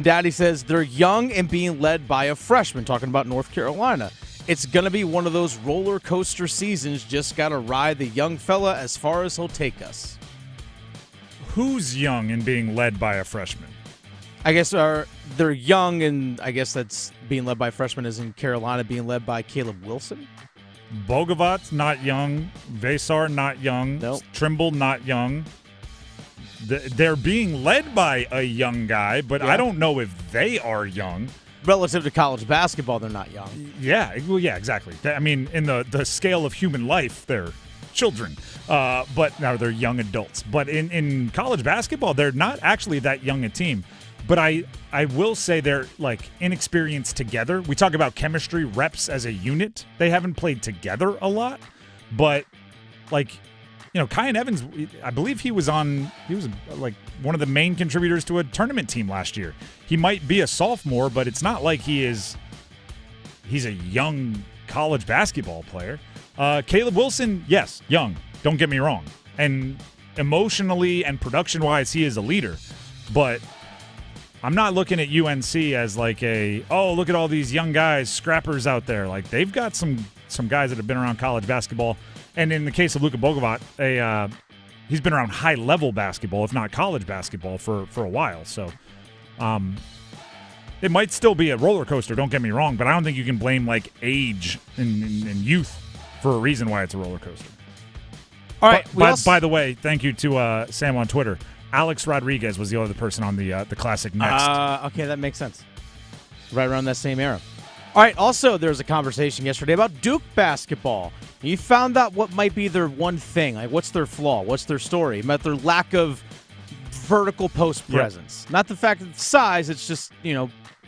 Daddy says they're young and being led by a freshman, talking about North Carolina. It's going to be one of those roller coaster seasons. Just got to ride the young fella as far as he'll take us. Who's young and being led by a freshman? I guess they're young, and I guess that's being led by a freshman is in Carolina being led by Caleb Wilson. Bogovat's not young. Vesar not young. Nope. Trimble not young. They're being led by a young guy, but Yeah. I don't know if they are young. Relative to college basketball, they're not young. Yeah, well, yeah, exactly. I mean, in the scale of human life, they're children, but now they're young adults. But in college basketball, they're not actually that young a team. But I will say they're like inexperienced together. We talk about chemistry, reps as a unit. They haven't played together a lot, but like, you know, Kyan Evans, I believe he was like one of the main contributors to a tournament team last year. He might be a sophomore, but it's not like he's a young college basketball player. Caleb Wilson, yes, young. Don't get me wrong. And emotionally and production-wise, he is a leader. But I'm not looking at UNC as like look at all these young guys, scrappers out there. Like they've got some guys that have been around college basketball. And in the case of Luka Bogovat, he's been around high-level basketball, if not college basketball, for a while. So it might still be a roller coaster, don't get me wrong, but I don't think you can blame like age and youth for a reason why it's a roller coaster. All right. By the way, thank you to Sam on Twitter. Alex Rodriguez was the other person on the Classic Next. Okay, that makes sense. Right around that same era. All right, also there was a conversation yesterday about Duke basketball. You found out what might be their one thing. Like, what's their flaw? What's their story? About their lack of vertical post presence. Not the fact of size, it's just,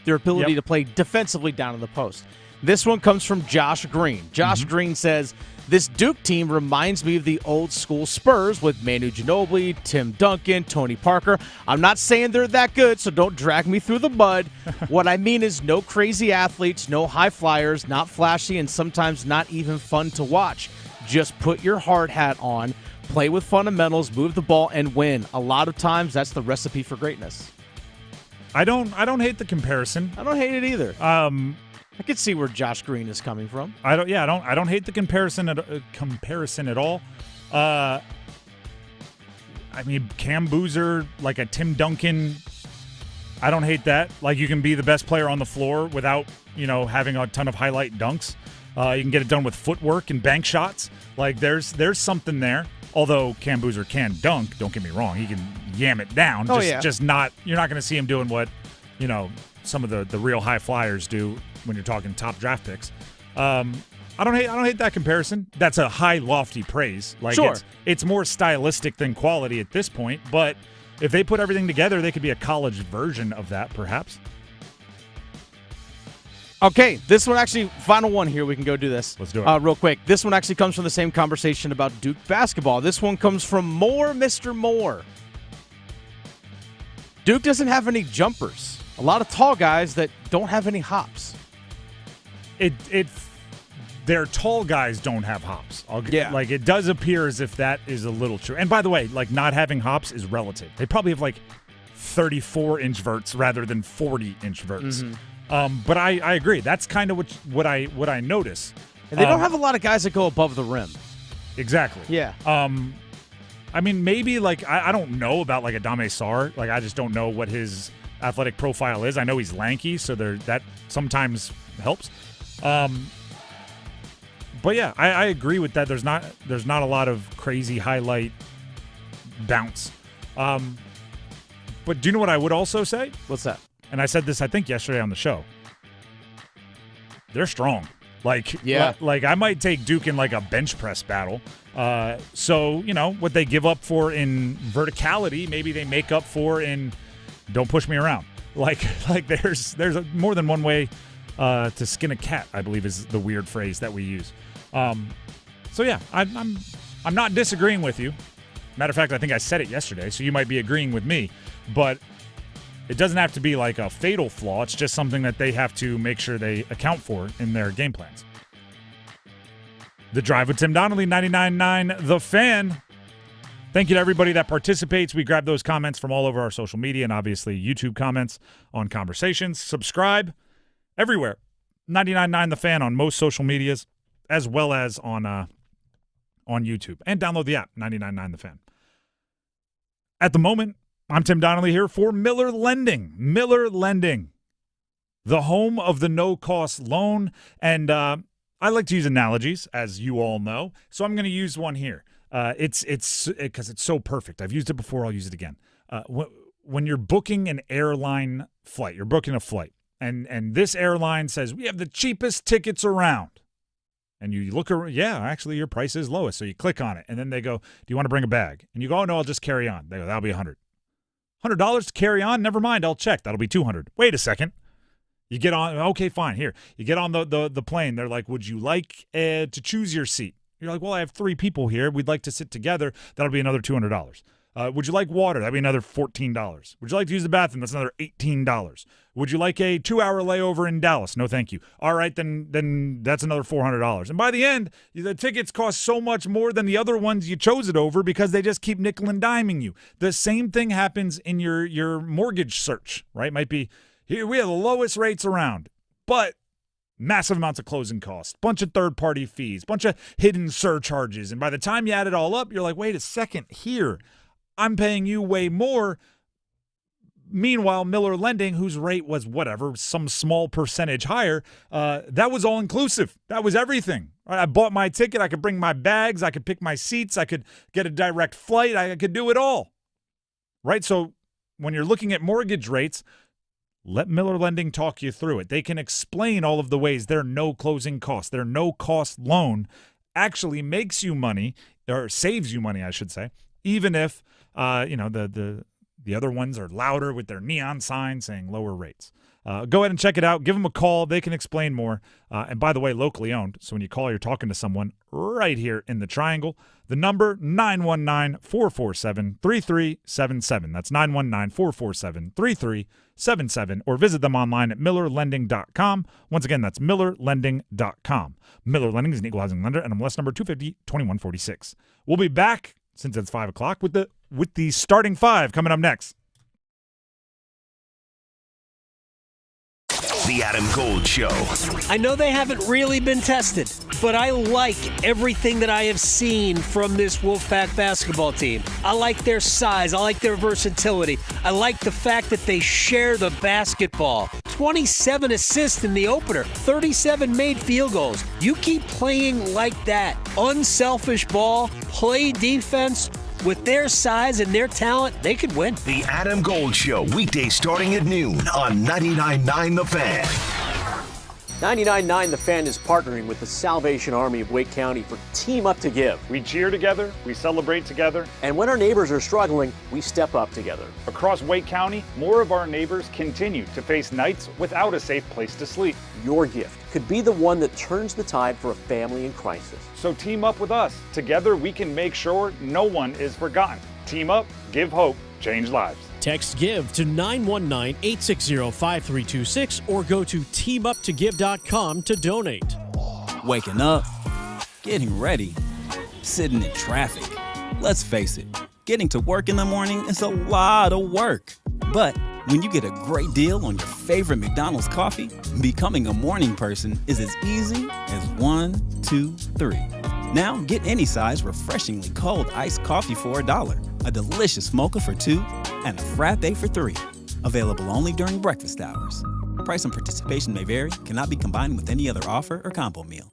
their ability to play defensively down in the post. This one comes from Josh Green. Josh Green says, this Duke team reminds me of the old school Spurs with Manu Ginobili, Tim Duncan, Tony Parker. I'm not saying they're that good, so don't drag me through the mud. What I mean is no crazy athletes, no high flyers, not flashy, and sometimes not even fun to watch. Just put your hard hat on, play with fundamentals, move the ball, and win. A lot of times, that's the recipe for greatness. I don't hate the comparison. I don't hate it either. I could see where Josh Green is coming from. I don't hate the comparison at all. I mean, Cam Boozer, like a Tim Duncan, I don't hate that. Like, you can be the best player on the floor without, having a ton of highlight dunks. You can get it done with footwork and bank shots. Like, there's something there. Although Cam Boozer can dunk, don't get me wrong, he can yam it down. Just not. You're not going to see him doing what, some of the real high flyers do when you're talking top draft picks. I don't hate that comparison. That's a high, lofty praise. Like, sure. It's more stylistic than quality at this point. But if they put everything together, they could be a college version of that, perhaps. Okay, this one actually, final one here. We can go do this. Let's do it. Real quick. This one actually comes from the same conversation about Duke basketball. This one comes from Mr. Moore. Duke doesn't have any jumpers. A lot of tall guys that don't have any hops. their tall guys don't have hops. Like, it does appear as if that is a little true. And by the way, like, not having hops is relative. They probably have, like, 34-inch verts rather than 40-inch verts. But I agree. That's kind of what I notice. And they don't have a lot of guys that go above the rim. Exactly. Yeah. I mean, maybe, like, I don't know about, like, Adama Sarr. Like, I just don't know what his athletic profile is. I know he's lanky, so that sometimes helps. But yeah, I agree with that. There's not a lot of crazy highlight bounce. But do you know what I would also say? What's that? And I said this, I think, yesterday on the show. They're strong. Like, like I might take Duke in like a bench press battle. So, you know, what they give up for in verticality, maybe they make up for in don't push me around. Like there's more than one way to skin a cat, I believe is the weird phrase that we use. So yeah, I'm not disagreeing with you. Matter of fact, I think I said it yesterday, so you might be agreeing with me. But it doesn't have to be like a fatal flaw. It's just something that they have to make sure they account for in their game plans. The Drive with Tim Donnelly, 99.9 The Fan. Thank you to everybody that participates. We grab those comments from all over our social media and obviously YouTube comments on conversations. Subscribe everywhere. 99.9 The Fan on most social medias as well as on YouTube. And download the app, 99.9 The Fan. At the moment, I'm Tim Donnelly here for Miller Lending. Miller Lending, the home of the no-cost loan. And I like to use analogies, as you all know. So I'm going to use one here. It's because it's so perfect. I've used it before. I'll use it again. When you're booking an airline flight, you're booking a flight, and this airline says, we have the cheapest tickets around. And you look around, yeah, actually your price is lowest. So you click on it, and then they go, do you want to bring a bag? And you go, oh, no, I'll just carry on. They go, that'll be $100. $100 to carry on? Never mind, I'll check. That'll be $200. Wait a second. You get on, okay, fine, here. You get on the plane. They're like, would you like to choose your seat? You're like, well, I have 3 people here. We'd like to sit together. That'll be another $200. Would you like water? That'd be another $14. Would you like to use the bathroom? That's another $18. Would you like a 2-hour layover in Dallas? No, thank you. All right, then that's another $400. And by the end, the tickets cost so much more than the other ones you chose it over because they just keep nickel and diming you. The same thing happens in your mortgage search, right? Might be, here we have the lowest rates around, but massive amounts of closing costs, bunch of third-party fees, bunch of hidden surcharges. And by the time you add it all up, you're like, wait a second, here, I'm paying you way more. Meanwhile, Miller Lending, whose rate was whatever, some small percentage higher, that was all inclusive. That was everything. I bought my ticket. I could bring my bags. I could pick my seats. I could get a direct flight. I could do it all. Right? So when you're looking at mortgage rates, let Miller Lending talk you through it. They can explain all of the ways their no closing costs, their no-cost loan actually makes you money, or saves you money, I should say, even if the other ones are louder with their neon sign saying lower rates. Go ahead and check it out. Give them a call. They can explain more. And by the way, locally owned. So when you call, you're talking to someone right here in the Triangle. The number, 919-447-3377. That's 919-447-3377. Or visit them online at millerlending.com. Once again, that's millerlending.com. Miller Lending is an equal housing lender, and MLS number 250-2146. We'll be back, since it's 5 o'clock, with the starting 5 coming up next. The Adam Gold Show. I know they haven't really been tested, but I like everything that I have seen from this Wolfpack basketball team. I like their size. I like their versatility. I like the fact that they share the basketball. 27 assists in the opener, 37 made field goals. You keep playing like that. Unselfish ball, play defense. With their size and their talent, they could win. The Adam Gold Show, weekdays starting at noon on 99.9 The Fan. 99.9 The Fan is partnering with the Salvation Army of Wake County for Team Up to Give. We cheer together, we celebrate together. And when our neighbors are struggling, we step up together. Across Wake County, more of our neighbors continue to face nights without a safe place to sleep. Your gift could be the one that turns the tide for a family in crisis. So team up with us. Together we can make sure no one is forgotten. Team up, give hope, change lives. Text GIVE to 919-860-5326 or go to teamuptogive.com to donate. Waking up, getting ready, sitting in traffic. Let's face it, getting to work in the morning is a lot of work. But when you get a great deal on your favorite McDonald's coffee, becoming a morning person is as easy as 1, 2, 3. Now get any size refreshingly cold iced coffee for $1, a delicious mocha for $2, and a frappe for $3. Available only during breakfast hours. Price and participation may vary, cannot be combined with any other offer or combo meal.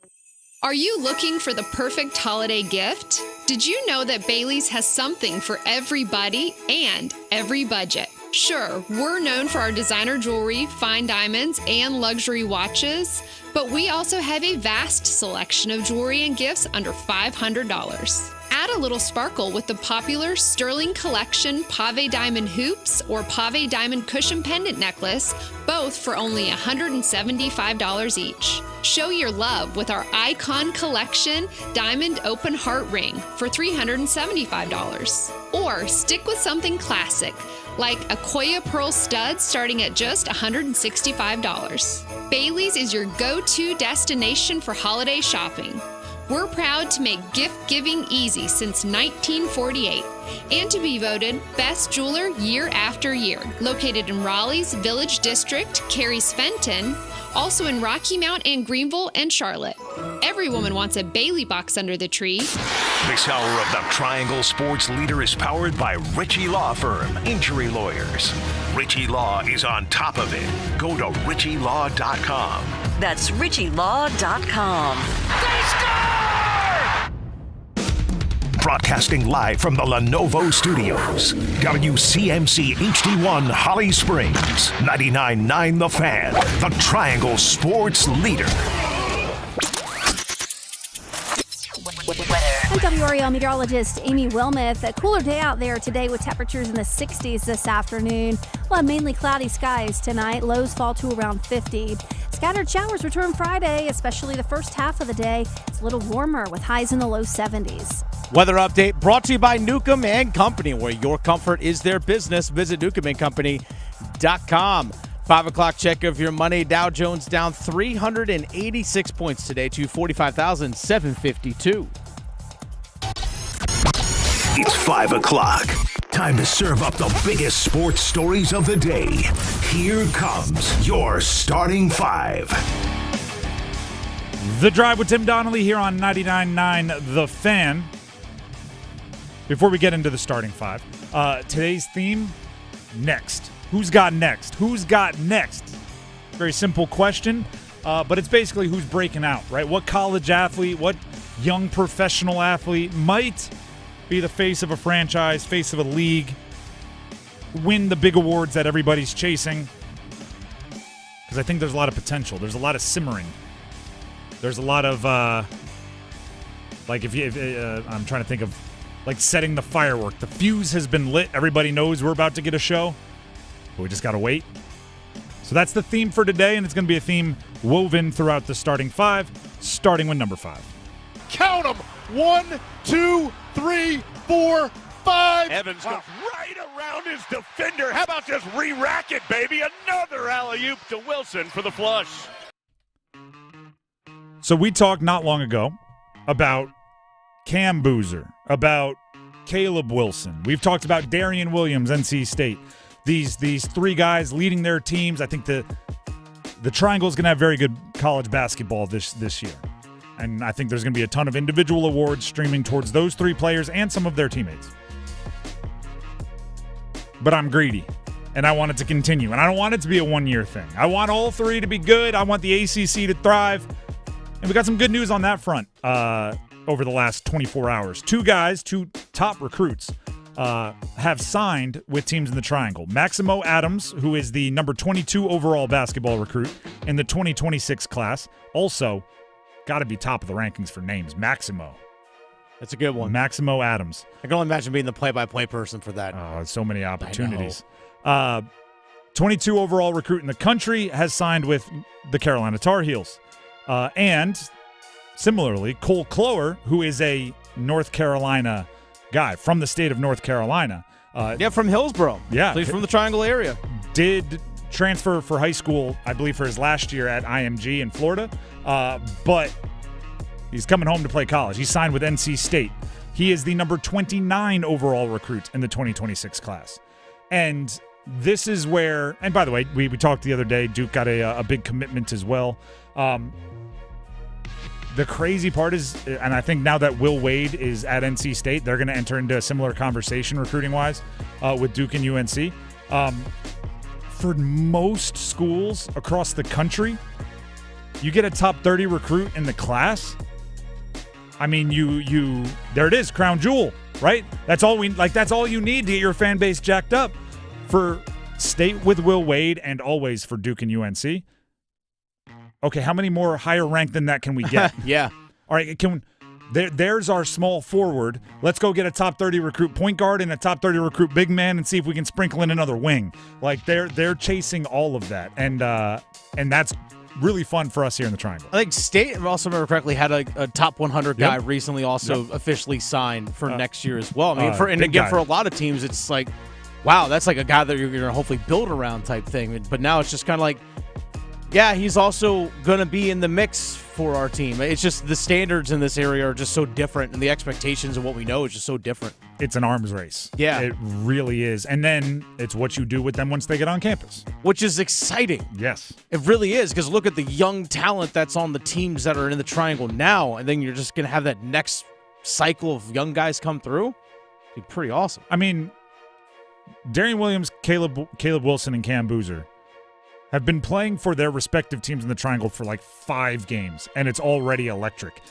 Are you looking for the perfect holiday gift? Did you know that Bailey's has something for everybody and every budget? Sure, we're known for our designer jewelry, fine diamonds, and luxury watches, but we also have a vast selection of jewelry and gifts under $500. Add a little sparkle with the popular Sterling Collection Pave Diamond Hoops or Pave Diamond Cushion Pendant Necklace, both for only $175 each. Show your love with our Icon Collection Diamond Open Heart Ring for $375. Or stick with something classic, like a Koya Pearl stud starting at just $165. Bailey's is your go-to destination for holiday shopping. We're proud to make gift-giving easy since 1948 and to be voted Best Jeweler year after year. Located in Raleigh's Village District, Cary's Fenton, also in Rocky Mount and Greenville and Charlotte. Every woman wants a Bailey box under the tree. This hour of the Triangle Sports Leader is powered by Ritchie Law Firm, injury lawyers. Ritchie Law is on top of it. Go to ritchielaw.com. That's ritchielaw.com. Broadcasting live from the Lenovo Studios. WCMC HD1 Holly Springs. 99.9 The Fan. The Triangle Sports Leader. I'm WREL meteorologist Amy Wilmoth. A cooler day out there today with temperatures in the 60s this afternoon. We'll have mainly cloudy skies tonight. Lows fall to around 50. Scattered showers return Friday, especially the first half of the day. It's a little warmer with highs in the low 70s. Weather update brought to you by Newcomb & Company, where your comfort is their business. Visit newcombandcompany.com. 5 o'clock check of your money. Dow Jones down 386 points today to 45,752. It's 5 o'clock. Time to serve up the biggest sports stories of the day. Here comes your starting five. The Drive with Tim Donnelly here on 99.9 The Fan. Before we get into the starting five, today's theme, next. Who's got next? Who's got next? Very simple question, but it's basically who's breaking out, right? What college athlete, what young professional athlete might be the face of a franchise, face of a league, win the big awards that everybody's chasing? Because I think there's a lot of potential. There's a lot of simmering. There's a lot of, I'm trying to think of, like setting the firework. The fuse has been lit. Everybody knows we're about to get a show, but we just got to wait. So that's the theme for today, and it's going to be a theme woven throughout the starting five, starting with number 5. Count them. 1, 2, 3, 4, 5. Evans goes right around his defender. How about just re-rack it, baby? Another alley-oop to Wilson for the flush. So we talked not long ago about Cam Boozer, about Caleb Wilson. We've talked about Darian Williams, NC State. These three guys leading their teams. I think the Triangle is going to have very good college basketball this year. And I think there's going to be a ton of individual awards streaming towards those three players and some of their teammates. But I'm greedy, and I want it to continue. And I don't want it to be a one-year thing. I want all three to be good. I want the ACC to thrive. And we got some good news on that front over the last 24 hours. Two top recruits, have signed with teams in the Triangle. Maximo Adams, who is the number 22 overall basketball recruit in the 2026 class. Also, got to be top of the rankings for names. Maximo. That's a good one. Maximo Adams. I can only imagine being the play-by-play person for that. Oh, so many opportunities. 22 overall recruit in the country, has signed with the Carolina Tar Heels. And similarly, Cole Clower, who is a North Carolina guy from the state of North Carolina. From Hillsborough. Yeah. So he's from the Triangle area. Did transfer for high school, I believe, for his last year at IMG in Florida. But He's coming home to play college. He signed with NC State. He is the number 29 overall recruit in the 2026 class. And this is where, and by the way, we talked the other day, Duke got a big commitment as well. The crazy part is, and I think now that Will Wade is at NC State, they're going to enter into a similar conversation recruiting-wise with Duke and UNC. For most schools across the country, you get a top 30 recruit in the class. I mean, you there it is, crown jewel, right? That's all you need to get your fan base jacked up. For State with Will Wade and always for Duke and UNC. Okay, how many more higher ranked than that can we get? Yeah. All right, there's our small forward. Let's go get a top 30 recruit point guard and a top 30 recruit big man and see if we can sprinkle in another wing. Like they're chasing all of that, and that's really fun for us here in the Triangle. I think State, if I also remember correctly, had a top 100 guy recently also officially signed for next year as well. I mean, for a lot of teams, it's like, wow, that's like a guy that you're going to hopefully build around type thing. But now it's just kind of like, yeah, he's also going to be in the mix for our team. It's just the standards in this area are just so different, and the expectations of what we know is just so different. It's an arms race. Yeah. It really is. And then it's what you do with them once they get on campus. Which is exciting. Yes. It really is, because look at the young talent that's on the teams that are in the Triangle now, and then you're just going to have that next cycle of young guys come through. It'd be pretty awesome. I mean, Darian Williams, Caleb Wilson, and Cam Boozer have been playing for their respective teams in the Triangle for like 5 games, and it's already electric.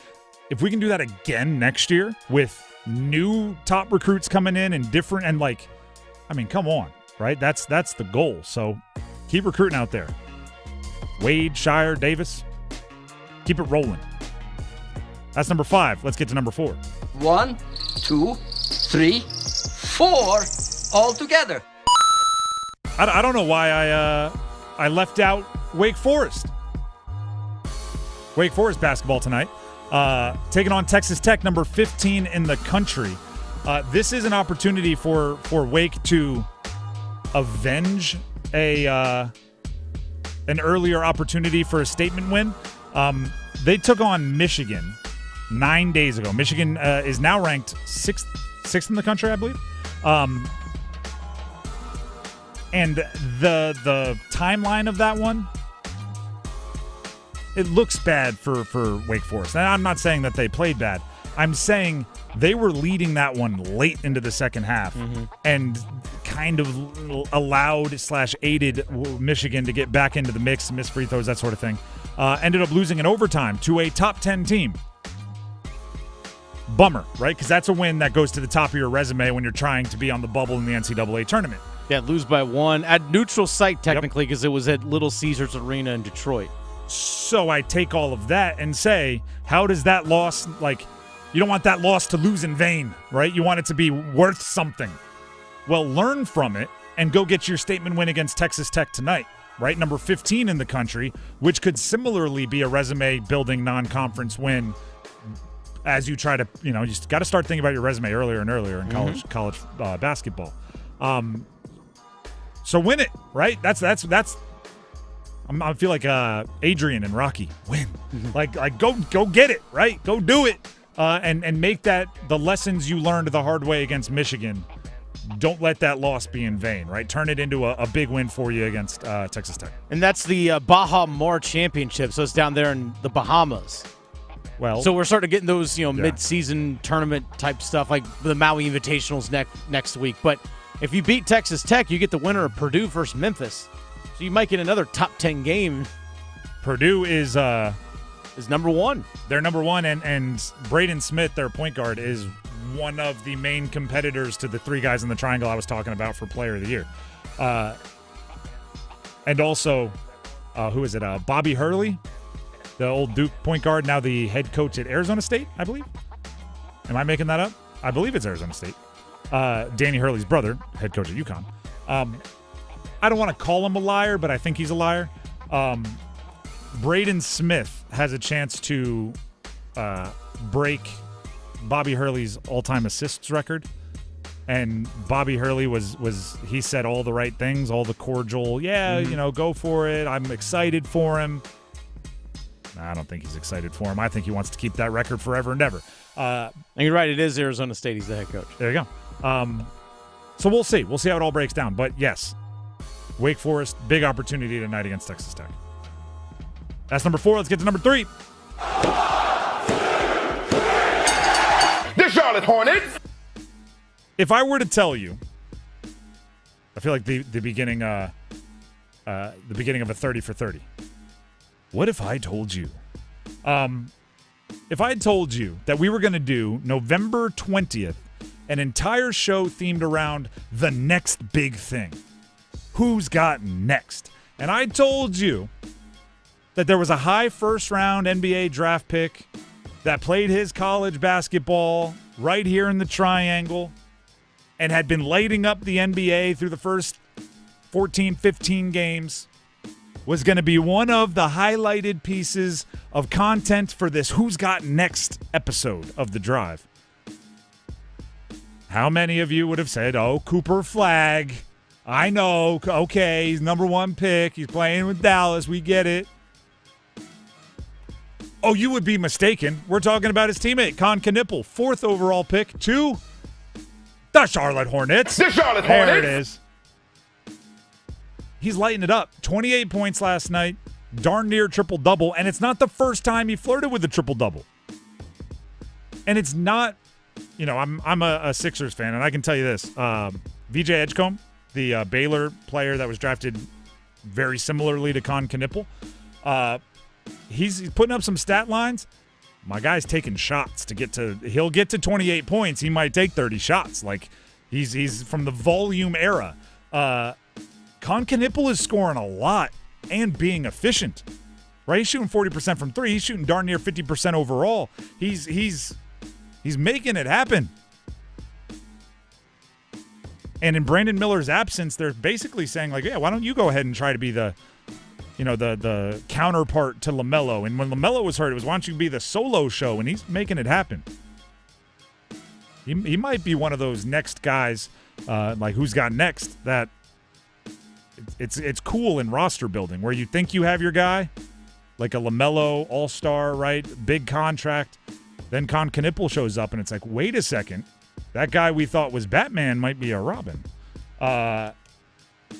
If we can do that again next year with new top recruits coming in and different, and like, I mean, come on, right? That's the goal. So keep recruiting out there. Wade, Shire, Davis, keep it rolling. That's number 5. Let's get to number 4. 1, 2, 3, 4, all together. I don't know why I left out Wake Forest. Wake Forest basketball tonight. Taking on Texas Tech, number 15 in the country. This is an opportunity for Wake to avenge an earlier opportunity for a statement win. They took on Michigan 9 days ago. Michigan is now ranked sixth in the country, I believe. And the timeline of that one, it looks bad for Wake Forest. And I'm not saying that they played bad. I'm saying they were leading that one late into the second half and kind of allowed/aided Michigan to get back into the mix, miss free throws, that sort of thing. Ended up losing in overtime to a top 10 team. Bummer, right? Because that's a win that goes to the top of your resume when you're trying to be on the bubble in the NCAA tournament. Yeah, lose by 1 at neutral site technically, because it was at Little Caesars Arena in Detroit. So I take all of that and say, how does that loss, like, you don't want that loss to lose in vain, right? You want it to be worth something. Well, learn from it and go get your statement win against Texas Tech tonight, right? Number 15 in the country, which could similarly be a resume-building non-conference win as you try to, you just got to start thinking about your resume earlier and earlier in college basketball. So win it, right? That's. I feel like Adrian and Rocky. Win, like go get it, right? Go do it, and make that the lessons you learned the hard way against Michigan. Don't let that loss be in vain, right? Turn it into a big win for you against Texas Tech. And that's the Baja Mar Championship, so it's down there in the Bahamas. Well, so we're starting to get those, mid-season tournament type stuff, like the Maui Invitationals next week. But if you beat Texas Tech, you get the winner of Purdue versus Memphis. So you might get another top 10 game. Purdue is number 1. They're number 1, and Braden Smith, their point guard, is one of the main competitors to the 3 guys in the triangle I was talking about for Player of the Year. And also, who is it? Bobby Hurley, the old Duke point guard, now the head coach at Arizona State, I believe. Am I making that up? I believe it's Arizona State. Danny Hurley's brother, head coach at UConn. I don't want to call him a liar, but I think he's a liar. Braden Smith has a chance to break Bobby Hurley's all-time assists record. And Bobby Hurley he said all the right things, all the cordial, go for it. I'm excited for him. I don't think he's excited for him. I think he wants to keep that record forever and ever. And you're right, it is Arizona State. He's the head coach. There you go. So we'll see. We'll see how it all breaks down. But yes, Wake Forest, big opportunity tonight against Texas Tech. That's number 4. Let's get to number 3. The Charlotte Hornets. If I were to tell you, I feel like the beginning of a 30 for 30. What if I told you? If I had told you that we were going to do November 20th, an entire show themed around the next big thing. Who's got next? And I told you that there was a high first-round NBA draft pick that played his college basketball right here in the Triangle and had been lighting up the NBA through the first 14, 15 games, was going to be one of the highlighted pieces of content for this Who's Got Next episode of The Drive. How many of you would have said, oh, Cooper Flagg, I know, okay, he's number 1 pick, he's playing with Dallas, we get it. Oh, you would be mistaken. We're talking about his teammate, Knueppel, 4th overall pick to the Charlotte Hornets. The Charlotte Hornets. There it is. He's lighting it up. 28 points last night, darn near triple-double, and it's not the first time he flirted with a triple-double. And it's not, I'm a Sixers fan, and I can tell you this. VJ Edgecombe, the Baylor player that was drafted very similarly to Knueppel, he's putting up some stat lines. My guy's taking shots to get to – he'll get to 28 points. He might take 30 shots. Like, he's from the volume era. Knueppel is scoring a lot and being efficient, right? He's shooting 40% from 3. He's shooting darn near 50% overall. He's making it happen. And in Brandon Miller's absence, they're basically saying, like, yeah, why don't you go ahead and try to be the counterpart to LaMelo. And when LaMelo was hurt, it was, why don't you be the solo show? And he's making it happen. He might be one of those next guys, like Who's Got Next, that it's cool in roster building, where you think you have your guy, like a LaMelo all-star, right? Big contract. Then Knueppel shows up, and it's like, wait a second. That guy we thought was Batman might be a Robin.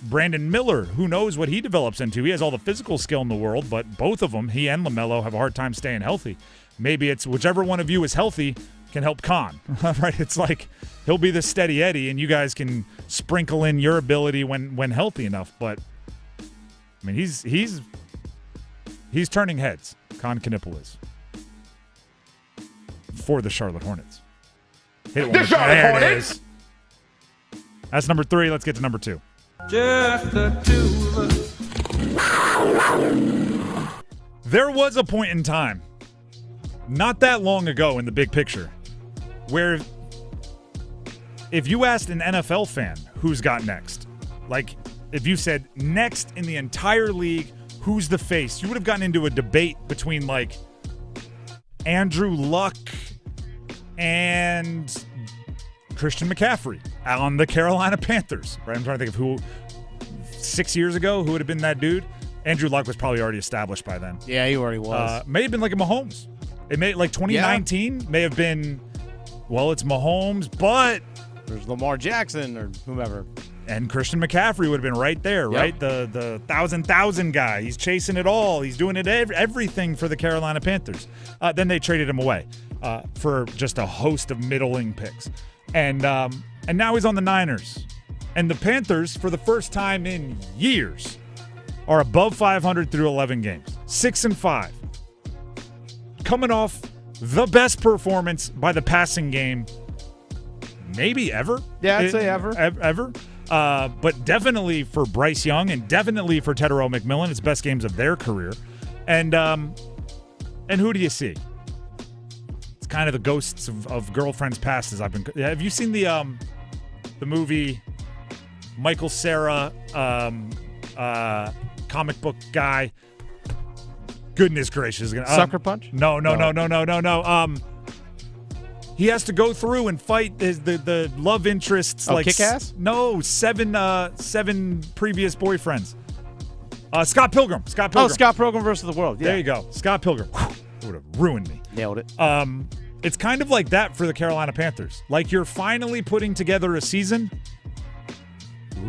Brandon Miller, who knows what he develops into. He has all the physical skill in the world, but both of them, he and LaMelo, have a hard time staying healthy. Maybe it's whichever one of you is healthy can help Con, right? It's like he'll be the steady Eddie, and you guys can sprinkle in your ability when healthy enough. But I mean, he's turning heads. Knueppel is for the Charlotte Hornets. Hit it one more time. There it is. That's number 3. Let's get to number 2. Just the two of us. There was a point in time, not that long ago in the big picture, where if you asked an NFL fan who's got next, like if you said next in the entire league, who's the face, you would have gotten into a debate between like Andrew Luck and Christian McCaffrey on the Carolina Panthers, right? I'm trying to think of who 6 years ago, who would have been that dude. Andrew Luck was probably already established by then. Yeah, he already was. May have been like a Mahomes. It may, like 2019 may have been, well, it's Mahomes, but there's Lamar Jackson or whomever. And Christian McCaffrey would have been right there, right? The 1,000 guy. He's chasing it all. He's doing it everything for the Carolina Panthers. Then they traded him away for just a host of middling picks. And now he's on the Niners. And the Panthers, for the first time in years, are above 500 through 11 games. 6-5. Coming off the best performance by the passing game maybe ever. Yeah, I'd say ever. Ever. But definitely for Bryce Young and definitely for Tedero McMillan, it's best games of their career. And who do you see? It's kind of the ghosts of girlfriends past. Have you seen the movie Michael Cera comic book guy? Goodness gracious. Sucker Punch? No. He has to go through and fight the love interests. Kick-Ass? No, seven previous boyfriends. Scott Pilgrim. Oh, Scott Pilgrim versus the world. Yeah. There you go. Scott Pilgrim. It would have ruined me. Nailed it. It's kind of like that for the Carolina Panthers. Like you're finally putting together a season.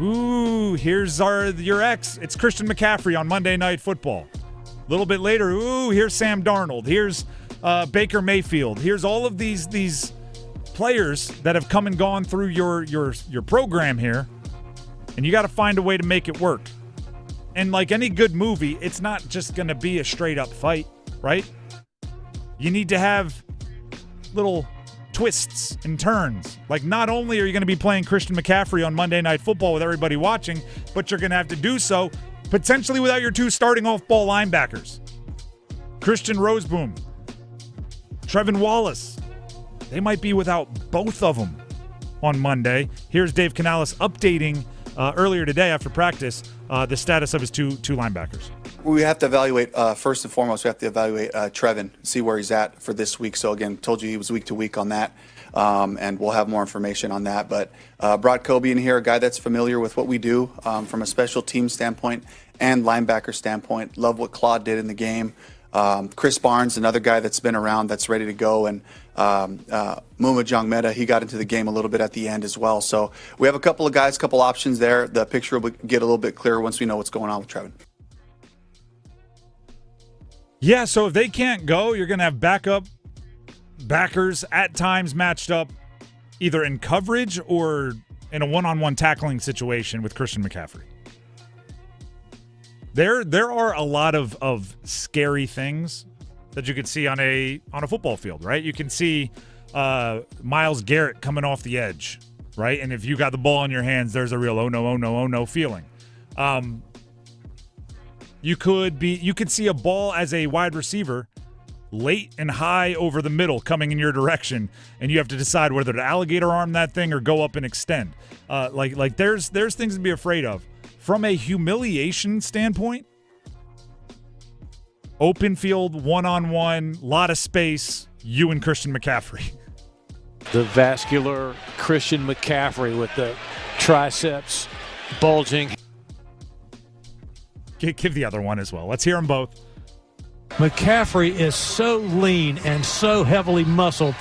Ooh, here's your ex. It's Christian McCaffrey on Monday Night Football. A little bit later, ooh, here's Sam Darnold. Here's Baker Mayfield. Here's all of these players that have come and gone through your program here, and you got to find a way to make it work. And like any good movie, it's not just going to be a straight-up fight, right? You need to have little twists and turns. Like not only are you going to be playing Christian McCaffrey on Monday Night Football with everybody watching, but you're going to have to do so potentially without your two starting off-ball linebackers. Christian Roseboom, Trevin Wallace. They might be without both of them on Monday. Here's Dave Canales updating earlier today after practice the status of his two linebackers. We have to evaluate, first and foremost, we have to evaluate Trevin, see where he's at for this week. So, again, told you he was week to week on that, and we'll have more information on that. But brought Kobe in here, a guy that's familiar with what we do from a special team standpoint and linebacker standpoint. Love what Claude did in the game. Chris Barnes, another guy that's been around, that's ready to go. And Muma Jongmeta, he got into the game a little bit at the end as well. So we have a couple of guys, couple options there. The picture will get a little bit clearer once we know what's going on with Trevin. Yeah, so if they can't go, you're going to have backup backers at times matched up either in coverage or in a one-on-one tackling situation with Christian McCaffrey. There are a lot of scary things that you could see on a football field, right? You can see Myles Garrett coming off the edge, right? And if you got the ball in your hands, there's a real oh no feeling. You could see a ball as a wide receiver late and high over the middle coming in your direction, and you have to decide whether to alligator arm that thing or go up and extend. Like there's things to be afraid of. From a humiliation standpoint, open field, one-on-one, lot of space, you and Christian McCaffrey. The vascular Christian McCaffrey with the triceps bulging. Give the other one as well. Let's hear them both. McCaffrey is so lean and so heavily muscled.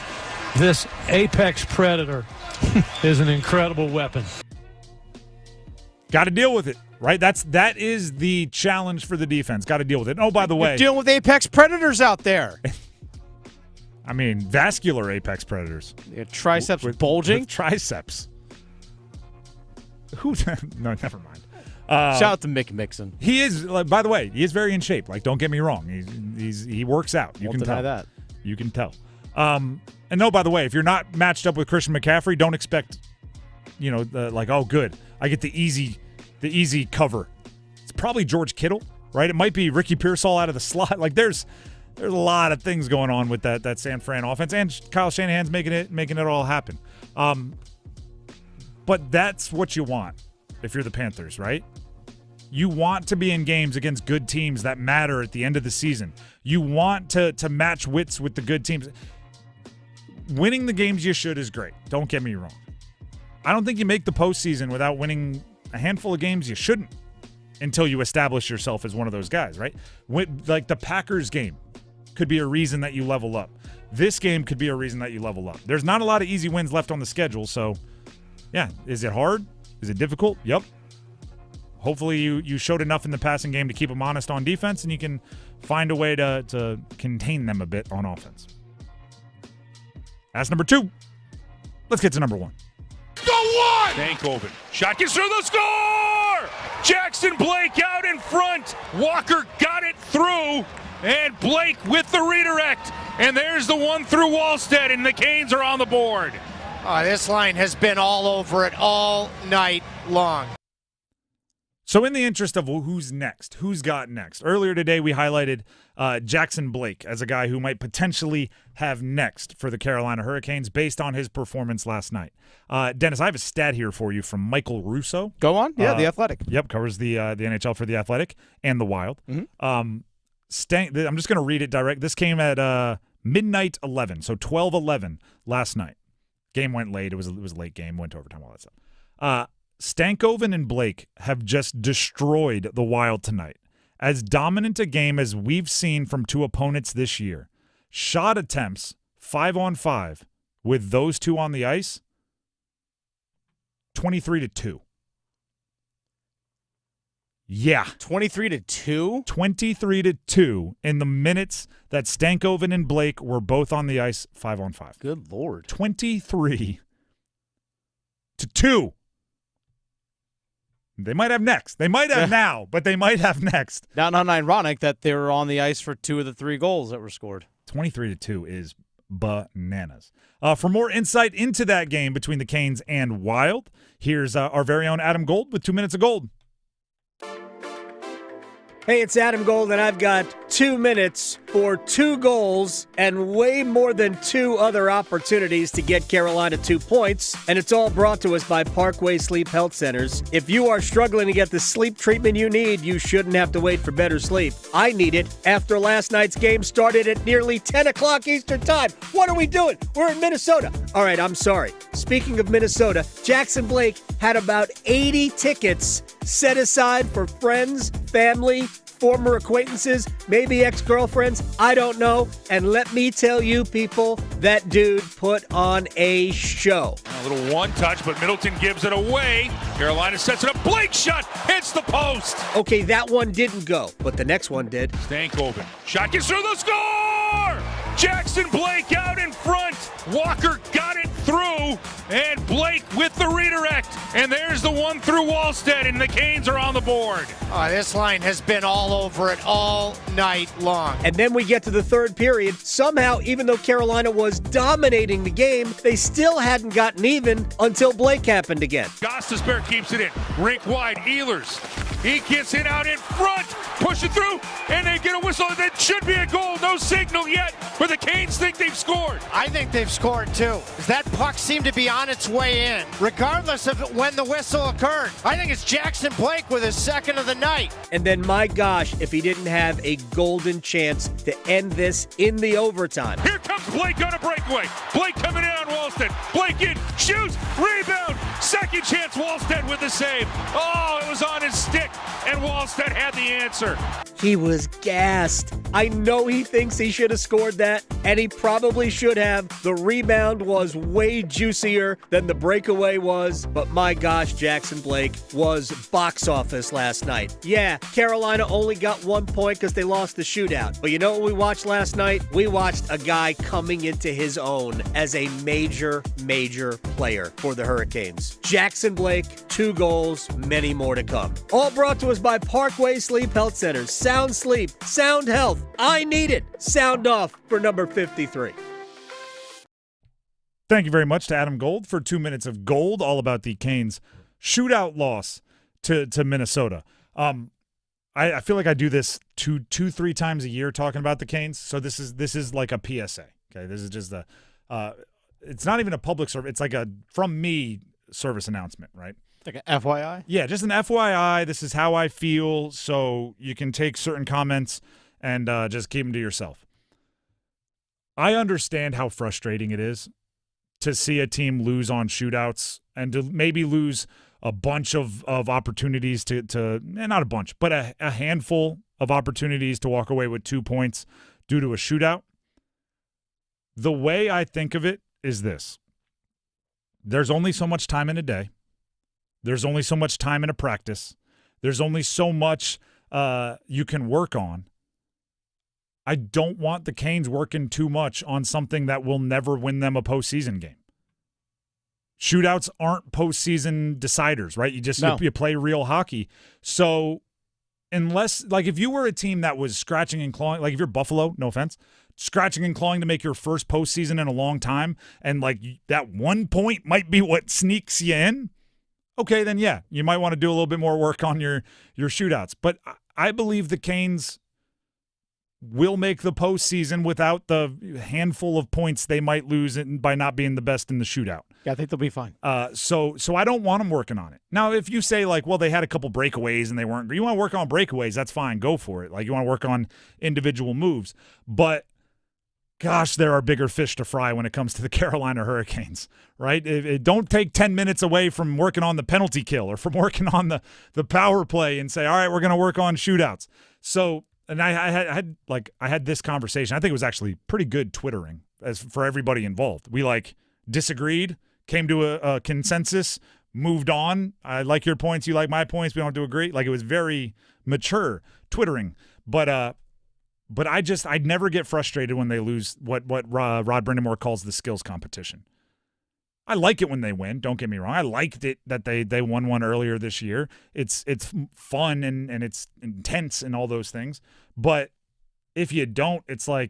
This apex predator is an incredible weapon. Got to deal with it, right? That is the challenge for the defense. Got to deal with it. Oh, by the way, you're dealing with apex predators out there. I mean, vascular apex predators. Triceps bulging. With triceps. No, never mind. Shout out to Mick Mixon. He is, by the way, he is very in shape. Like, don't get me wrong. He works out. You Won't can deny tell that. You can tell. And no, by the way, if you're not matched up with Christian McCaffrey, don't expect, oh, good, I get the easy cover. It's probably George Kittle, right? It might be Ricky Pearsall out of the slot. Like, there's a lot of things going on with that San Fran offense, and Kyle Shanahan's making it all happen. But that's what you want if you're the Panthers, right? You want to be in games against good teams that matter at the end of the season. You want to match wits with the good teams. Winning the games you should is great. Don't get me wrong. I don't think you make the postseason without winning a handful of games you shouldn't until you establish yourself as one of those guys, right? Like the Packers game could be a reason that you level up. This game could be a reason that you level up. There's not a lot of easy wins left on the schedule, so yeah. Is it hard? Is it difficult? Yep. Hopefully you showed enough in the passing game to keep them honest on defense, and you can find a way to contain them a bit on offense. That's number 2. Let's get to number 1. Go one! Stankoven. Shot gets through the score! Jackson Blake out in front. Walker got it through, and Blake with the redirect. And there's the one through Wallstead, and the Canes are on the board. This line has been all over it all night long. So in the interest of who's next, who's got next, earlier today we highlighted Jackson Blake as a guy who might potentially have next for the Carolina Hurricanes based on his performance last night. Dennis, I have a stat here for you from Michael Russo. Go on. Yeah, The Athletic. Yep, covers the NHL for The Athletic and the Wild. Mm-hmm. I'm just going to read it direct. This came at midnight 11, so 12:11 last night. Game went late. It was a late game. Went to overtime, all that stuff. Stankoven and Blake have just destroyed the Wild tonight. as dominant a game as we've seen from two opponents this year. Shot attempts, 5-on-5, with those two on the ice, 23-2. Yeah. 23-2? 23-2 in the minutes that Stankoven and Blake were both on the ice, 5-on-5. Good Lord. 23-2. They might have next. They might have now, but they might have next. Not ironic that they were on the ice for 2 of the 3 goals that were scored. 23-2 is bananas. For more insight into that game between the Canes and Wild, here's our very own Adam Gold with 2 minutes of gold. Hey, it's Adam Gold, and I've got 2 minutes for 2 goals and way more than 2 other opportunities to get Carolina 2 points. And it's all brought to us by Parkway Sleep Health Centers. If you are struggling to get the sleep treatment you need, you shouldn't have to wait for better sleep. I need it after last night's game started at nearly 10 o'clock Eastern Time. What are we doing? We're in Minnesota. All right, I'm sorry. Speaking of Minnesota, Jackson Blake had about 80 tickets set aside for friends, family, former acquaintances, maybe ex-girlfriends, I don't know. And let me tell you, people, that dude put on a show. A little one-touch, but Middleton gives it away. Carolina sets it up. Blake shot hits the post. Okay, that one didn't go, but the next one did. Stankoven. Shot gets through the score! Jackson Blake out in front. Walker got it through, and Blake with the redirect. And there's the one through Wallstead, and the Canes are on the board. This line has been all over it all night long. And then we get to the third period. Somehow, even though Carolina was dominating the game, they still hadn't gotten even until Blake happened again. Gostisbehere keeps it in. Rink wide, Ehlers. He gets it out in front, push it through, and they get a whistle. That should be a goal. No signal yet, but the Canes think they've scored. I think they've scored too. That puck seemed to be on its way in, regardless of when the whistle occurred. I think it's Jackson Blake with his second of the night. And then, my gosh, if he didn't have a golden chance to end this in the overtime. Here comes Blake on a breakaway. Blake coming in on Wallstead. Blake in, shoots, rebound. Second chance, Wallstead with the save. Oh, it was on his stick, and Wallstead had the answer. He was gassed. I know he thinks he should have scored that, and he probably should have. The rebound was way juicier than the breakaway was, but my gosh, Jackson Blake was box office last night. Yeah, Carolina only got 1 point because they lost the shootout. But you know what we watched last night? We watched a guy coming into his own as a major, major player for the Hurricanes. Jackson Blake, 2 goals, many more to come. All brought to us by Parkway Sleep Health Centers. Sound sleep, sound health. I need it. Sound off for number 53. Thank you very much to Adam Gold for 2 minutes of gold, all about the Canes' shootout loss to Minnesota. I feel like I do this two, 3 times a year talking about the Canes, so this is like a PSA. Okay, this is just it's not even a public service. It's like a from me service announcement, right? Like an FYI? Yeah, just an FYI. This is how I feel, so you can take certain comments and just keep them to yourself. I understand how frustrating it is to see a team lose on shootouts and to maybe lose a bunch of opportunities to not a bunch, but a handful of opportunities to walk away with 2 points due to a shootout. The way I think of it is this. There's only so much time in a day. There's only so much time in a practice. There's only so much you can work on. I don't want the Canes working too much on something that will never win them a postseason game. Shootouts aren't postseason deciders, right? You play real hockey. So unless, like, if you were a team that was scratching and clawing, like if you're Buffalo, no offense, scratching and clawing to make your first postseason in a long time, and like that 1 point might be what sneaks you in, okay, then yeah, you might want to do a little bit more work on your shootouts. But I believe the Canes will make the postseason without the handful of points they might lose by not being the best in the shootout. Yeah, I think they'll be fine. So I don't want them working on it. Now, if you say, like, well, they had a couple breakaways and they weren't – you want to work on breakaways, that's fine. Go for it. Like, you want to work on individual moves. But gosh, there are bigger fish to fry when it comes to the Carolina Hurricanes, right? It don't take 10 minutes away from working on the penalty kill or from working on the power play and say, all right, we're going to work on shootouts. So, and I had this conversation. I think it was actually pretty good Twittering as for everybody involved. We disagreed, came to a consensus, moved on. I like your points, you like my points. We don't have to agree. It was very mature Twittering, but I'd never get frustrated when they lose what Rod Brindamore calls the skills competition. I like it when they win. Don't get me wrong. I liked it that they won one earlier this year. It's fun and it's intense and all those things. But if you don't, it's I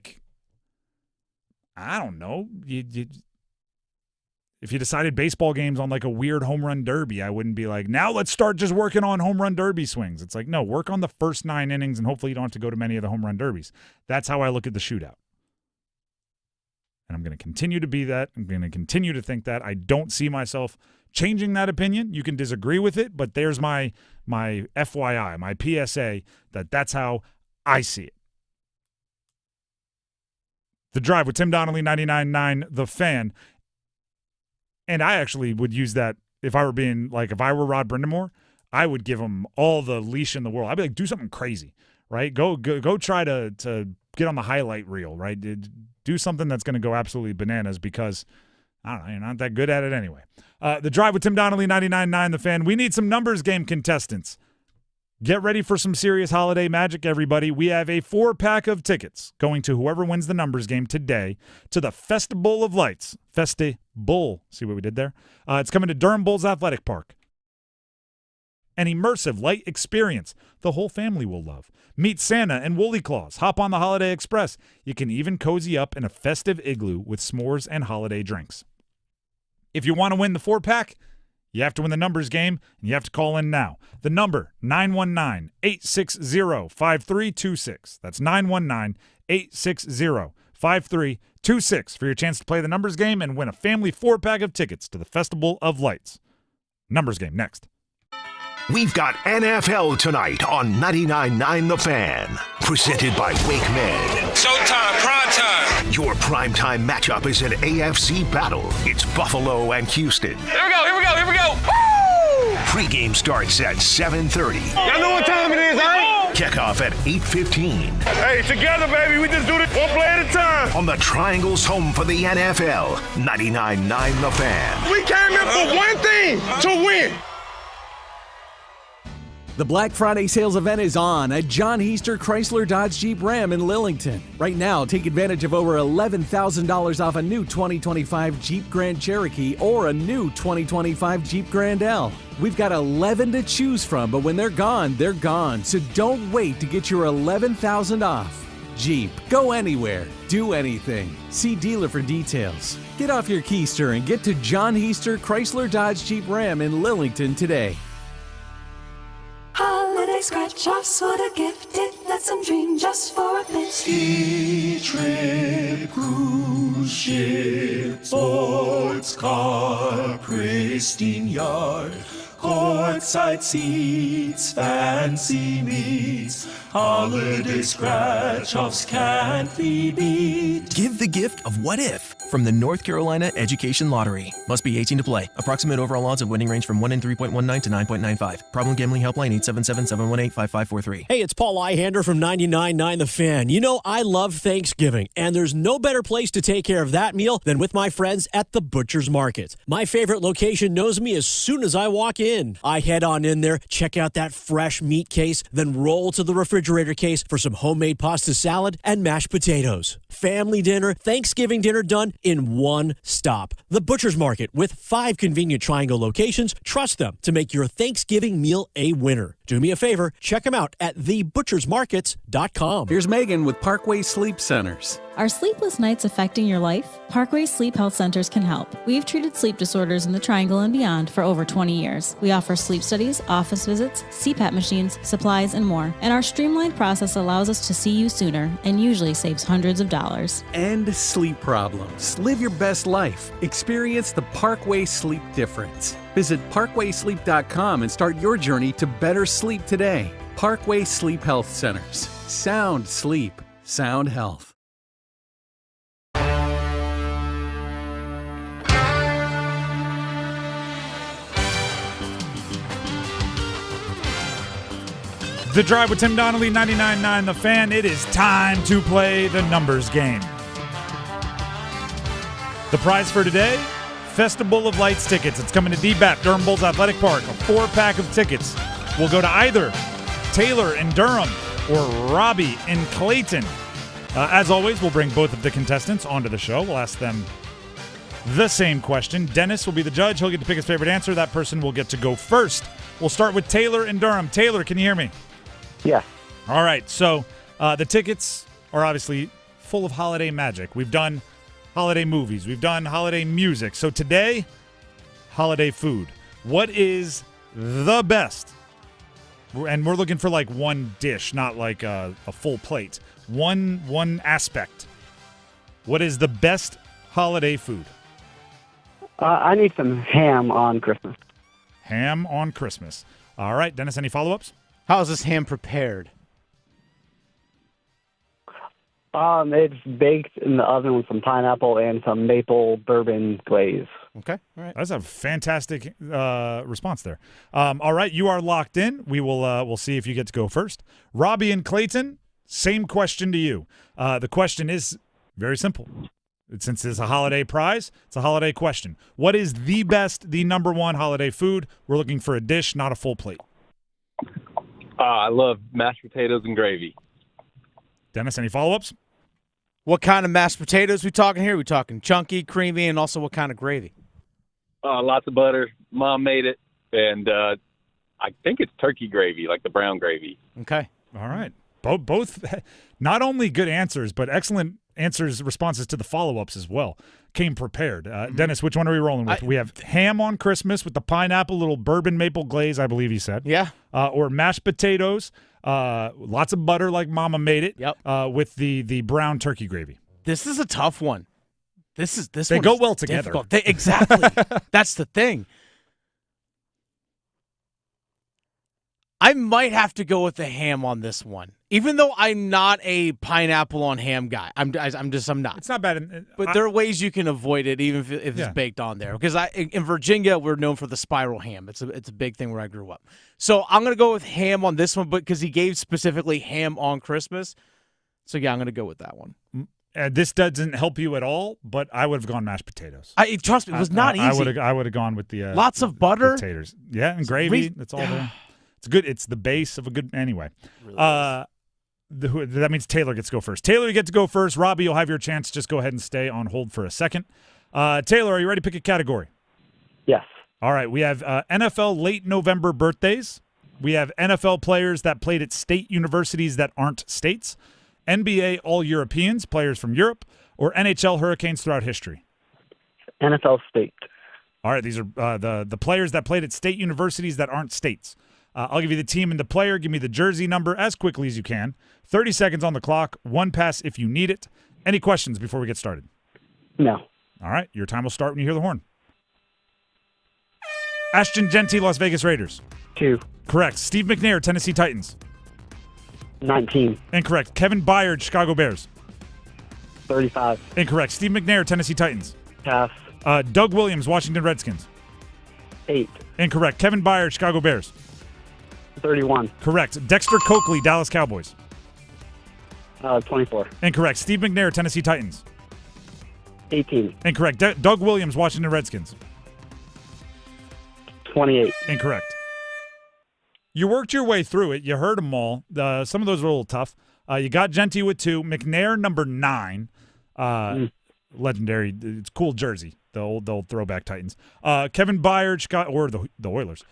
don't know. If you decided baseball games on a weird home run derby, I wouldn't be now let's start just working on home run derby swings. It's no, work on the first 9 innings and hopefully you don't have to go to many of the home run derbies. That's how I look at the shootout. And I'm going to continue to be that. I'm going to continue to think that. I don't see myself changing that opinion. You can disagree with it, but there's my FYI, my PSA, that's how I see it. The Drive with Tim Donnelly, 99.9 The Fan. And I actually would use that if I were being if I were Rod Brindamore, I would give him all the leash in the world. I'd be do something crazy, right? Go try to get on the highlight reel, right? Do something that's going to go absolutely bananas because, I don't know, you're not that good at it anyway. The Drive with Tim Donnelly, 99.9 The Fan. We need some numbers game contestants. Get ready for some serious holiday magic, everybody. We have a 4-pack of tickets going to whoever wins the numbers game today to the Festival of Lights. Festival. See what we did there? It's coming to Durham Bulls Athletic Park. An immersive light experience the whole family will love. Meet Santa and Woolly Claus. Hop on the Holiday Express. You can even cozy up in a festive igloo with s'mores and holiday drinks. If you want to win the 4-pack, you have to win the numbers game, and you have to call in now. The number, 919-860-5326. That's 919-860-5326 for your chance to play the numbers game and win a family 4-pack of tickets to the Festival of Lights. Numbers game next. We've got NFL tonight on 99.9 The Fan. Presented by Wake Med. Showtime, prime time. Your primetime matchup is an AFC battle. It's Buffalo and Houston. Here we go. Woo! Pre-game starts at 7:30. Y'all know what time it is, huh? Kickoff at 8:15. Hey, together, baby. We just do this one play at a time. On the Triangle's home for the NFL, 99.9 The Fan. We came here for one thing, to win. The Black Friday sales event is on at John Heister Chrysler Dodge Jeep Ram in Lillington. Right now, take advantage of over $11,000 off a new 2025 Jeep Grand Cherokee or a new 2025 Jeep Grand L. We've got 11 to choose from, but when they're gone, they're gone. So don't wait to get your $11,000 off. Jeep, go anywhere, do anything. See dealer for details. Get off your keister and get to John Heister Chrysler Dodge Jeep Ram in Lillington today. Holiday scratch-offs, what a gift. It lets them dream just for a bit. Ski trip, cruise ship, sports car, pristine yard, courtside seats, fancy meats. Holiday scratch-offs can't be beat. Give the gift of what if from the North Carolina Education Lottery. Must be 18 to play. Approximate overall odds of winning range from 1 in 3.19 to 9.95. Problem gambling helpline 877-718-5543. Hey, it's Paul Ihander from 99.9 The Fan. You know, I love Thanksgiving, and there's no better place to take care of that meal than with my friends at the Butcher's Market. My favorite location knows me as soon as I walk in. I head on in there, check out that fresh meat case, then roll to the refrigerator case for some homemade pasta salad and mashed potatoes. Family dinner, Thanksgiving dinner done in one stop. The Butcher's Market with 5 convenient Triangle locations. Trust them to make your Thanksgiving meal a winner. Do me a favor, check them out at thebutchersmarkets.com. Here's Megan with Parkway Sleep Centers. Are sleepless nights affecting your life? Parkway Sleep Health Centers can help. We've treated sleep disorders in the Triangle and beyond for over 20 years. We offer sleep studies, office visits, CPAP machines, supplies, and more. And our streamlined process allows us to see you sooner and usually saves hundreds of dollars. End sleep problems. Live your best life. Experience the Parkway Sleep difference. Visit parkwaysleep.com and start your journey to better sleep today. Parkway Sleep Health Centers. Sound sleep, sound health. The Drive with Tim Donnelly, 99.9 The Fan. It is time to play the numbers game. The prize for today, Festival of Lights tickets. It's coming to DBAP, Durham Bulls Athletic Park. A 4-pack of tickets will go to either Taylor in Durham or Robbie in Clayton. As always, we'll bring both of the contestants onto the show. We'll ask them the same question. Dennis will be the judge. He'll get to pick his favorite answer. That person will get to go first. We'll start with Taylor in Durham. Taylor, can you hear me? Yeah. All right, so the tickets are obviously full of holiday magic. We've done holiday movies. We've done holiday music. So today, holiday food. What is the best? And we're looking for like one dish, not like a full plate. One aspect. What is the best holiday food? I need some ham on Christmas. Ham on Christmas. All right, Dennis, any follow-ups? How is this ham prepared? It's baked in the oven with some pineapple and some maple bourbon glaze. Okay, all right. That's a fantastic response there. All right, you are locked in. We'll see if you get to go first. Robbie and Clayton, same question to you. The question is very simple. Since it's a holiday prize, it's a holiday question. What is the best, the number one holiday food? We're looking for a dish, not a full plate. I love mashed potatoes and gravy. Dennis, any follow-ups? What kind of mashed potatoes we talking here? We talking chunky, creamy, and also what kind of gravy? Lots of butter. Mom made it, and I think it's turkey gravy, like the brown gravy. Okay. All right. Both not only good answers, but excellent answers, responses to the follow-ups as well. Came prepared. Dennis, which one are we rolling with? We have ham on Christmas with the pineapple, little bourbon maple glaze, I believe he said. Yeah. Or mashed potatoes, lots of butter like Mama made it. Yep. With the brown turkey gravy. This is a tough one. They go well together. Exactly. That's the thing. I might have to go with the ham on this one, even though I'm not a pineapple on ham guy. I'm not. It's not bad, but there are ways you can avoid it, even if it's baked on there. Because in Virginia, we're known for the spiral ham. It's a big thing where I grew up. So I'm gonna go with ham on this one, but because he gave specifically ham on Christmas, so yeah, I'm gonna go with that one. This doesn't help you at all, but I would have gone mashed potatoes. Trust me, it was not easy. I would have gone with the lots of butter, potatoes, and gravy. That's all there. It's good. It's the base of a good. Anyway, that means Taylor gets to go first. Taylor, you get to go first. Robbie, you'll have your chance. Just go ahead and stay on hold for a second. Taylor, are you ready to pick a category? Yes. All right. We have NFL late November birthdays. We have NFL players that played at state universities that aren't states. NBA All-Europeans, players from Europe, or NHL Hurricanes throughout history. NFL state. All right. These are the players that played at state universities that aren't states. I'll give you the team and the player. Give me the jersey number as quickly as you can. 30 seconds on the clock. One pass if you need it. Any questions before we get started? No. All right. Your time will start when you hear the horn. Ashton Genty, Las Vegas Raiders. 2. Correct. Steve McNair, Tennessee Titans. 19. Incorrect. Kevin Byard, Chicago Bears. 35. Incorrect. Steve McNair, Tennessee Titans. Pass. Doug Williams, Washington Redskins. 8. Incorrect. Kevin Byard, Chicago Bears. 31. Correct. Dexter Coakley, Dallas Cowboys. 24. Incorrect. Steve McNair, Tennessee Titans. 18. Incorrect. Doug Williams, Washington Redskins. 28. Incorrect. You worked your way through it. You heard them all. Some of those were a little tough. You got Genty with 2. McNair, number 9. Legendary. It's cool jersey. The old throwback Titans. Kevin Byard, or the Oilers.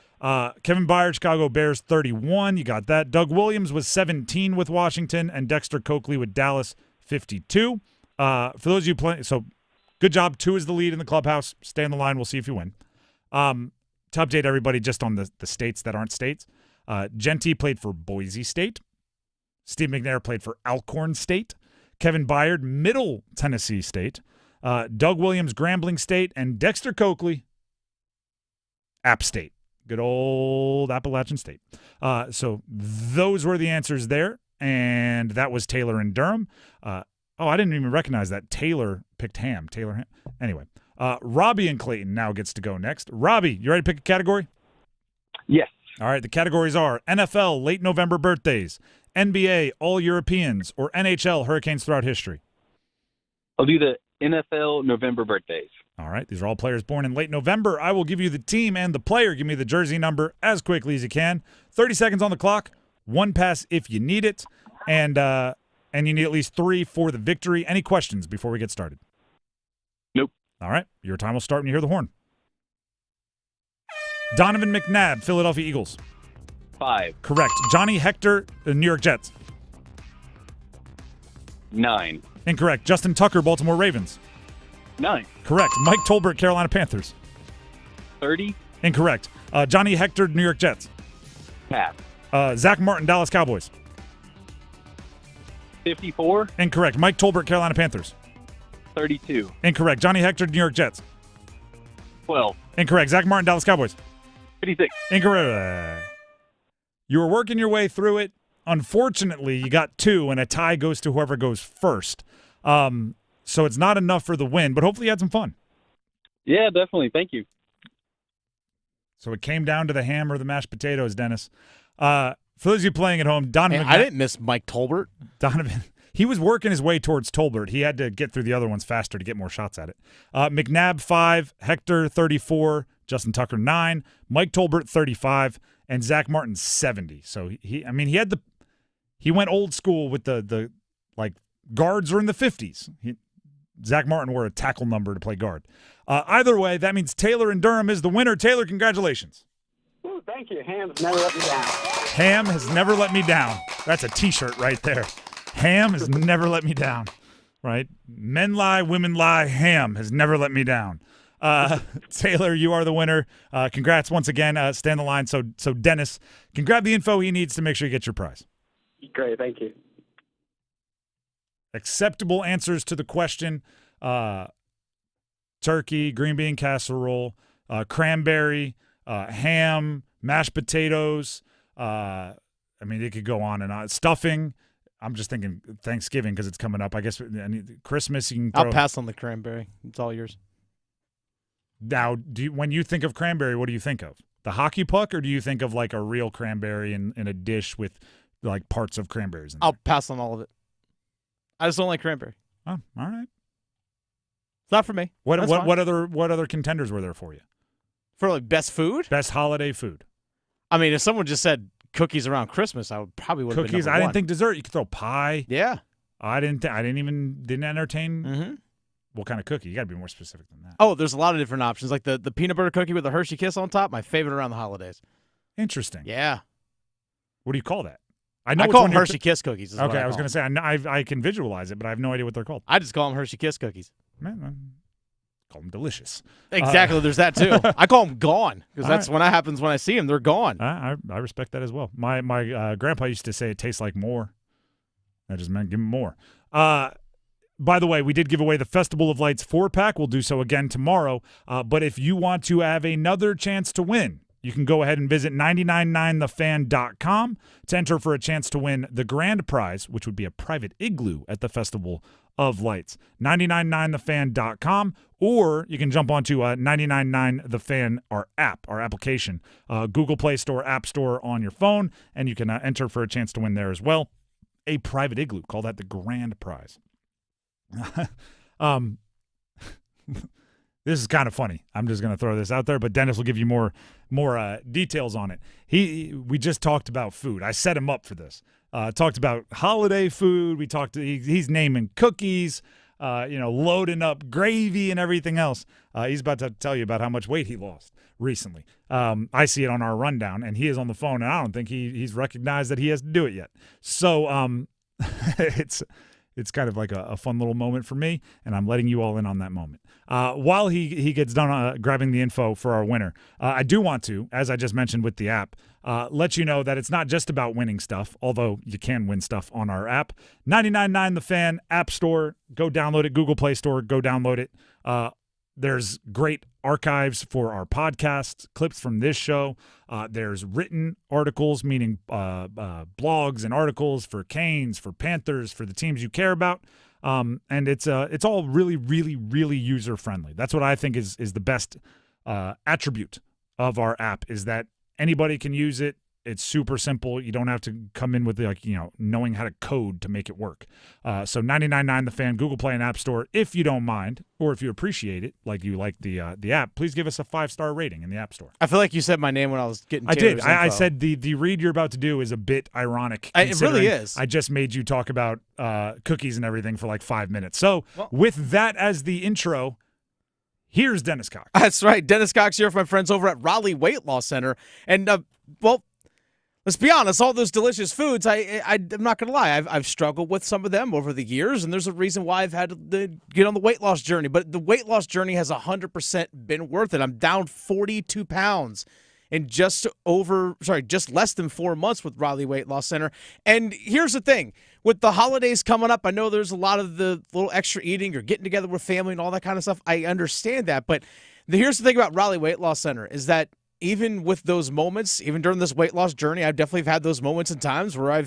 Kevin Byard, Chicago Bears, 31. You got that. Doug Williams was 17 with Washington, and Dexter Coakley with Dallas, 52. For those of you playing, so good job. 2 is the lead in the clubhouse. Stay on the line. We'll see if you win. To update everybody just on the states that aren't states, Genty played for Boise State. Steve McNair played for Alcorn State. Kevin Byard, Middle Tennessee State. Doug Williams, Grambling State. And Dexter Coakley, App State. Good old Appalachian State. So those were the answers there, and that was Taylor and Durham. I didn't even recognize that. Taylor picked ham. Anyway, Robbie and Clayton now gets to go next. Robbie, you ready to pick a category? Yes. All right, the categories are NFL late November birthdays, NBA All-Europeans, or NHL hurricanes throughout history. I'll do the NFL November birthdays. All right, these are all players born in late November. I will give you the team and the player. Give me the jersey number as quickly as you can. 30 seconds on the clock. One pass if you need it, and you need at least 3 for the victory. Any questions before we get started? Nope. All right, your time will start when you hear the horn. Donovan McNabb, Philadelphia Eagles. 5. Correct. Johnny Hector, the New York Jets. 9. Incorrect. Justin Tucker, Baltimore Ravens. 9. Correct. Mike Tolbert, Carolina Panthers. 30. Incorrect. Johnny Hector, New York Jets. Pass. Zach Martin, Dallas Cowboys. 54. Incorrect. Mike Tolbert, Carolina Panthers. 32. Incorrect. Johnny Hector, New York Jets. 12. Incorrect. Zach Martin, Dallas Cowboys. 56. Incorrect. You were working your way through it. Unfortunately, you got 2, and a tie goes to whoever goes first. So it's not enough for the win, but hopefully you had some fun. Yeah, definitely. Thank you. So it came down to the ham or the mashed potatoes, Dennis. For those of you playing at home, Donovan. I didn't miss Mike Tolbert. Donovan. He was working his way towards Tolbert. He had to get through the other ones faster to get more shots at it. McNabb, 5. Hector, 34. Justin Tucker, 9. Mike Tolbert, 35. And Zach Martin, 70. So he went old school with the guards were in the 50s. Zach Martin wore a tackle number to play guard. Either way, that means Taylor in Durham is the winner. Taylor, congratulations. Ooh, thank you. Ham has never let me down. Ham has never let me down. That's a T-shirt right there. Ham has never let me down. Right? Men lie, women lie. Ham has never let me down. Taylor, you are the winner. Congrats once again. Stay on the line so Dennis can grab the info he needs to make sure you get your prize. Great, thank you. Acceptable answers to the question: turkey, green bean casserole, cranberry, ham, mashed potatoes. It could go on and on. Stuffing. I'm just thinking Thanksgiving because it's coming up. I guess Christmas. You can throw. I'll pass on the cranberry. It's all yours. Now, when you think of cranberry, what do you think of? The hockey puck, or do you think of like a real cranberry in a dish with like parts of cranberries in there? I'll pass on all of it. I just don't like cranberry. Oh, all right. It's not for me. What other contenders were there for you? For like best food? Best holiday food. I mean, if someone just said cookies around Christmas, I would probably would have been cookies. number I one. didn't think dessert. You could throw pie. Yeah. I didn't entertain. Mm-hmm. What kind of cookie? You got to be more specific than that. Oh, there's a lot of different options, like the peanut butter cookie with the Hershey Kiss on top. My favorite around the holidays. Interesting. Yeah. What do you call that? I call them Hershey Kiss cookies. Okay, I was going to say I can visualize it, but I have no idea what they're called. I just call them Hershey Kiss cookies. Man, call them delicious. Exactly. There's that too. I call them gone because that's right. when that happens. When I see them, they're gone. I respect that as well. My grandpa used to say it tastes like more. That just meant give him more. By the way, we did give away the Festival of Lights 4-pack. We'll do so again tomorrow. But if you want to have another chance to win, you can go ahead and visit 999thefan.com to enter for a chance to win the grand prize, which would be a private igloo at the Festival of Lights. 999thefan.com, or you can jump onto 999thefan, our app, our application, Google Play Store, App Store on your phone, and you can enter for a chance to win there as well. A private igloo. Call that the grand prize. This is kind of funny. I'm just going to throw this out there, but Dennis will give you more details on it. We just talked about food. I set him up for this. Talked about holiday food. He's naming cookies, loading up gravy and everything else. He's about to tell you about how much weight he lost recently. I see it on our rundown, and he is on the phone, and I don't think he's recognized that he has to do it yet. So it's kind of like a fun little moment for me, and I'm letting you all in on that moment. While he gets done grabbing the info for our winner, I do want to, as I just mentioned with the app, let you know that it's not just about winning stuff, although you can win stuff on our app. 999 The Fan App Store. Go download it. Google Play Store. Go download it. There's great archives for our podcasts, clips from this show. There's written articles, meaning blogs and articles for Canes, for Panthers, for the teams you care about. And it's all really, really, really user-friendly. That's what I think is the best attribute of our app, is that Anybody can use it. It's super simple. You don't have to come in with knowing how to code to make it work. So 99.9 The Fan, Google Play and App Store. If you don't mind, or if you appreciate it, like you like the app, please give us a 5-star rating in the App Store. I feel like you said my name when I was getting. I Taylor's did. I info. said the read you're about to do is a bit ironic. It really is. I just made you talk about cookies and everything for like 5 minutes. So with that as the intro, here's Dennis Cox. That's right. Dennis Cox here from my friends over at Raleigh Weight Loss Center. And, let's be honest, all those delicious foods, I'm not going to lie, I've struggled with some of them over the years, and there's a reason why I've had to get on the weight loss journey. But the weight loss journey has 100% been worth it. I'm down 42 pounds in just less than 4 months with Raleigh Weight Loss Center. And here's the thing. With the holidays coming up, I know there's a lot of the little extra eating or getting together with family and all that kind of stuff. I understand that. But here's the thing about Raleigh Weight Loss Center is that even with those moments, even during this weight loss journey, I've definitely had those moments and times where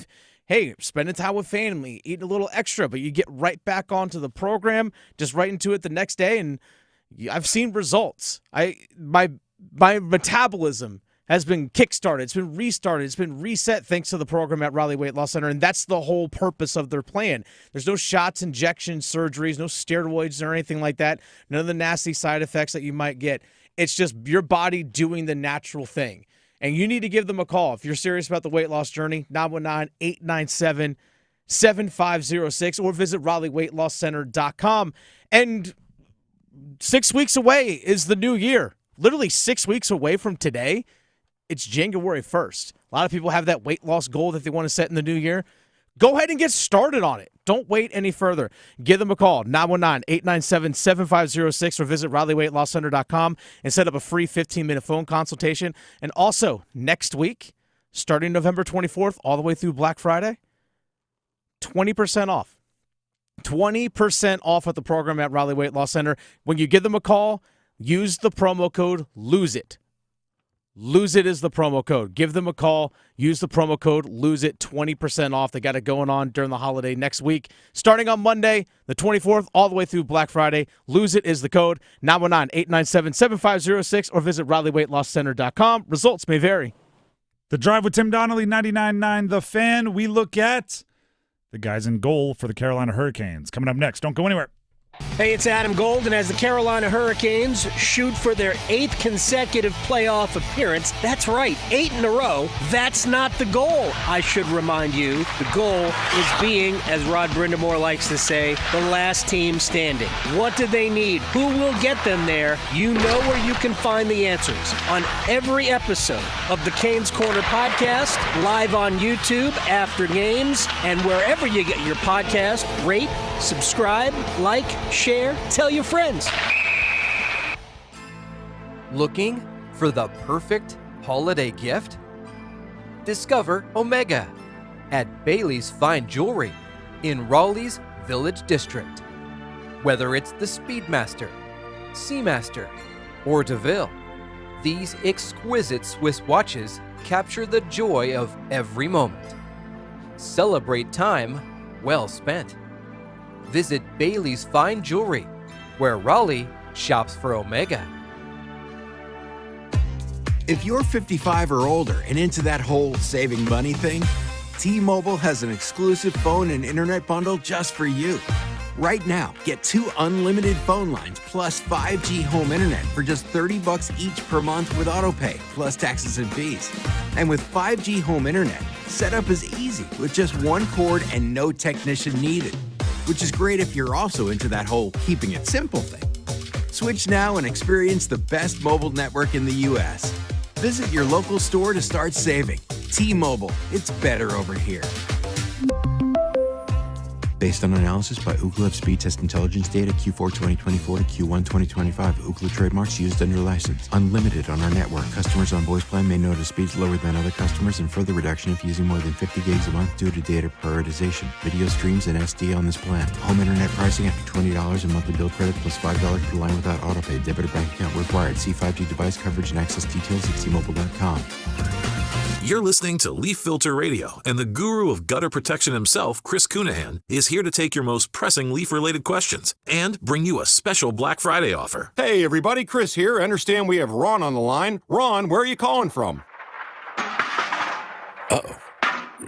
spending time with family, eating a little extra, but you get right back onto the program, just right into it the next day, and I've seen results. My metabolism has been kickstarted. It's been restarted. It's been reset thanks to the program at Raleigh Weight Loss Center, and that's the whole purpose of their plan. There's no shots, injections, surgeries, no steroids or anything like that, none of the nasty side effects that you might get. It's just your body doing the natural thing. And you need to give them a call. If you're serious about the weight loss journey, 919-897-7506 or visit RaleighWeightLossCenter.com. And 6 weeks away is the new year. Literally 6 weeks away from today, it's January 1st. A lot of people have that weight loss goal that they want to set in the new year. Go ahead and get started on it. Don't wait any further. Give them a call, 919-897-7506, or visit RaleighWeightLossCenter.com and set up a free 15-minute phone consultation. And also, next week, starting November 24th all the way through Black Friday, 20% off. 20% off at the program at Raleigh Weight Loss Center. When you give them a call, use the promo code LOSEIT. Lose It is the promo code. Give them a call. Use the promo code Lose It, 20% off. They got it going on during the holiday next week. Starting on Monday, the 24th, all the way through Black Friday. Lose It is the code. 919-897-7506 or visit RaleighWeightLossCenter.com. Results may vary. The Drive with Tim Donnelly, 99.9 The Fan. We look at the guys in goal for the Carolina Hurricanes. Coming up next. Don't go anywhere. Hey, it's Adam Gold, and as the Carolina Hurricanes shoot for their 8th consecutive playoff appearance, that's right, 8 in a row, that's not the goal, I should remind you. The goal is being, as Rod Brindamore likes to say, the last team standing. What do they need? Who will get them there? You know where you can find the answers on every episode of the Canes Corner podcast, live on YouTube after games, and wherever you get your podcast. Rate, subscribe, like, share, tell your friends. Looking for the perfect holiday gift? Discover Omega at Bailey's Fine Jewelry in Raleigh's Village District. Whether it's the Speedmaster, Seamaster, or DeVille, these exquisite Swiss watches capture the joy of every moment. Celebrate time well spent. Visit Bailey's Fine Jewelry, where Raleigh shops for Omega. If you're 55 or older and into that whole saving money thing, T-Mobile has an exclusive phone and internet bundle just for you. Right now, get 2 unlimited phone lines plus 5G home internet for just $30 each per month with AutoPay, plus taxes and fees. And with 5G home internet, setup is easy with just one cord and no technician needed. Which is great if you're also into that whole keeping it simple thing. Switch now and experience the best mobile network in the U.S. Visit your local store to start saving. T-Mobile, it's better over here. Based on analysis by Ookla of Speed Test Intelligence data Q4 2024 to Q1 2025, Ookla trademarks used under license. Unlimited on our network. Customers on voice plan may notice speeds lower than other customers and further reduction if using more than 50 gigs a month due to data prioritization. Video streams and SD on this plan. Home internet pricing after $20 in monthly bill credit plus $5 per line without autopay. Debit or bank account required. See 5G device coverage and access details at T-Mobile.com. You're listening to Leaf Filter Radio, and the guru of gutter protection himself, Chris Cunahan, is here to take your most pressing leaf-related questions and bring you a special Black Friday offer. Hey, everybody, Chris here. I understand we have Ron on the line. Ron, where are you calling from? Uh-oh.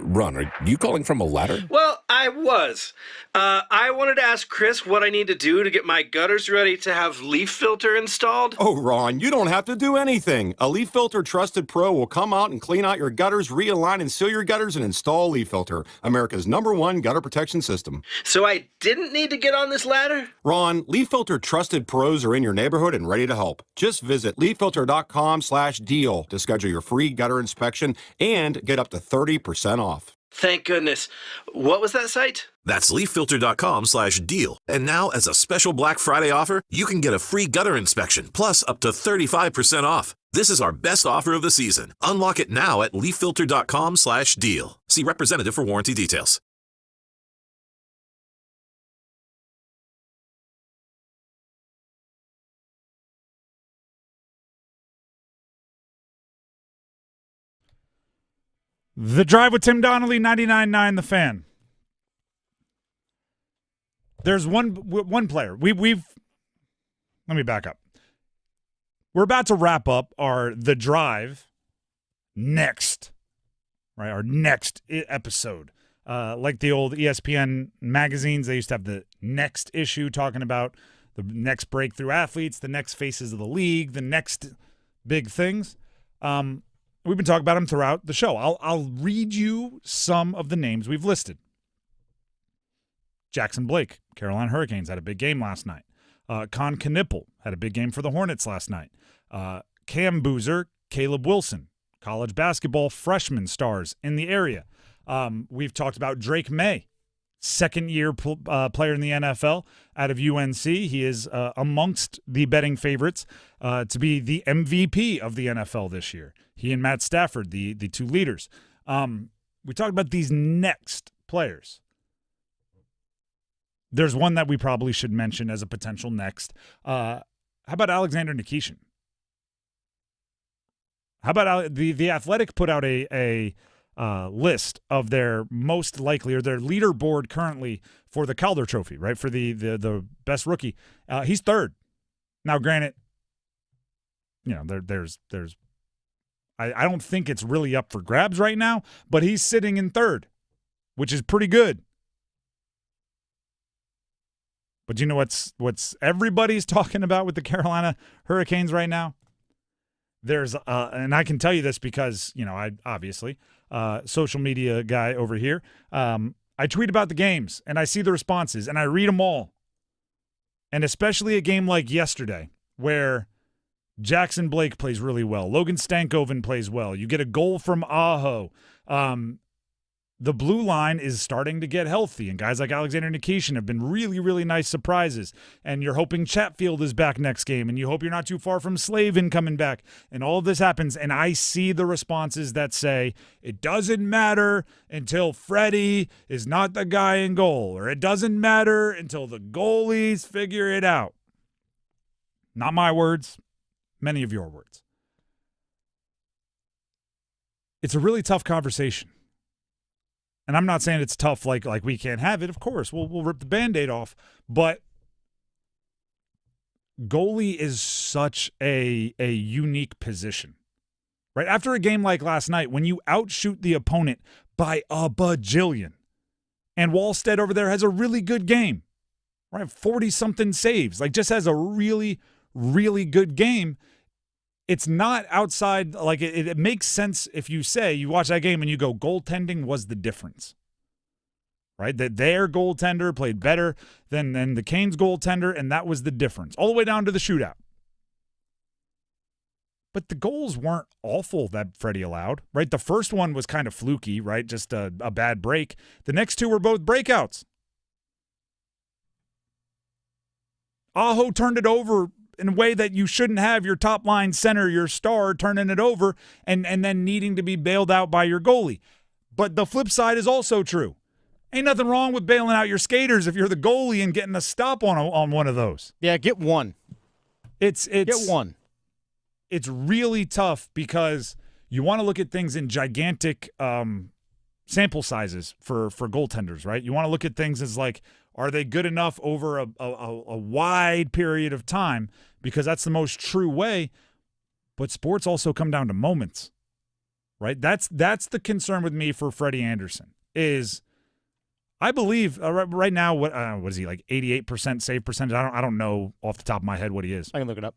Ron, are you calling from a ladder? Well, I was. I wanted to ask Chris what I need to do to get my gutters ready to have leaf filter installed. Oh, Ron, you don't have to do anything. A Leaf Filter Trusted Pro will come out and clean out your gutters, realign and seal your gutters, and install Leaf Filter, America's #1 gutter protection system. So I didn't need to get on this ladder? Ron, Leaf Filter Trusted Pros are in your neighborhood and ready to help. Just visit leaffilter.com/deal to schedule your free gutter inspection and get up to 30% off. Thank goodness. What was that site? That's leaffilter.com/deal. And now, as a special Black Friday offer, you can get a free gutter inspection, plus up to 35% off. This is our best offer of the season. Unlock it now at leaffilter.com/deal. See representative for warranty details. The Drive with Tim Donnelly, 99.9 The Fan. There's one player. We've let me back up. We're about to wrap up The Drive next, right? Our next episode. Like the old ESPN magazines, they used to have the next issue talking about the next breakthrough athletes, the next faces of the league, the next big things. We've been talking about them throughout the show. I'll read you some of the names we've listed. Jackson Blake, Carolina Hurricanes, had a big game last night. Knueppel had a big game for the Hornets last night. Cam Boozer, Caleb Wilson, college basketball freshman stars in the area. We've talked about Drake May, second-year player in the NFL out of UNC. He is amongst the betting favorites to be the MVP of the NFL this year. He and Matt Stafford, the two leaders. We talked about these next players. There's one that we probably should mention as a potential next. How about Alexander Nikishin? How about the Athletic put out a list of their most likely, or their leaderboard currently for the Calder Trophy, right? For the best rookie. He's third. Now, granted, there's I don't think it's really up for grabs right now, but he's sitting in third, which is pretty good. But you know what's everybody's talking about with the Carolina Hurricanes right now? There's and I can tell you this because, I obviously social media guy over here. I tweet about the games and I see the responses and I read them all. And especially a game like yesterday where Jackson Blake plays really well. Logan Stankoven plays well. You get a goal from Aho. The blue line is starting to get healthy, and guys like Alexander Nikishin have been really, really nice surprises. And you're hoping Chatfield is back next game, and you hope you're not too far from Slavin coming back. And all of this happens, and I see the responses that say, it doesn't matter until Freddie is not the guy in goal, or it doesn't matter until the goalies figure it out. Not my words, many of your words. It's a really tough conversation. And I'm not saying it's tough like we can't have it. Of course, we'll rip the Band-Aid off. But goalie is such a unique position. Right? After a game like last night, when you outshoot the opponent by a bajillion, and Wallstead over there has a really good game, right? 40-something saves. Just has a really, really good game. It's not outside, it makes sense if you say, you watch that game and you go, goaltending was the difference, right? That their goaltender played better than the Canes goaltender, and that was the difference, all the way down to the shootout. But the goals weren't awful that Freddie allowed, right? The first one was kind of fluky, right? Just a bad break. The next two were both breakouts. Aho turned it over in a way that you shouldn't have your top line center, your star, turning it over and then needing to be bailed out by your goalie. But the flip side is also true. Ain't nothing wrong with bailing out your skaters if you're the goalie and getting a stop on one of those. Yeah, get one. It's get one. It's really tough because you want to look at things in gigantic sample sizes for goaltenders, right? You want to look at things as are they good enough over a wide period of time? Because that's the most true way. But sports also come down to moments. right? That's the concern with me for Freddie Anderson is I believe right now, what is he, like 88% save percentage? I don't know off the top of my head what he is. I can look it up.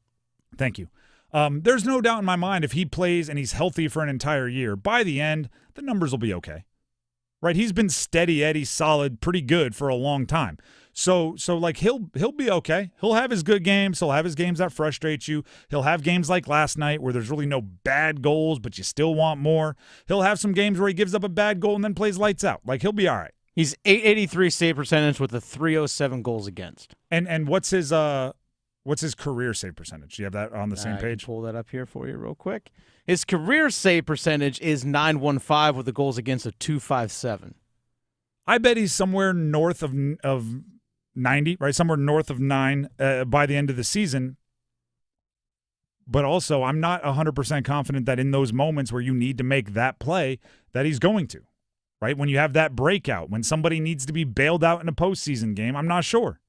Thank you. There's no doubt in my mind if he plays and he's healthy for an entire year, by the end, the numbers will be okay. Right? He's been steady Eddie, solid, pretty good for a long time. So like he'll be okay. He'll have his good games. He'll have his games that frustrate you. He'll have games like last night where there's really no bad goals, but you still want more. He'll have some games where he gives up a bad goal and then plays lights out. Like he'll be all right. He's .883 save percentage with a .307 goals against. And what's his career save percentage? Do you have that on the same page? I can pull that up here for you real quick. His career save percentage is .915 with the goals against of .257. I bet he's somewhere north of 90, right? Somewhere north of 9 by the end of the season. But also, I'm not 100% confident that in those moments where you need to make that play, that he's going to, right? When you have that breakout, when somebody needs to be bailed out in a postseason game, I'm not sure.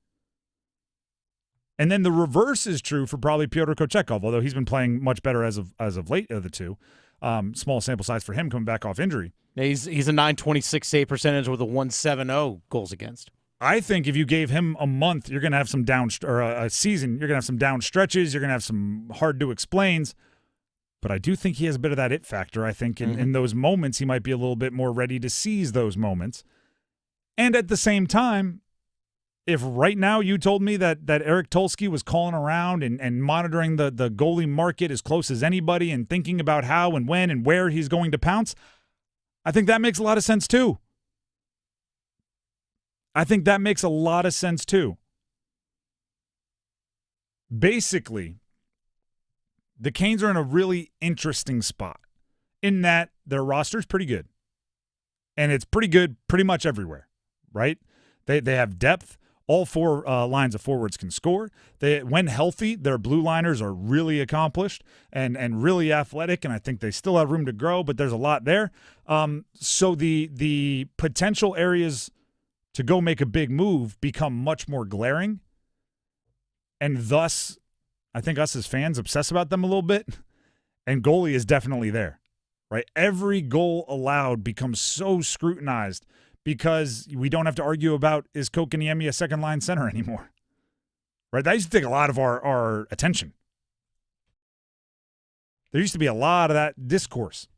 And then the reverse is true for probably Pyotr Kochetkov, although he's been playing much better as of late of the two. Small sample size for him coming back off injury. Yeah, he's a .926 save percentage with a .170 goals against. I think if you gave him a month, you're going to have some a season, you're going to have some down stretches, you're going to have some hard to explains. But I do think he has a bit of that it factor. I think in those moments, he might be a little bit more ready to seize those moments. And at the same time, if right now you told me that Eric Tulsky was calling around and monitoring the goalie market as close as anybody and thinking about how and when and where he's going to pounce, I think that makes a lot of sense too. Basically, the Canes are in a really interesting spot in that their roster is pretty good. And it's pretty good pretty much everywhere, right? They have depth. All four lines of forwards can score. When healthy, their blue liners are really accomplished and really athletic, and I think they still have room to grow, but there's a lot there. So the potential areas to go make a big move become much more glaring, and thus I think us as fans obsess about them a little bit, and goalie is definitely there, right? Every goal allowed becomes so scrutinized because we don't have to argue about is Kotkaniemi a second-line center anymore, right? That used to take a lot of our attention. There used to be a lot of that discourse.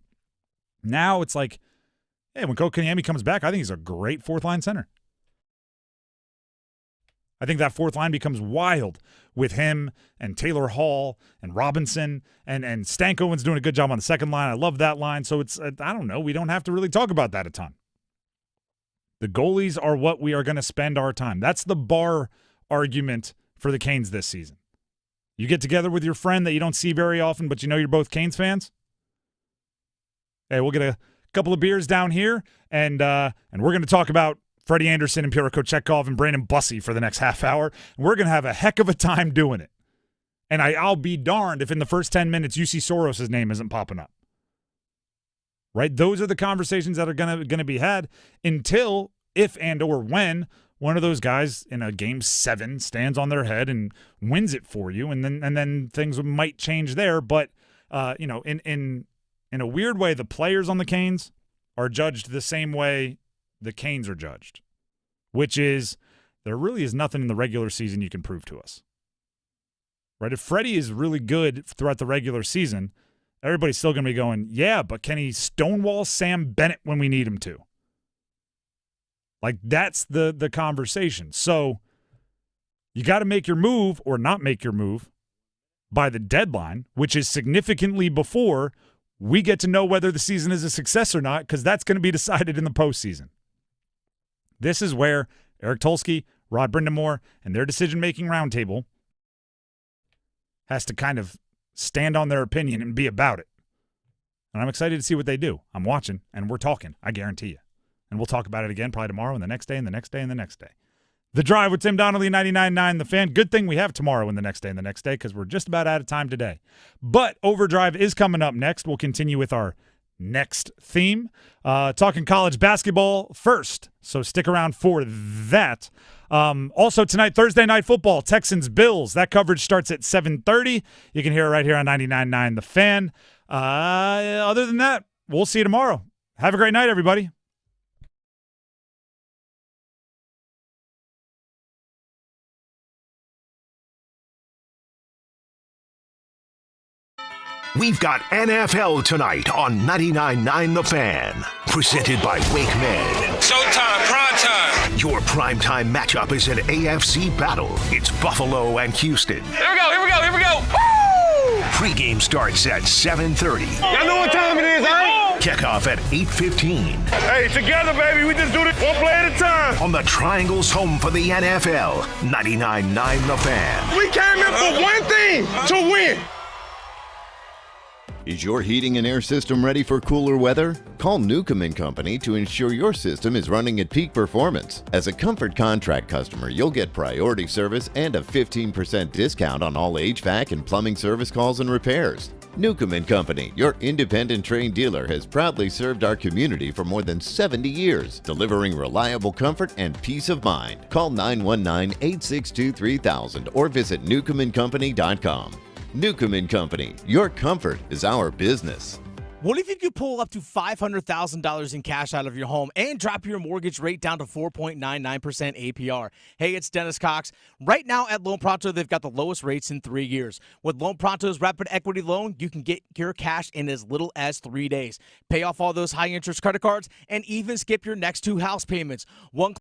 Now it's like, hey, when Kotkaniemi comes back, I think he's a great fourth-line center. I think that fourth line becomes wild with him and Taylor Hall and Robinson and Stankoven's doing a good job on the second line. I love that line. So it's, I don't know, we don't have to really talk about that a ton. The goalies are what we are going to spend our time. That's the bar argument for the Canes this season. You get together with your friend that you don't see very often, but you know you're both Canes fans. Hey, we'll get a couple of beers down here, and we're going to talk about Freddie Anderson and Pyotr Kochetkov and Brandon Bussey for the next half hour. And we're going to have a heck of a time doing it. And I'll be darned if in the first 10 minutes UC Soros' name isn't popping up. Right? Those are the conversations that are going to be had until, if and or when, one of those guys in a game 7 stands on their head and wins it for you, and then things might change there. But in a weird way, the players on the Canes are judged the same way the Canes are judged, which is there really is nothing in the regular season you can prove to us. Right? If Freddie is really good throughout the regular season, everybody's still going to be going, yeah, but can he stonewall Sam Bennett when we need him to? Like, that's the conversation. So you got to make your move or not make your move by the deadline, which is significantly before we get to know whether the season is a success or not, because that's going to be decided in the postseason. This is where Eric Tulsky, Rod Brindamore, and their decision-making roundtable has to kind of stand on their opinion and be about it. And I'm excited to see what they do. I'm watching, and we're talking, I guarantee you. And we'll talk about it again probably tomorrow and the next day and the next day and the next day. The Drive with Tim Donnelly, 99.9 The Fan. Good thing we have tomorrow and the next day and the next day because we're just about out of time today. But Overdrive is coming up next. We'll continue with our next theme. Talking college basketball first, so stick around for that. Also tonight, Thursday Night Football, Texans-Bills. That coverage starts at 7:30. You can hear it right here on 99.9 The Fan. Other than that, we'll see you tomorrow. Have a great night, everybody. We've got NFL tonight on 99.9 The Fan. Presented by WakeMed. Showtime, prime time. Your primetime matchup is an AFC battle. It's Buffalo and Houston. Here we go. Woo! Pre-game starts at 7:30. Y'all know what time it is, huh? Kickoff at 8:15. Hey, together, baby. We just do this one play at a time. On the Triangle's home for the NFL, 99.9 The Fan. We came here for one thing, to win. Is your heating and air system ready for cooler weather? Call Newcomb & Company to ensure your system is running at peak performance. As a Comfort Contract customer, you'll get priority service and a 15% discount on all HVAC and plumbing service calls and repairs. Newcomb & Company, your independent trained dealer, has proudly served our community for more than 70 years, delivering reliable comfort and peace of mind. Call 919-862-3000 or visit newcombandcompany.com. Newcomb & Company, your comfort is our business. What if you could pull up to $500,000 in cash out of your home and drop your mortgage rate down to 4.99% APR? Hey, it's Dennis Cox. Right now at Loan Pronto, they've got the lowest rates in 3 years. With Loan Pronto's Rapid Equity Loan, you can get your cash in as little as 3 days. Pay off all those high-interest credit cards and even skip your next 2 house payments. One